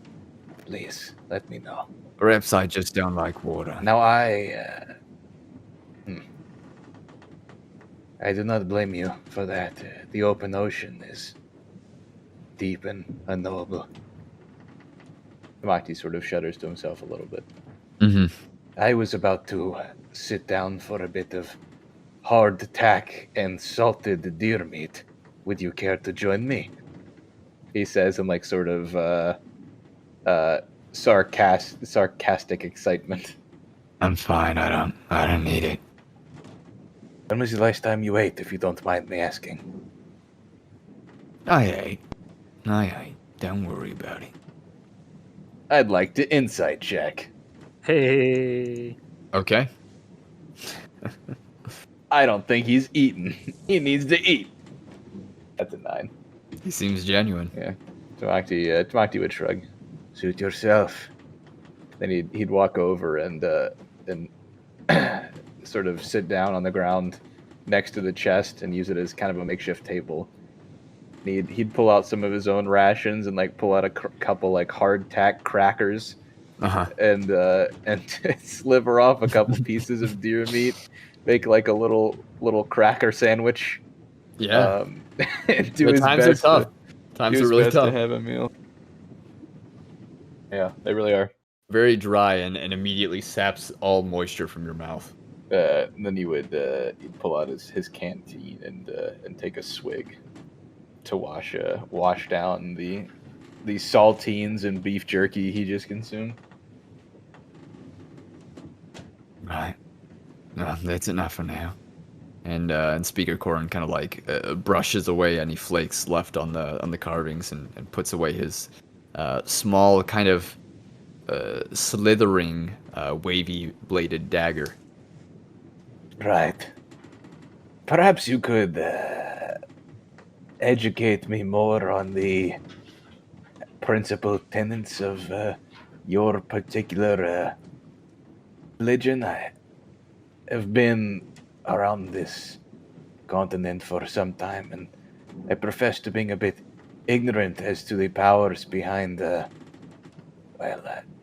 please let me know. Perhaps I just don't like water. Now I do not blame you for that. The open ocean is deep and unknowable. Tamacti sort of shudders to himself a little bit. Mm-hmm. I was about to sit down for a bit of hard tack and salted deer meat. Would you care to join me? He says in like sort of sarcastic excitement. I'm fine. I don't need it. When was the last time you ate, if you don't mind me asking? I ate. Don't worry about it. I'd like to insight check. Hey. Okay. I don't think he's eaten. He needs to eat. That's a 9. He seems genuine. Yeah. Tamacti would shrug. Suit yourself. Then he'd walk over and sort of sit down on the ground next to the chest and use it as kind of a makeshift table. He'd pull out some of his own rations and like pull out a couple like hardtack crackers, and sliver off a couple pieces of deer meat, make like a little cracker sandwich. Yeah. And do The his times best are tough. Times are really to tough. have a meal. Yeah, they really are. Very dry and immediately saps all moisture from your mouth. And then he'd pull out his canteen and take a swig to wash down the saltines and beef jerky he just consumed. Right. No, that's enough for now. And Speaker Corn kind of like brushes away any flakes left on the carvings and puts away his small kind of slithering wavy bladed dagger. Right. Perhaps you could educate me more on the principal tenets of your particular religion. I have been around this continent for some time, and I profess to being a bit ignorant as to the powers behind,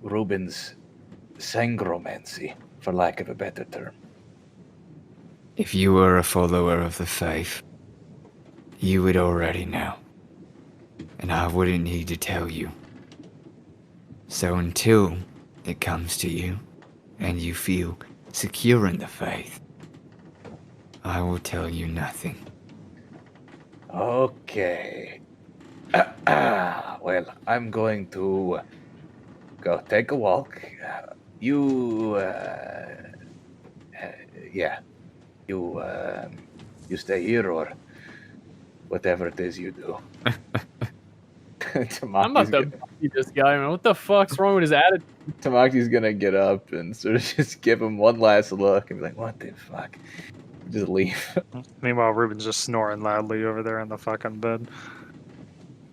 Rubin's sangromancy, for lack of a better term. If you were a follower of the faith, you would already know. And I wouldn't need to tell you. So until it comes to you, and you feel secure in the faith, I will tell you nothing. Okay. Well, I'm going to go take a walk. You stay here or whatever it is you do. I'm about to beat this guy, man. What the fuck's wrong with his attitude? Tamaki's gonna get up and sort of just give him one last look and be like, "What the fuck?" Just leave. Meanwhile, Rubin's just snoring loudly over there in the fucking bed.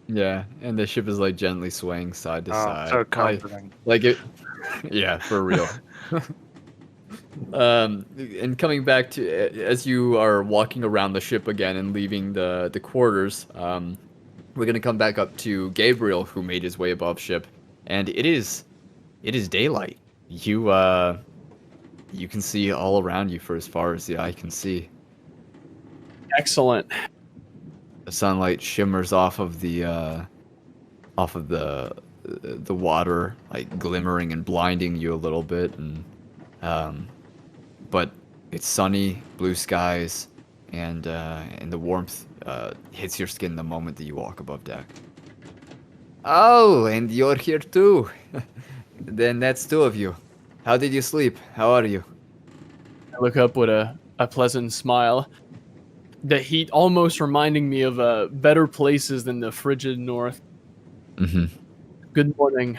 Yeah, and the ship is like gently swaying side to side. So comforting. Like it. Yeah, for real. And coming back to as you are walking around the ship again and leaving the quarters, we're gonna come back up to Gabriel, who made his way above ship, and it is daylight. You can see all around you for as far as the eye can see. Excellent. The sunlight shimmers off of the water, like glimmering and blinding you a little bit, and but it's sunny, blue skies, and the warmth hits your skin the moment that you walk above deck. Oh, and you're here too. Then that's two of you. How did you sleep? How are you? I look up with a pleasant smile. The heat almost reminding me of better places than the frigid north. Mm-hmm. Good morning.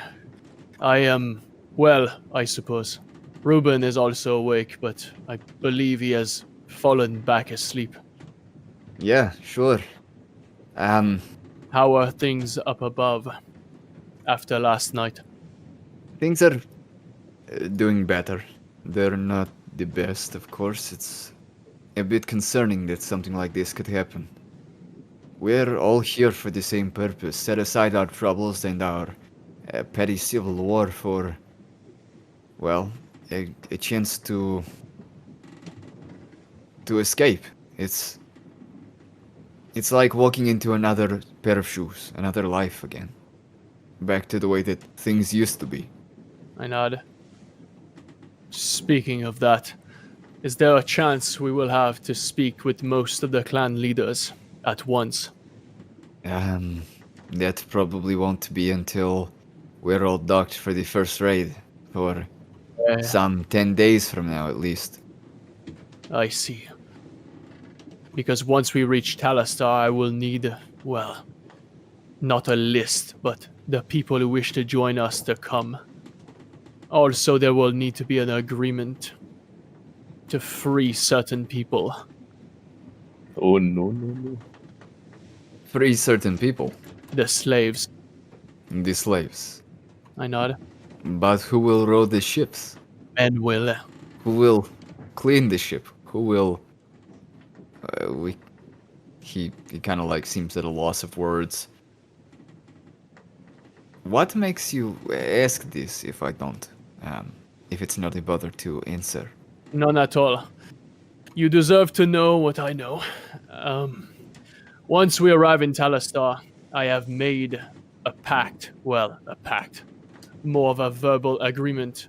I am well, I suppose. Rubin is also awake, but I believe he has fallen back asleep. Yeah, sure. How are things up above after last night? Things are doing better. They're not the best, of course. It's a bit concerning that something like this could happen. We're all here for the same purpose, set aside our troubles and our petty civil war for, well, a chance to escape. It's like walking into another pair of shoes, another life again. Back to the way that things used to be. I nod. Speaking of that, is there a chance we will have to speak with most of the clan leaders at once? That probably won't be until we're all docked for the first raid, or some 10 days from now at least. I see. Because once we reach Talastar, I will need, well, not a list, but the people who wish to join us to come. Also, there will need to be an agreement to free certain people. Oh, no. Free certain people. The slaves. The slaves. I nod. But who will row the ships? Men will. Who will clean the ship? Who will... He kind of like seems at a loss of words. What makes you ask this if I don't? If it's not a bother to answer. None at all. You deserve to know what I know. Once we arrive in Talastar, I have made a pact. Well, a pact. More of a verbal agreement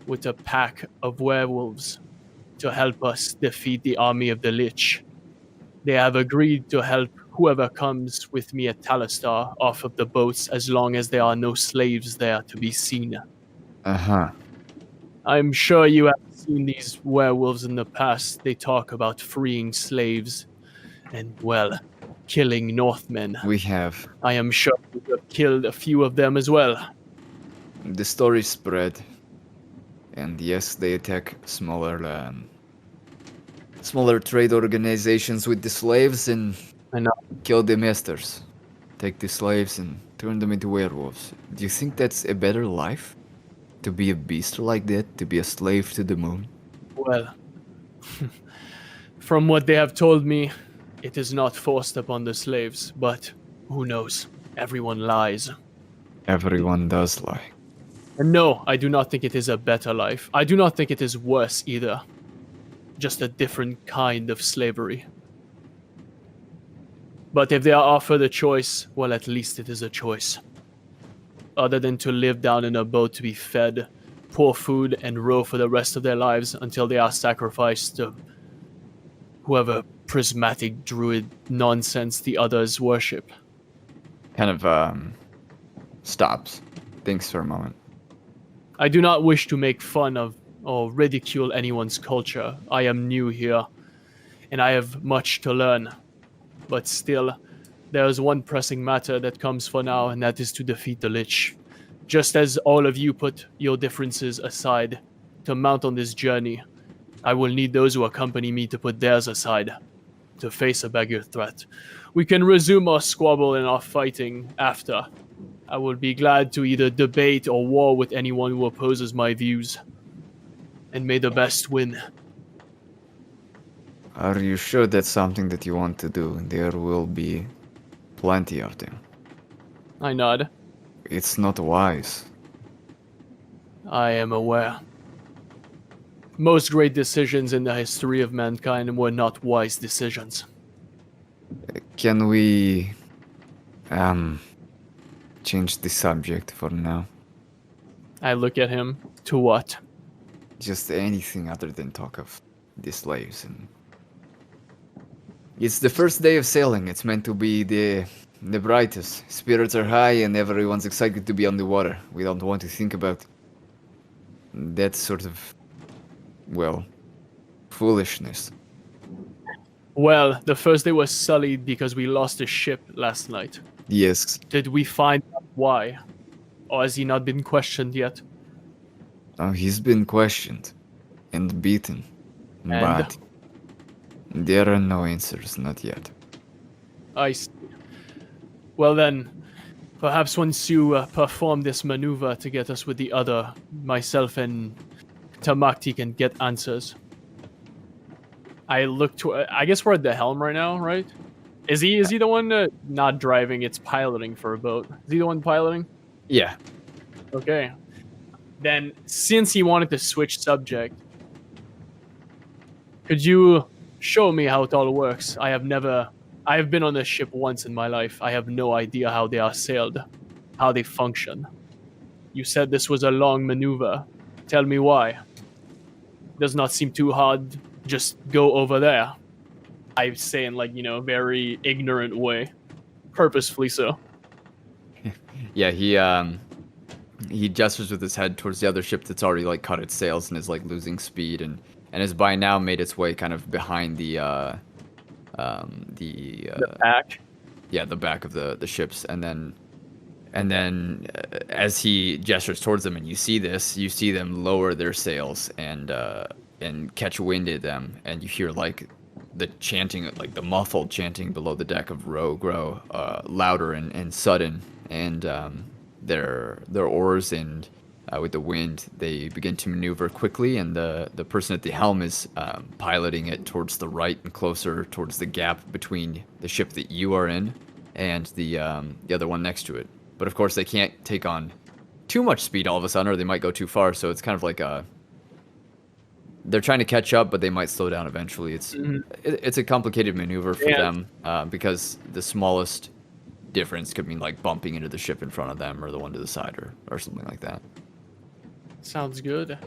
with a pack of werewolves to help us defeat the army of the Lich. They have agreed to help whoever comes with me at Talastar off of the boats as long as there are no slaves there to be seen. Uh-huh. I'm sure you have seen these werewolves in the past. They talk about freeing slaves and, well, killing Northmen. We have. I am sure you have killed a few of them as well. The story spread. And yes, they attack smaller trade organizations with the slaves and I know. kill the masters. Take the slaves and turn them into werewolves. Do you think that's a better life? To be a beast like that? To be a slave to the moon? Well, from what they have told me, it is not forced upon the slaves, but who knows? Everyone lies. Everyone does lie. And no, I do not think it is a better life. I do not think it is worse either. Just a different kind of slavery. But if they are offered a choice, well, at least it is a choice. Other than to live down in a boat to be fed, poor food, and row for the rest of their lives until they are sacrificed to whoever prismatic druid nonsense the others worship. Kind of, stops. Thinks for a moment. I do not wish to make fun of or ridicule anyone's culture. I am new here, and I have much to learn. But still, there is one pressing matter that comes for now, and that is to defeat the Lich. Just as all of you put your differences aside to mount on this journey, I will need those who accompany me to put theirs aside to face a bigger threat. We can resume our squabble and our fighting after. I will be glad to either debate or war with anyone who opposes my views. and may the best win. Are you sure that's something that you want to do? There will be plenty of them. I nod. It's not wise. I am aware. Most great decisions in the history of mankind were not wise decisions. Can we change the subject for now? I look at him. To what? Just anything other than talk of the slaves. And it's the first day of sailing. It's meant to be the brightest. Spirits are high and everyone's excited to be on the water. We don't want to think about that sort of, well, foolishness. Well, the first day was sullied because we lost a ship last night. Yes. Did we find out why? Or has he not been questioned yet? He's been questioned and beaten, And? but there are no answers, not yet. I see. Well then, perhaps once you perform this maneuver to get us with the other, myself and Tamacti can get answers. I look to. I guess we're at the helm right now, right? Is he the one not driving? It's piloting for a boat. Is he the one piloting? Yeah. Okay. Then, since he wanted to switch subject, could you show me how it all works? I have been on a ship once in my life. I have no idea how they are sailed, how they function. You said this was a long maneuver. Tell me why. Does not seem too hard. Just go over there. I say in very ignorant way, purposefully so. Yeah, he gestures with his head towards the other ship that's already cut its sails and is losing speed and has by now made its way kind of behind the back. Yeah, the back of the ships, and then as he gestures towards them and you see them lower their sails and catch wind at them, and you hear the chanting, the muffled chanting below the deck of row grow louder and sudden, and their oars and with the wind they begin to maneuver quickly, and the person at the helm is piloting it towards the right and closer towards the gap between the ship that you are in and the other one next to it. But of course they can't take on too much speed all of a sudden, or they might go too far, so it's kind of they're trying to catch up, but they might slow down eventually. It's a complicated maneuver for them because the smallest difference could mean bumping into the ship in front of them or the one to the side or something like that. Sounds good.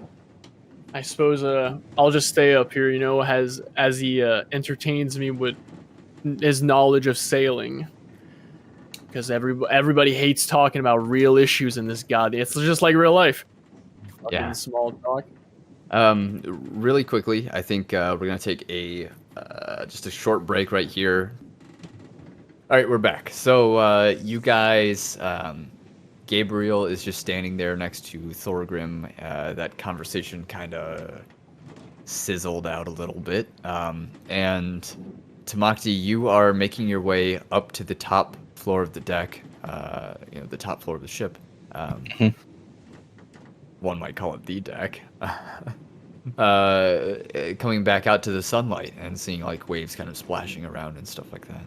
I suppose I'll just stay up here, as he entertains me with his knowledge of sailing. Because everybody hates talking about real issues in this god. It's just like real life. Yeah. Small talk. Really quickly, I think we're gonna take just a short break right here. All right, we're back. So you guys, Gabriel is just standing there next to Thorgrim. That conversation kind of sizzled out a little bit, and Tamacti, you are making your way up to the top floor of the deck. The top floor of the ship. One might call it the deck. Coming back out to the sunlight and seeing waves kind of splashing around and stuff like that.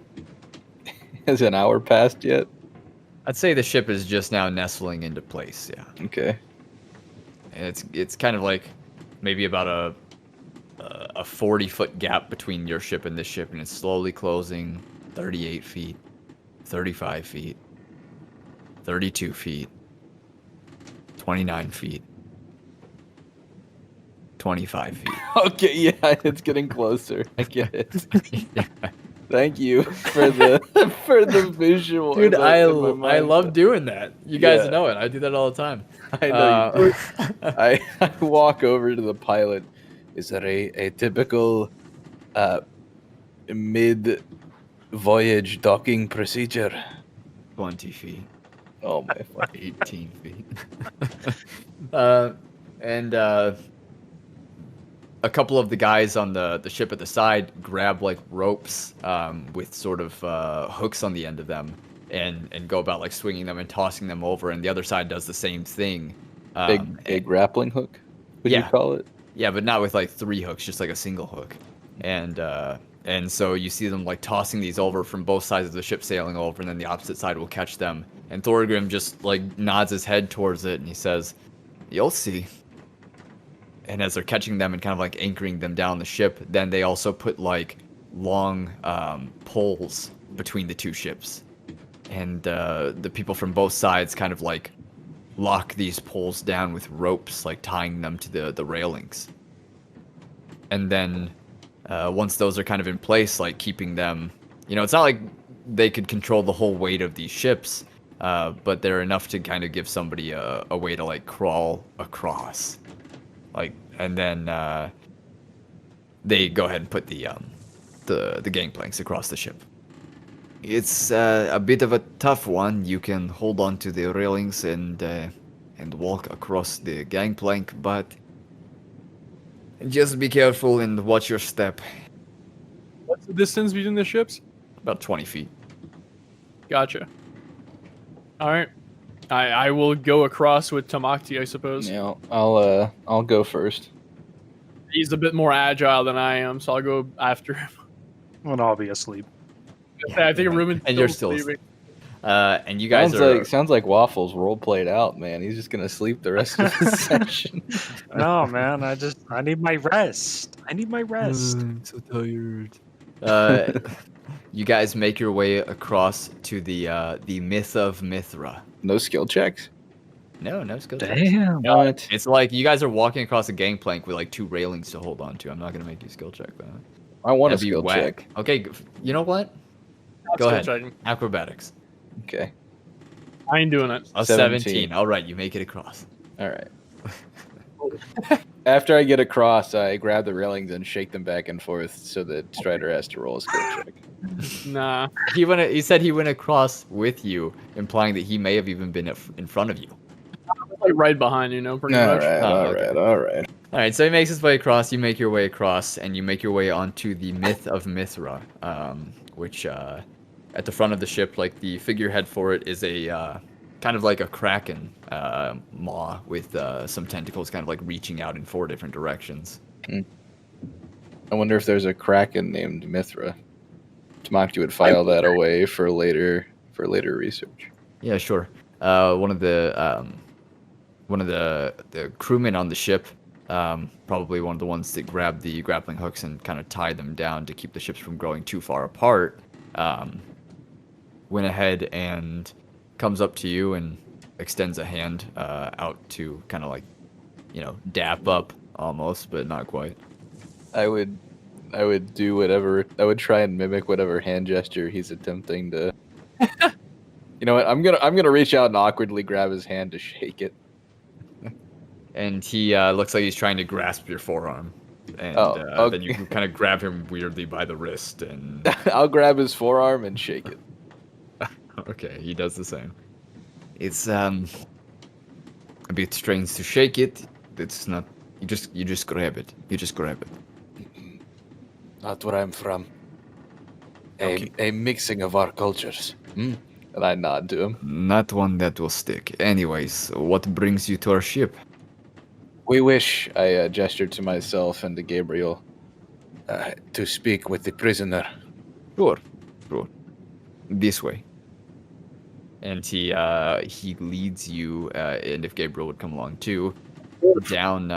Has an hour passed yet? I'd say the ship is just now nestling into place. Yeah. Okay. And it's kind of maybe about a 40-foot gap between your ship and this ship, and it's slowly closing. 38 feet, 35 feet, 32 feet, 29 feet, 25 feet. Okay, yeah, it's getting closer. I get it. Thank you for the visual. Dude, I love doing that. You guys know it. I do that all the time. I know you do. I walk over to the pilot. Is there a typical mid-voyage docking procedure? 20 feet. Oh my 18 feet. And a couple of the guys on the ship at the side grab ropes with sort of hooks on the end of them and go about swinging them and tossing them over, and the other side does the same thing. A grappling hook? Would you call it? Yeah, but not with like 3 hooks, just like a single hook. And so you see them like tossing these over from both sides of the ship, sailing over, and then the opposite side will catch them. And Thorgrim just like nods his head towards it, and he says, "You'll see." And as they're catching them and kind of like anchoring them down the ship, then they also put like long poles between the 2 ships, and the people from both sides kind of like lock these poles down with ropes, like tying them to the railings. And then once those are kind of in place, like keeping them, it's not like they could control the whole weight of these ships, but they're enough to kind of give somebody a way to like crawl across, like, and then they go ahead and put the gangplanks across the ship. It's a bit of a tough one. You can hold on to the railings and walk across the gangplank, but just be careful and watch your step. What's the distance between the ships? About 20 feet. Gotcha. All right. I will go across with Tamacti, I suppose. Yeah, I'll go first. He's a bit more agile than I am, so I'll go after him. Well, I'll be asleep. I think Rubin. And you're still sleeping. and you guys Sounds like Waffles role played out, man. He's just gonna sleep the rest of the session. No, man. I need my rest. I'm so tired. You guys make your way across to the Myth of Mithra. No skill checks. No skill checks. Damn. What? It's like you guys are walking across a gangplank with like 2 railings to hold on to. I'm not gonna make you skill check that. I want a That'd be skill whack. check. Okay, you know what? Go Skill ahead. checking. Acrobatics. Okay. I ain't doing it. A 17. 17. All right, you make it across. All right. After I get across, I grab the railings and shake them back and forth so that Strider has to roll a skill check. Nah. He said he went across with you, implying that he may have even been in front of you. Like right behind you, pretty All much. right, Oh, all okay. right, all right. All right, so he makes his way across. You make your way across, and you make your way onto the Myth of Mithra, which at the front of the ship, like the figurehead for it is a kind of like a kraken maw with some tentacles kind of like reaching out in 4 different directions. I wonder if there's a kraken named Mithra. Tamacti would file that away for later research. Yeah, sure. One of the crewmen on the ship, probably one of the ones that grabbed the grappling hooks and kind of tied them down to keep the ships from going too far apart, went ahead and comes up to you and extends a hand out to kind of like, dap up almost, but not quite. I would do whatever. I would try and mimic whatever hand gesture he's attempting to. You know what? I'm gonna reach out and awkwardly grab his hand to shake it. And he looks like he's trying to grasp your forearm. And okay. Then you can kind of grab him weirdly by the wrist and... I'll grab his forearm and shake it. Okay, he does the same. It's a bit strange to shake it. It's not... You just grab it. You just grab it. Not where I'm from. Okay. A mixing of our cultures. And I nod to him. Not one that will stick. Anyways, what brings you to our ship? We wish, I gestured to myself and to Gabriel, To speak with the prisoner. Sure. This way. And he leads you, and if Gabriel would come along too, down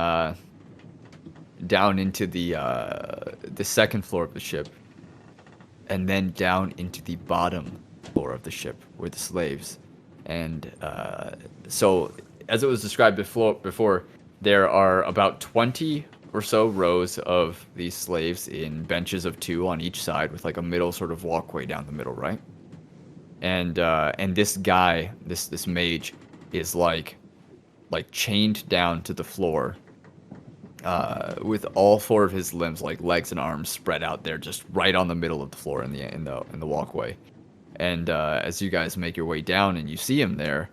into the second floor of the ship, and then down into the bottom floor of the ship were the slaves. And so, as it was described before, there are about 20 or so rows of these slaves in benches of 2 on each side, with like a middle sort of walkway down the middle, right? And this guy, this mage, is like chained down to the floor, with all 4 of his limbs, like legs and arms, spread out there, just right on the middle of the floor in the walkway. And as you guys make your way down and you see him there,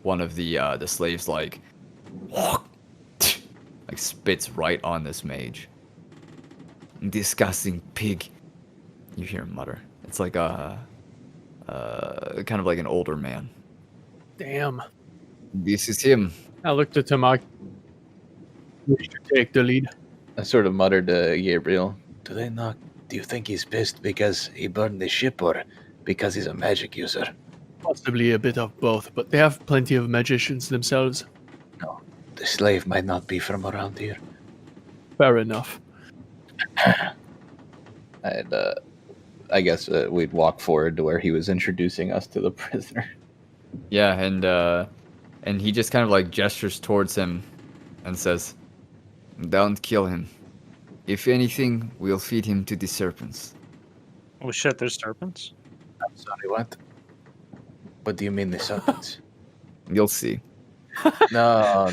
one of the slaves like spits right on this mage. Disgusting pig, you hear him mutter. It's like a kind of like an older man. Damn. This is him. I looked at Tamacti. wish to take the lead. I sort of muttered to Gabriel. Do you think he's pissed because he burned the ship or because he's a magic user? Possibly a bit of both, but they have plenty of magicians themselves. No, the slave might not be from around here. Fair enough. And I guess we'd walk forward to where he was introducing us to the prisoner. Yeah, and he just kind of like gestures towards him and says, "Don't kill him. If anything, we'll feed him to the serpents." Oh shit, there's serpents? I'm sorry, what? What do you mean the serpents? You'll see. No.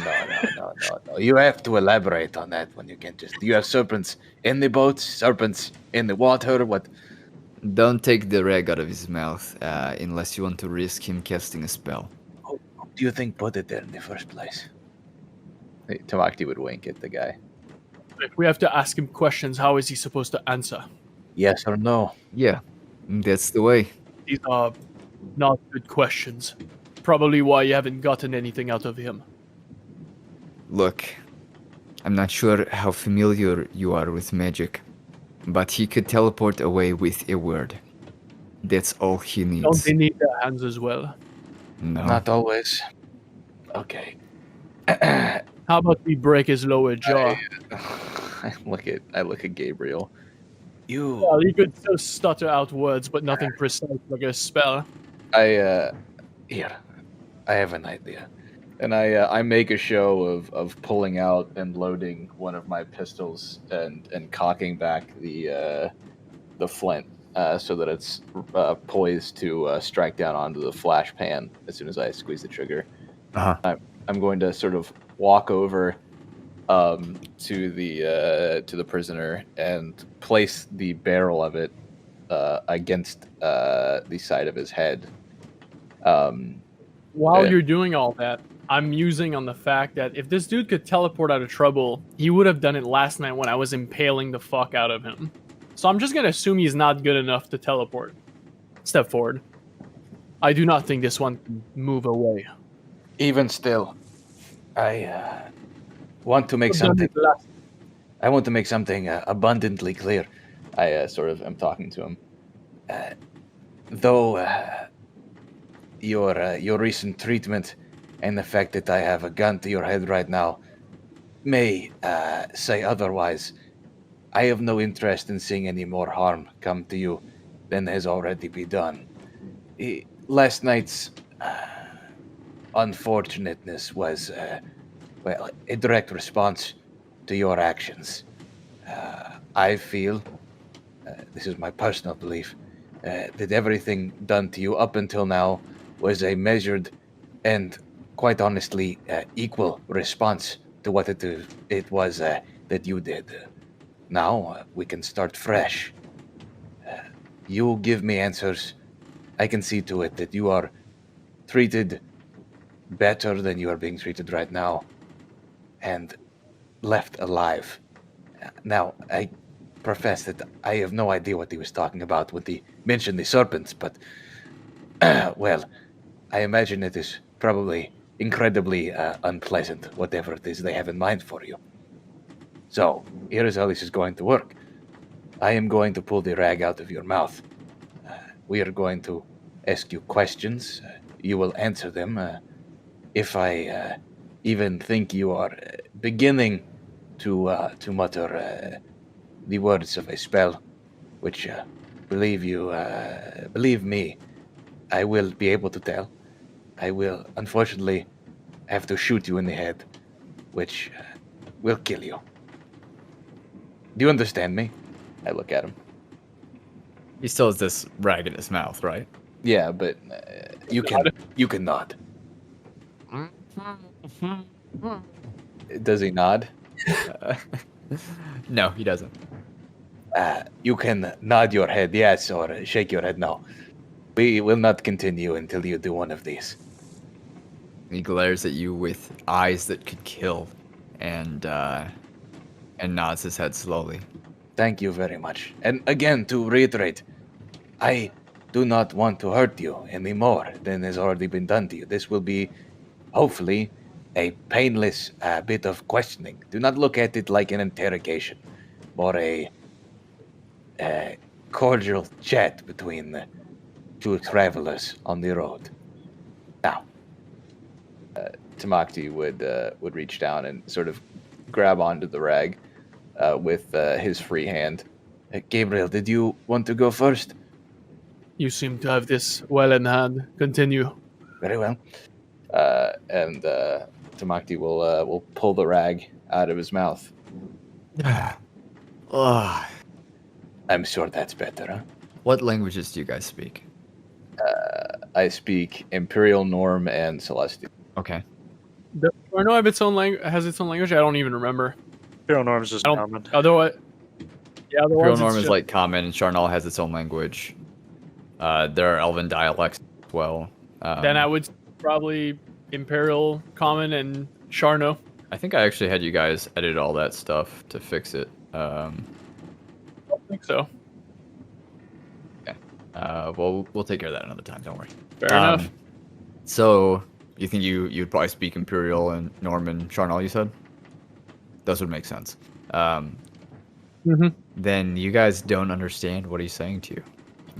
You have to elaborate on that when you can just... You have serpents in the boats, serpents in the water, what? Don't take the rag out of his mouth unless you want to risk him casting a spell. Who do you think put it there in the first place? Hey, Tamacti would wink at the guy. If we have to ask him questions, how is he supposed to answer? Yes or no? Yeah, that's the way. These are not good questions. Probably why you haven't gotten anything out of him. Look, I'm not sure how familiar you are with magic, but he could teleport away with a word. That's all he needs. Don't they need their hands as well? No. Not always. Okay. How about we break his lower jaw? I look at Gabriel. Well, he could still stutter out words, but nothing precise like a spell. Here, I have an idea. And I make a show of pulling out and loading one of my pistols and cocking back the flint so that it's poised to strike down onto the flash pan as soon as I squeeze the trigger. Uh-huh. I'm going to sort of walk over to the prisoner and place the barrel of it against the side of his head. While you're doing all that, I'm musing on the fact that if this dude could teleport out of trouble, he would have done it last night when I was impaling the fuck out of him. So I'm just going to assume he's not good enough to teleport. Step forward. I do not think this one can move away. Even still, I want to make something... I want to make something abundantly clear. I sort of am talking to him. Though your recent treatment and the fact that I have a gun to your head right now may say otherwise, I have no interest in seeing any more harm come to you than has already been done. Last night's unfortunateness was, a direct response to your actions. I feel, this is my personal belief, that everything done to you up until now was a measured and, quite honestly, equal response to what it was that you did. Now we can start fresh. You give me answers. I can see to it that you are treated better than you are being treated right now, and left alive. Now, I profess that I have no idea what he was talking about when he mentioned the serpents, but, well, I imagine it is probably incredibly unpleasant, whatever it is they have in mind for you. So, here is how this is going to work. I am going to pull the rag out of your mouth. We are going to ask you questions. You will answer them. If I even think you are beginning to mutter the words of a spell, which, believe me, I will be able to tell. I will, unfortunately, have to shoot you in the head, which will kill you. Do you understand me? I look at him. He still has this rag in his mouth, right? Yeah, but You can nod. does he nod? No, he doesn't. You can nod your head yes or shake your head no. We will not continue until you do one of these. He glares at you with eyes that could kill, and nods his head slowly. Thank you very much. And again, to reiterate, I do not want to hurt you any more than has already been done to you. This will be, hopefully, a painless bit of questioning. Do not look at it like an interrogation, more a cordial chat between two travelers on the road. Now, Tamacti would reach down and sort of grab onto the rag with his free hand. Gabriel, did you want to go first? You seem to have this well in hand. Continue. Very well. And Tamacti will pull the rag out of his mouth. Ugh. I'm sure that's better, huh? What languages do you guys speak? I speak Imperial Norm and Celestial. Okay. Does Charno have its own has its own language? I don't even remember. Imperial Norm's just I don't- common. Otherwise, yeah. Imperial Otherwise, Norm it's is just, like common, and Charnal has its own language. There are Elven dialects as well. then I would probably Imperial, Common, and Charno. I think I actually had you guys edit all that stuff to fix it. I think so. Well, we'll take care of that another time. Don't worry. Fair enough. So, you think you'd probably speak Imperial and Norman Charnal, you said? Those would make sense. Then you guys don't understand what he's saying to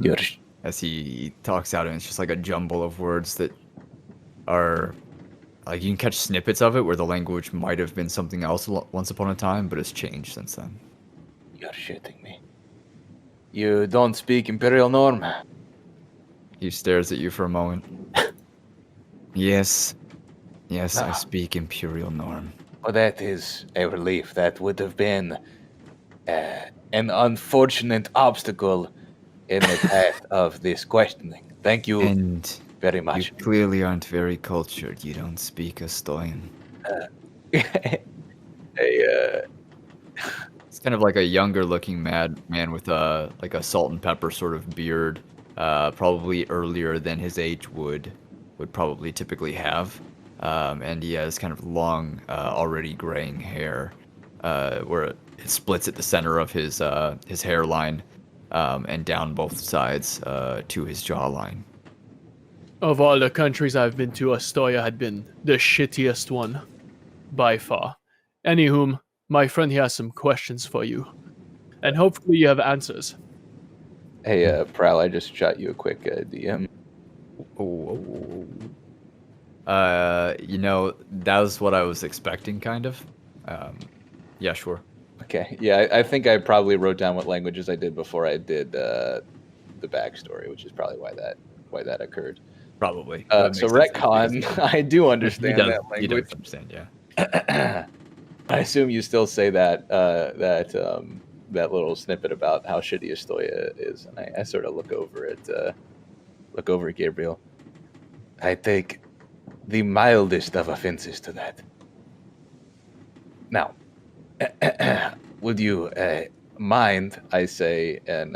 you. As he talks out, and it's just like a jumble of words that are... Like, you can catch snippets of it where the language might have been something else once upon a time, but it's changed since then. You're shitting me. You don't speak Imperial Norm? He stares at you for a moment. Yes. Yes, I speak Imperial Norm. Well, that is a relief. That would have been an unfortunate obstacle in the path of this questioning. Thank you And very you much. clearly aren't very cultured. You don't speak Estoyan. It's kind of like a younger looking man with like a salt and pepper sort of beard, probably earlier than his age would probably typically have. And he has kind of long, already graying hair, where it splits at the center of his hairline, and down both sides to his jawline. Of all the countries I've been to, Astoria had been the shittiest one, by far. Anywhom, my friend here has some questions for you, and hopefully you have answers. Hey, Prowl, I just shot you a quick DM. You know, that was what I was expecting, kind of. Yeah, sure. Okay, yeah, I think I probably wrote down what languages I did before I did the backstory, which is probably why that occurred. Probably. So retcon, I do understand that You don't language. understand, yeah. I assume you still say that that little snippet about how shitty Astoria is, and I sort of look over at Gabriel. I take the mildest of offenses to that. Now, would you mind, I say in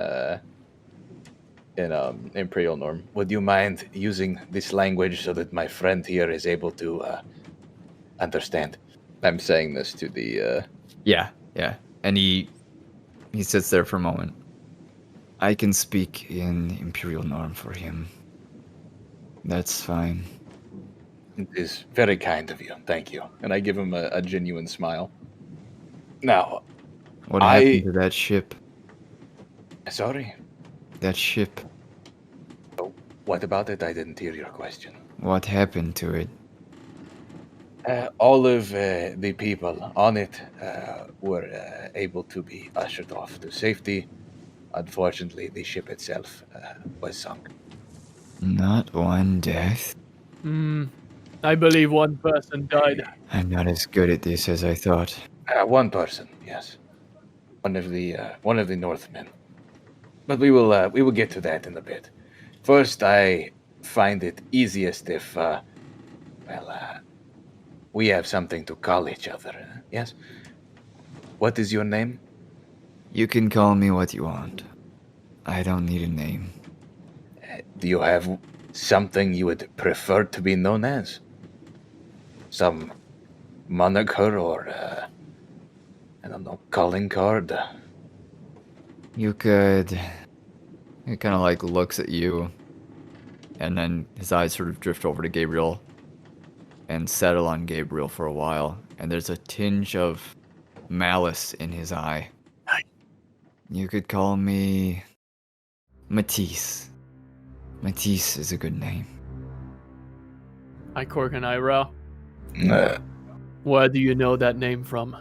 Imperial Norm. would you mind using this language so that my friend here is able to understand? I'm saying this to the. Yeah. And he sits there for a moment. I can speak in Imperial Norm for him. That's fine. It is very kind of you. Thank you. And I give him a genuine smile. Now, What happened to that ship? sorry. That ship. What about it? I didn't hear your question. What happened to it? All of the people on it were able to be ushered off to safety. Unfortunately, the ship itself was sunk. Not one death. I believe one person died. I'm not as good at this as I thought. One person, yes, one of the Northmen. But we will get to that in a bit. First, I find it easiest if we have something to call each other. Yes. What is your name? You can call me what you want. I don't need a name. Do you have something you would prefer to be known as? Some moniker or, I don't know, calling card? You could... He kind of like looks at you, and then his eyes sort of drift over to Gabriel. and settle on Gabriel for a while, and there's a tinge of malice in his eye. You could call me Matisse. Matisse is a good name. I cork an eyebrow. Where do you know that name from?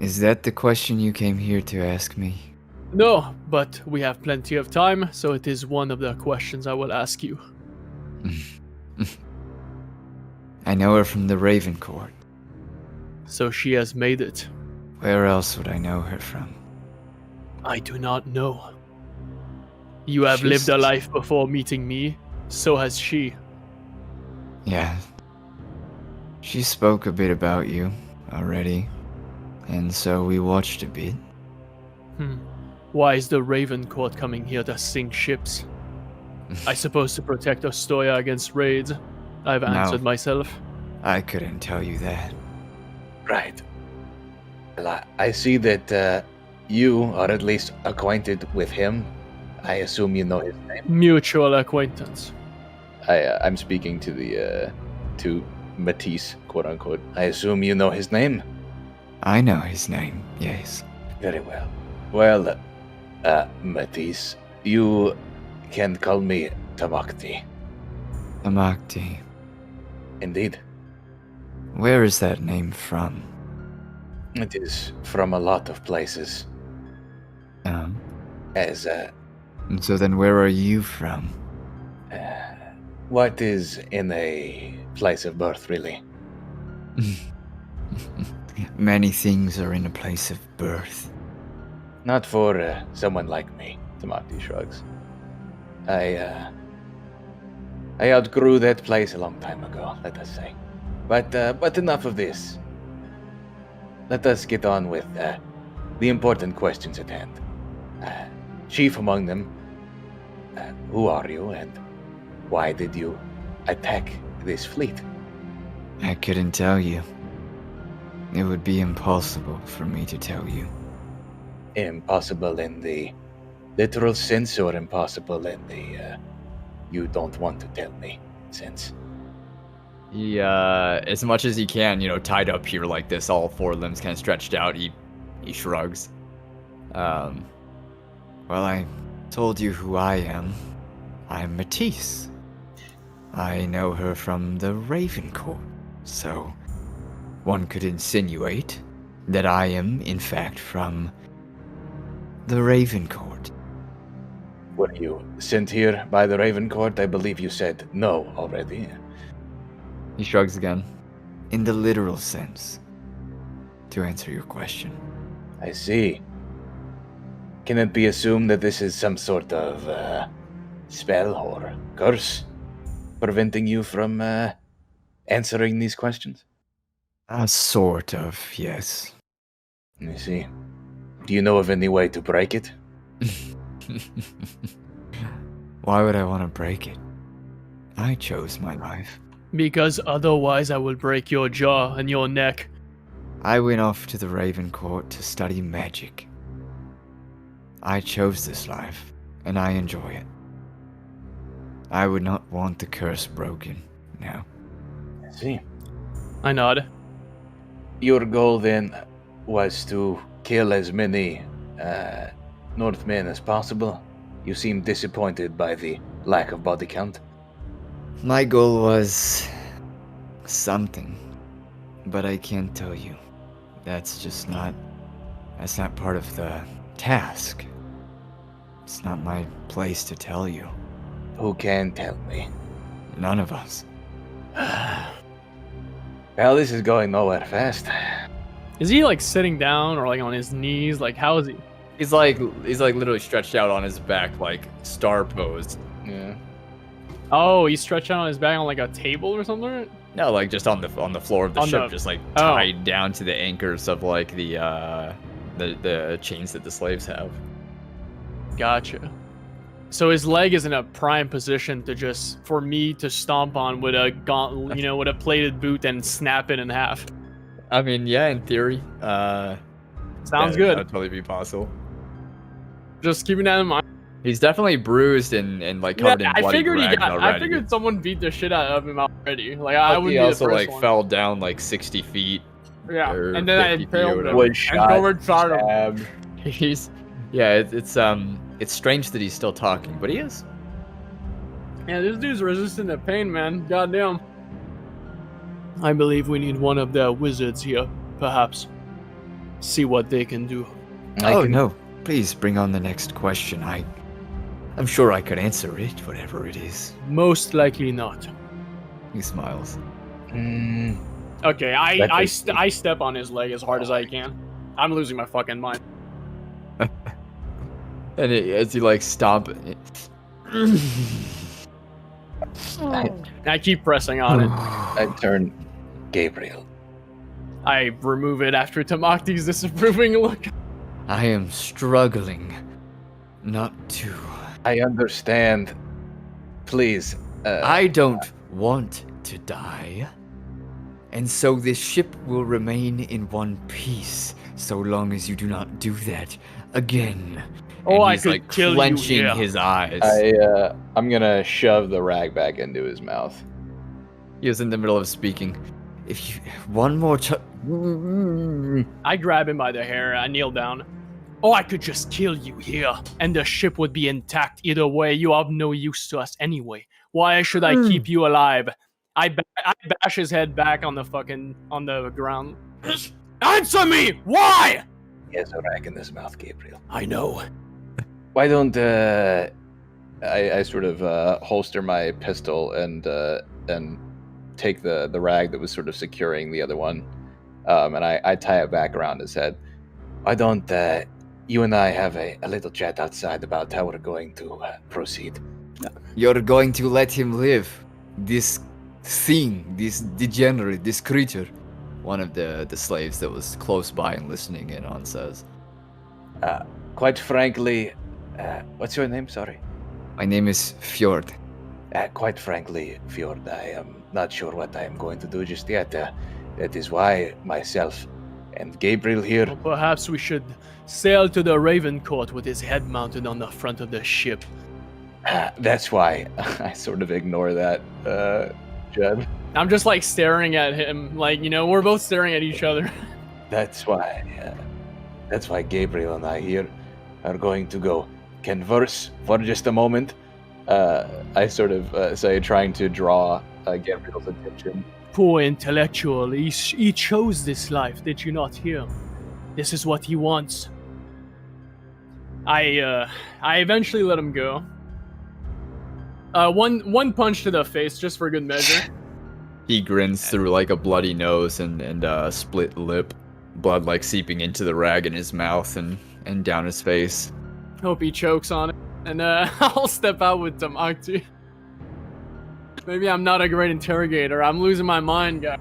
Is that the question you came here to ask me? No, but we have plenty of time, so it is one of the questions I will ask you. I know her from the Raven Court. So she has made it. Where else would I know her from? I do not know. You have She's- lived a life before meeting me, so has she. Yeah. She spoke a bit about you already, and so we watched a bit. Why is the Raven Court coming here to sink ships? I suppose to protect Ostoya against raids. I've answered myself. I couldn't tell you that. Right. Well, I see that you are at least acquainted with him. I assume you know his name. Mutual acquaintance. I'm speaking to Matisse, quote unquote. I assume you know his name. I know his name, yes. Very well. Well, Matisse, you can call me Tamacti. Tamacti. Indeed. Where is that name from? It is from a lot of places. As, And so then where are you from? what is in a place of birth, really? Many things are in a place of birth. Not for someone like me. Tamacti shrugs. I outgrew that place a long time ago, let us say. But enough of this. Let us get on with the important questions at hand. Chief among them, who are you and why did you attack this fleet? I couldn't tell you. It would be impossible for me to tell you. Impossible in the literal sense or impossible in the you don't want to tell me sense? He, as much as he can, tied up here like this, all four limbs kind of stretched out, he shrugs. Well, I told you who I am. I'm Matisse. I know her from the Raven Court, so one could insinuate that I am, in fact, from the Raven Court. Were you sent here by the Raven Court? I believe you said no already. He shrugs again. In the literal sense, to answer your question. I see. Can it be assumed that this is some sort of spell or curse preventing you from answering these questions? Sort of, yes. I see. Do you know of any way to break it? Why would I want to break it? I chose my life. Because otherwise I will break your jaw and your neck. I went off to the Raven Court to study magic. I chose this life, and I enjoy it. I would not want the curse broken, no. I see. I nod. Your goal then was to kill as many Northmen as possible. You seem disappointed by the lack of body count. My goal was something, but I can't tell you. That's not part of the task. It's not my place to tell you. Who can tell me? None of us. Well, this is going nowhere fast. Is he like sitting down or like on his knees? Like how is he? He's like literally stretched out on his back, like star posed. Yeah. Oh, he's stretched out on his back on like a table or something? No, like just on the floor of the ship, just like tied down to the anchors of like the chains that the slaves have. Gotcha. So his leg is in a prime position to just for me to stomp on with a gauntlet, with a plated boot and snap it in half. I mean, yeah, in theory. Sounds good. That would totally be possible. Just keeping that in mind. He's definitely bruised and like covered in bloody rags already. I figured someone beat the shit out of him already. Like I But would he be the also first like one. fell down like 60 feet. Yeah, or and then I 50 feet or impaled whatever. him. Was And shot, covered shot him. stabbed. He's it's strange that he's still talking, but he is. Yeah, this dude's resistant to pain, man. Goddamn. I believe we need one of the wizards here, perhaps. See what they can do. No. Please bring on the next question. I'm sure I could answer it, whatever it is. Most likely not. He smiles. Okay, I That's step on his leg as hard as I can. I'm losing my fucking mind. And as he like stomp, I keep pressing on it. I turn Gabriel. I remove it after Tamacti's disapproving look. I am struggling not to. I understand. Please. I don't want to die. And so this ship will remain in one piece, so long as you do not do that again. Oh, and I he's could like kill you clenching here. his eyes. I'm gonna shove the rag back into his mouth. He was in the middle of speaking. If you one more time, I grab him by the hair. I kneel down. Oh, I could just kill you here, and the ship would be intact either way. You have no use to us anyway. Why should I keep you alive? I bash his head back on the ground. Answer me! Why? He has a rag in his mouth, Gabriel. I know. Why don't I sort of holster my pistol and take the rag that was sort of securing the other one, and I tie it back around his head. why don't you and I have a little chat outside about how we're going to proceed? you're going to let him live. This thing, this degenerate, this creature. One of the slaves that was close by and listening in on says, Quite frankly, what's your name? Sorry. My name is Fjord. Quite frankly, Fjord, I am not sure what I am going to do just yet. That is why myself and Gabriel here. Well, perhaps we should sail to the Raven Court with his head mounted on the front of the ship. That's why. I sort of ignore that, Jed. I'm just like staring at him, like, you know, we're both staring at each other. That's why. That's why Gabriel and I here are going to go converse for just a moment. I sort of say, trying to draw Gabriel's attention. Poor intellectual, he chose this life, did you not hear? This is what he wants. I eventually let him go. One punch to the face, just for good measure. he grins through like a bloody nose and split lip, blood like seeping into the rag in his mouth and down his face. Hope he chokes on it. And I'll step out with Tamacti. Maybe I'm not a great interrogator. I'm losing my mind, guy.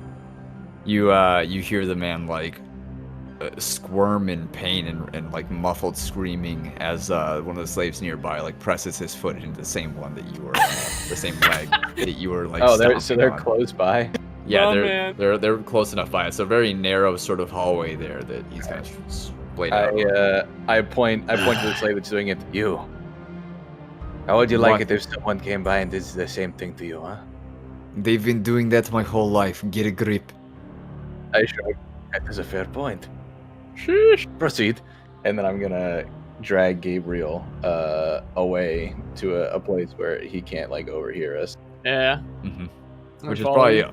You hear the man like squirm in pain and like muffled screaming as one of the slaves nearby like presses his foot into the same one that you were the same leg that you were like. Oh, they're stomping on. close by. Yeah, Oh, man. they're close enough by. It's a very narrow sort of hallway there that he's gonna splayed out. I point to the slave that's doing it. You. How would you like What? it if someone came by and did the same thing to you, huh? They've been doing that my whole life. Get a grip. I shrug. That is a fair point. Sheesh. Proceed. And then I'm gonna drag Gabriel away to a place where he can't like overhear us. Yeah. Mhm. I Which is follow probably you.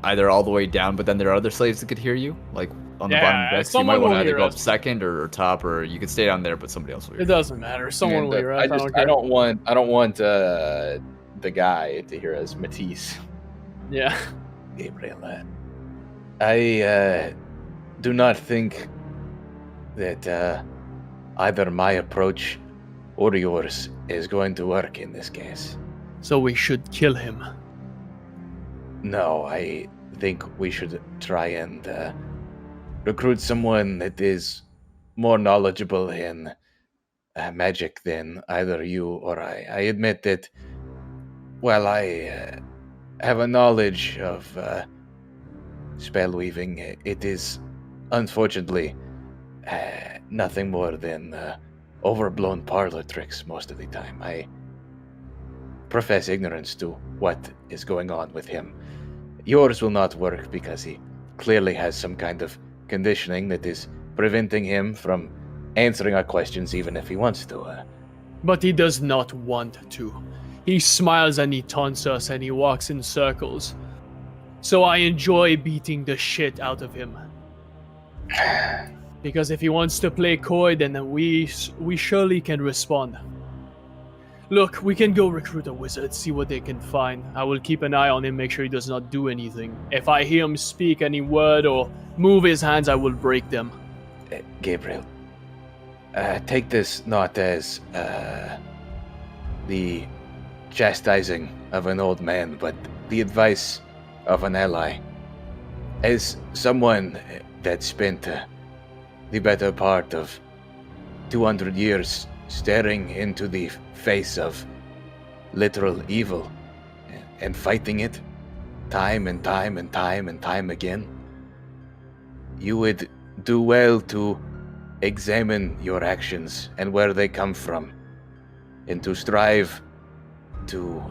either all the way down, but then there are other slaves that could hear you, like on the Yeah, bottom deck. So you might someone want will to either hear go up us. second or top, or you could stay down there, but somebody else will hear It you. doesn't matter. Someone And, will hear us. I don't want the guy to hear us, Matisse. Yeah. Gabriel, I do not think that either my approach or yours is going to work in this case. So we should kill him. No, I think we should try and recruit someone that is more knowledgeable in magic than either you or I. I admit that while I have a knowledge of spell weaving, it is unfortunately nothing more than overblown parlor tricks most of the time. I profess ignorance to what is going on with him. Yours will not work because he clearly has some kind of conditioning that is preventing him from answering our questions even if he wants to. But he does not want to. He smiles and he taunts us and he walks in circles. So I enjoy beating the shit out of him. Because if he wants to play coy, then we surely can respond. Look, we can go recruit a wizard, see what they can find. I will keep an eye on him, make sure he does not do anything. If I hear him speak any word or move his hands, I will break them. Gabriel, take this not as the chastising of an old man, but the advice of an ally. As someone that spent the better part of 200 years staring into the face of literal evil and fighting it time and time and time and time again, you would do well to examine your actions and where they come from, and to strive to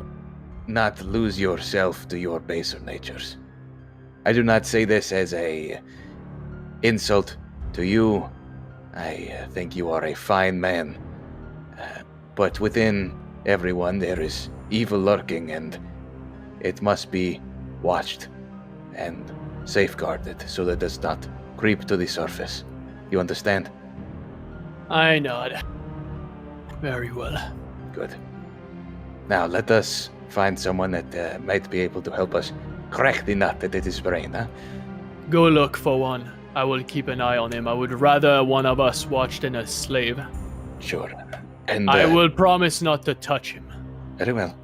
not lose yourself to your baser natures. I do not say this as a insult to you. I think you are a fine man. But within everyone there is evil lurking, and it must be watched and safeguarded so that it does not creep to the surface. You understand? I nod. Very well. Good. Now let us find someone that might be able to help us crack the nut that is his brain, huh? Go look for one. I will keep an eye on him. I would rather one of us watch than a slave. Sure. And I will promise not to touch him. Very well.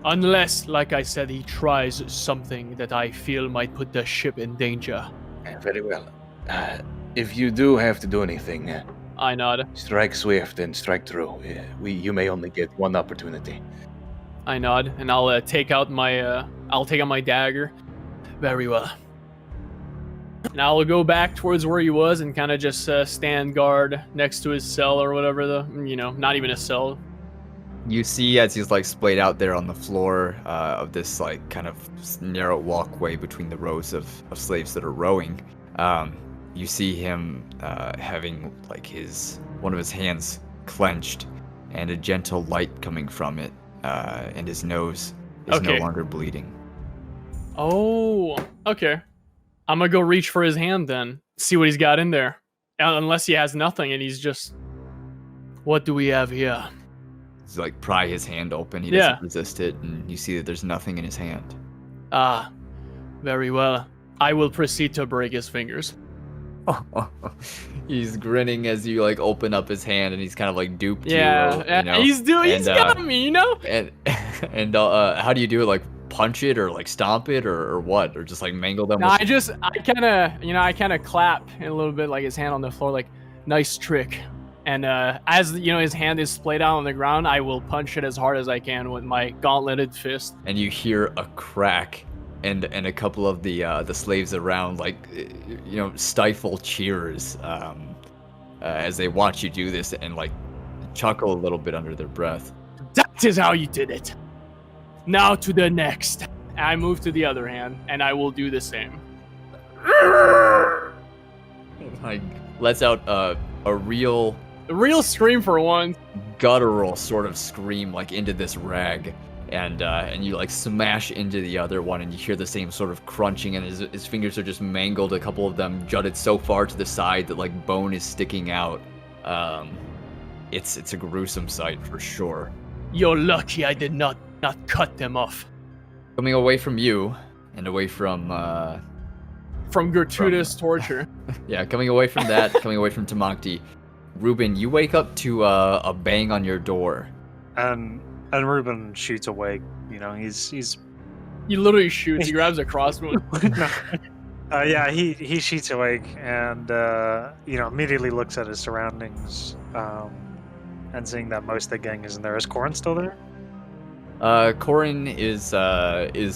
Unless, like I said, he tries something that I feel might put the ship in danger. Very well. If you do have to do anything, I nod. strike swift and strike true. You may only get one opportunity. I nod, and I'll take out my dagger. Very well. And I'll go back towards where he was and kind of just stand guard next to his cell or whatever not even a cell. You see as he's like splayed out there on the floor of this like kind of narrow walkway between the rows of slaves that are rowing. You see him having like one of his hands clenched and a gentle light coming from it, and his nose is no longer bleeding. Oh, okay. I'm gonna go reach for his hand then, see what he's got in there. Unless he has nothing and he's just... What do we have here? He's like pry his hand open, he doesn't resist it, and you see that there's nothing in his hand. Ah, very well. I will proceed to break his fingers. He's grinning as you like open up his hand, and he's kind of like duped you. He's got me, And how do you do it? Like punch it or like stomp it or what? Or just like mangle them? No, I kind of clap a little bit, like his hand on the floor, like nice trick. And as his hand is splayed out on the ground, I will punch it as hard as I can with my gauntleted fist. And you hear a crack, and a couple of the slaves around like stifle cheers as they watch you do this and like chuckle a little bit under their breath. That is how you did it. Now to the next. I move to the other hand, and I will do the same. Like lets out a real scream for one. Guttural sort of scream like into this rag, and you like smash into the other one, and you hear the same sort of crunching, and his fingers are just mangled. A couple of them jutted so far to the side that like bone is sticking out. It's a gruesome sight for sure. You're lucky I did not cut them off. Coming away from you and away from gratuitous torture. Yeah, coming away from that, coming away from Tamacti. Rubin, you wake up to a bang on your door. And Rubin shoots awake. He's He literally shoots. He grabs a crossbow. He shoots awake and immediately looks at his surroundings, and seeing that most of the gang isn't there. Is Corin still there? Corin is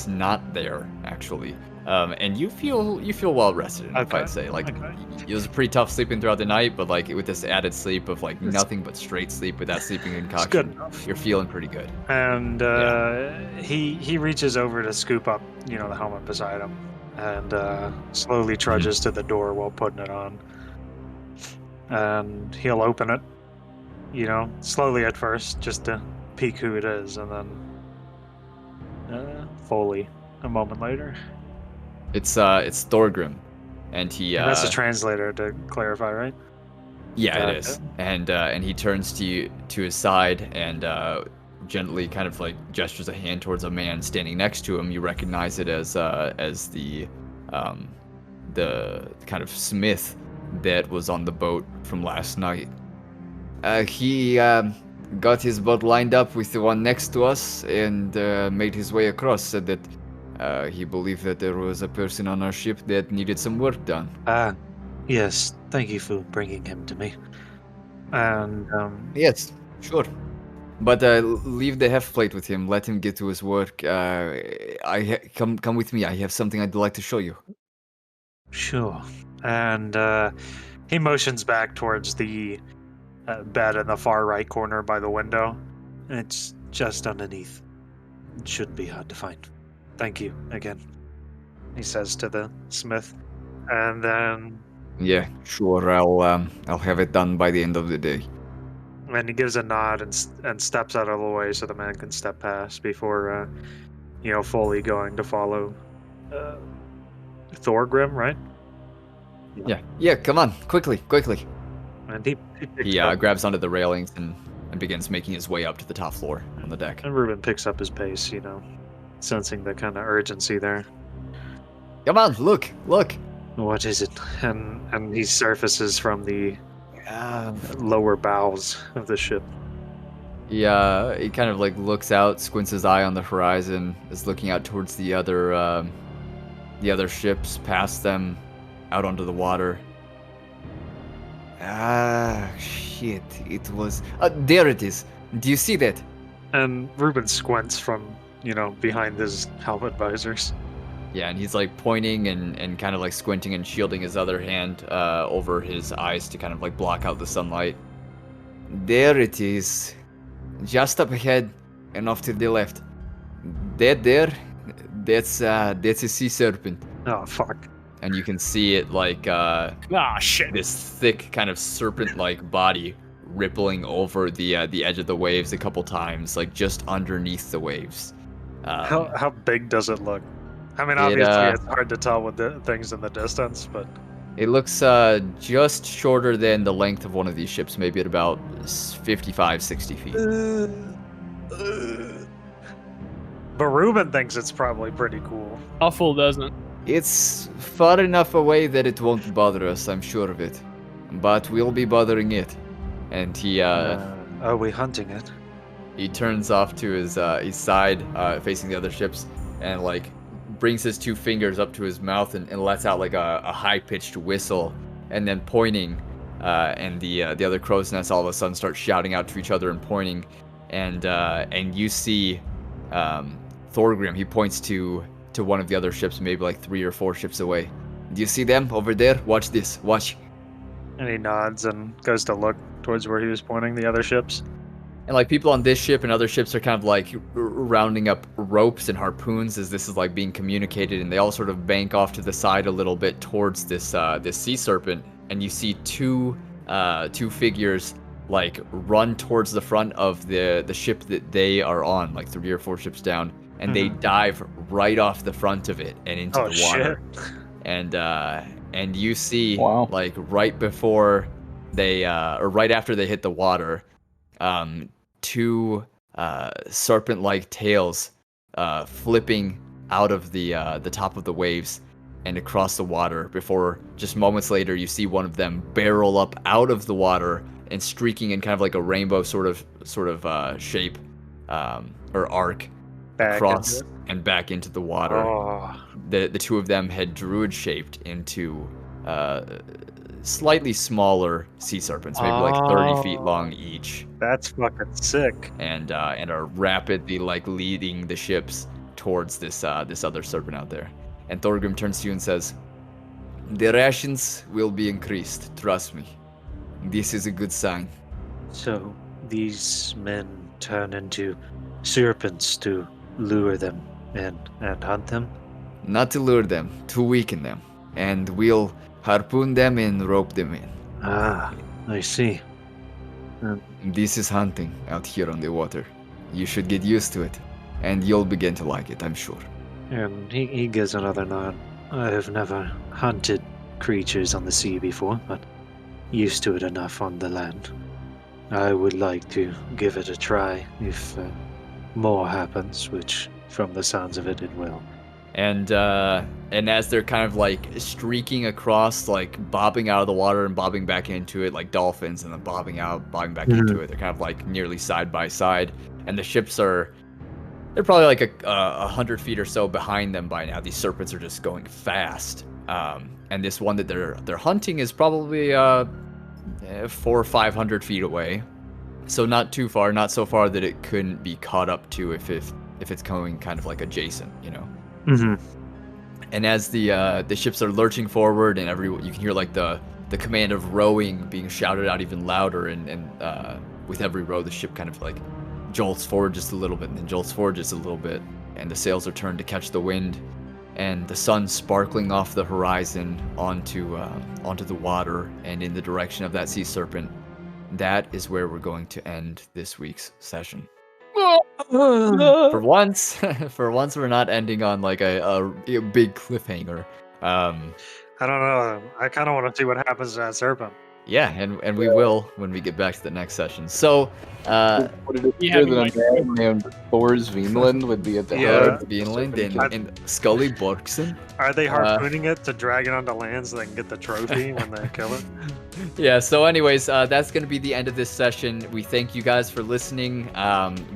not there actually. And you feel well rested. If Okay, I'd say, like, okay. it was a pretty tough sleeping throughout the night, but like with this added sleep of like nothing but straight sleep without sleeping It's good concoction, enough. you're feeling pretty good. And Yeah. he reaches over to scoop up, the helmet beside him, and slowly trudges to the door while putting it on. And he'll open it, slowly at first, just to peek who it is, and then Foley a moment later. It's Thorgrim, and he And that's a translator to clarify, right? yeah, Got it is. And he turns to his side and gently kind of like gestures a hand towards a man standing next to him. You recognize it as the kind of smith that was on the boat from last night. He got his boat lined up with the one next to us and made his way across. Said that he believed that there was a person on our ship that needed some work done. Yes, thank you for bringing him to me. And Yes, sure. But leave the heft plate with him. Let him get to his work. Come with me. I have something I'd like to show you. sure. And he motions back towards the bed in the far right corner by the window. It's just underneath. It shouldn't be hard to find. Thank you again, he says to the smith. And then Yeah, sure. I'll have it done by the end of the day. he gives a nod and steps out of the way so the man can step past before Foley going to follow Thorgrim, right? Yeah. Come on, quickly. And he picks He up, grabs onto the railings and begins making his way up to the top floor on the deck. and Rubin picks up his pace, sensing the kind of urgency there. Come on, look. What is it? And he surfaces from the lower bowels of the ship. He kind of like looks out, squints his eye on the horizon, is looking out towards the other ships, past them, out onto the water. Shit! It was. There it is. Do you see that? And Rubin squints from behind his helmet visors. Yeah, and he's like pointing and kind of like squinting and shielding his other hand over his eyes to kind of like block out the sunlight. There it is. Just up ahead and off to the left. That's a sea serpent. Oh fuck! And you can see it like Shit. this thick kind of serpent-like body rippling over the edge of the waves a couple times, like just underneath the waves. How big does it look? I mean, obviously it's hard to tell with the things in the distance, but It looks just shorter than the length of one of these ships, maybe at about 55, 60 feet. but Rubin thinks it's probably pretty cool. Awful doesn't. It's far enough away that it won't bother us, I'm sure of it. But we'll be bothering it. And he Are we hunting it? he turns off to his side, facing the other ships, and like brings his two fingers up to his mouth and lets out like a high-pitched whistle, and then pointing, and the other crow's nests all of a sudden start shouting out to each other and pointing, and you see Thorgrim. He points to one of the other ships, maybe like 3 or 4 ships away. Do you see them over there? Watch this. Watch. And he nods and goes to look towards where he was pointing the other ships. And like people on this ship and other ships are kind of like rounding up ropes and harpoons as this is like being communicated, and they all sort of bank off to the side a little bit towards this sea serpent. And you see two figures like run towards the front of the ship that they are on, like 3 or 4 ships down, and they dive right off the front of it and into the water. Shit. And you see Wow. like right before they or right after they hit the water, 2 serpent-like tails flipping out of the top of the waves and across the water, before just moments later you see one of them barrel up out of the water and streaking in kind of like a rainbow sort of shape or arc Back across into and back into the water. Oh, The 2 of them had druid shaped into slightly smaller sea serpents, maybe like 30 feet long each, that's fucking sick. and are rapidly like leading the ships towards this other serpent out there. And Thorgrim turns to you and says, "The rations will be increased, trust me. This is a good sign." So these men turn into serpents to lure them and hunt them? Not to lure them, to weaken them. And we'll harpoon them and rope them in. Ah, I see. This is hunting out here on the water. You should get used to it, and you'll begin to like it, I'm sure. And he gives another nod. I have never hunted creatures on the sea before, but used to it enough on the land. I would like to give it a try if more happens, which from the sounds of it, it will. And as they're kind of like streaking across, like bobbing out of the water and bobbing back into it like dolphins, and then bobbing out, bobbing back into it, they're kind of like nearly side by side. And the ships they're probably like 100 feet or so behind them by now. These serpents are just going fast. And this one that they're hunting is probably 400 or 500 feet away. So not too far, not so far that it couldn't be caught up to if it's going kind of like adjacent, you know. And as the ships are lurching forward, and you can hear like the command of rowing being shouted out even louder, and with every row the ship kind of like jolts forward just a little bit, and then jolts forward just a little bit, and the sails are turned to catch the wind, and the sun sparkling off the horizon onto the water and in the direction of that sea serpent. That is where we're going to end this week's session. For once, we're not ending on like a big cliffhanger. I don't know. I kind of want to see what happens to that serpent. Yeah, and we will when we get back to the next session. So, Would it appear that a man named Thor's Vinland would be at the head of the Vinland and Scully Borkson. Are they harpooning it to drag it onto land so they can get the trophy when they kill it? Yeah, so anyways, that's going to be the end of this session. We thank you guys for listening.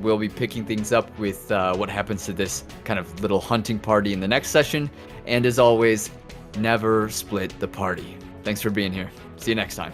We'll be picking things up with what happens to this kind of little hunting party in the next session. And as always, never split the party. Thanks for being here. See you next time.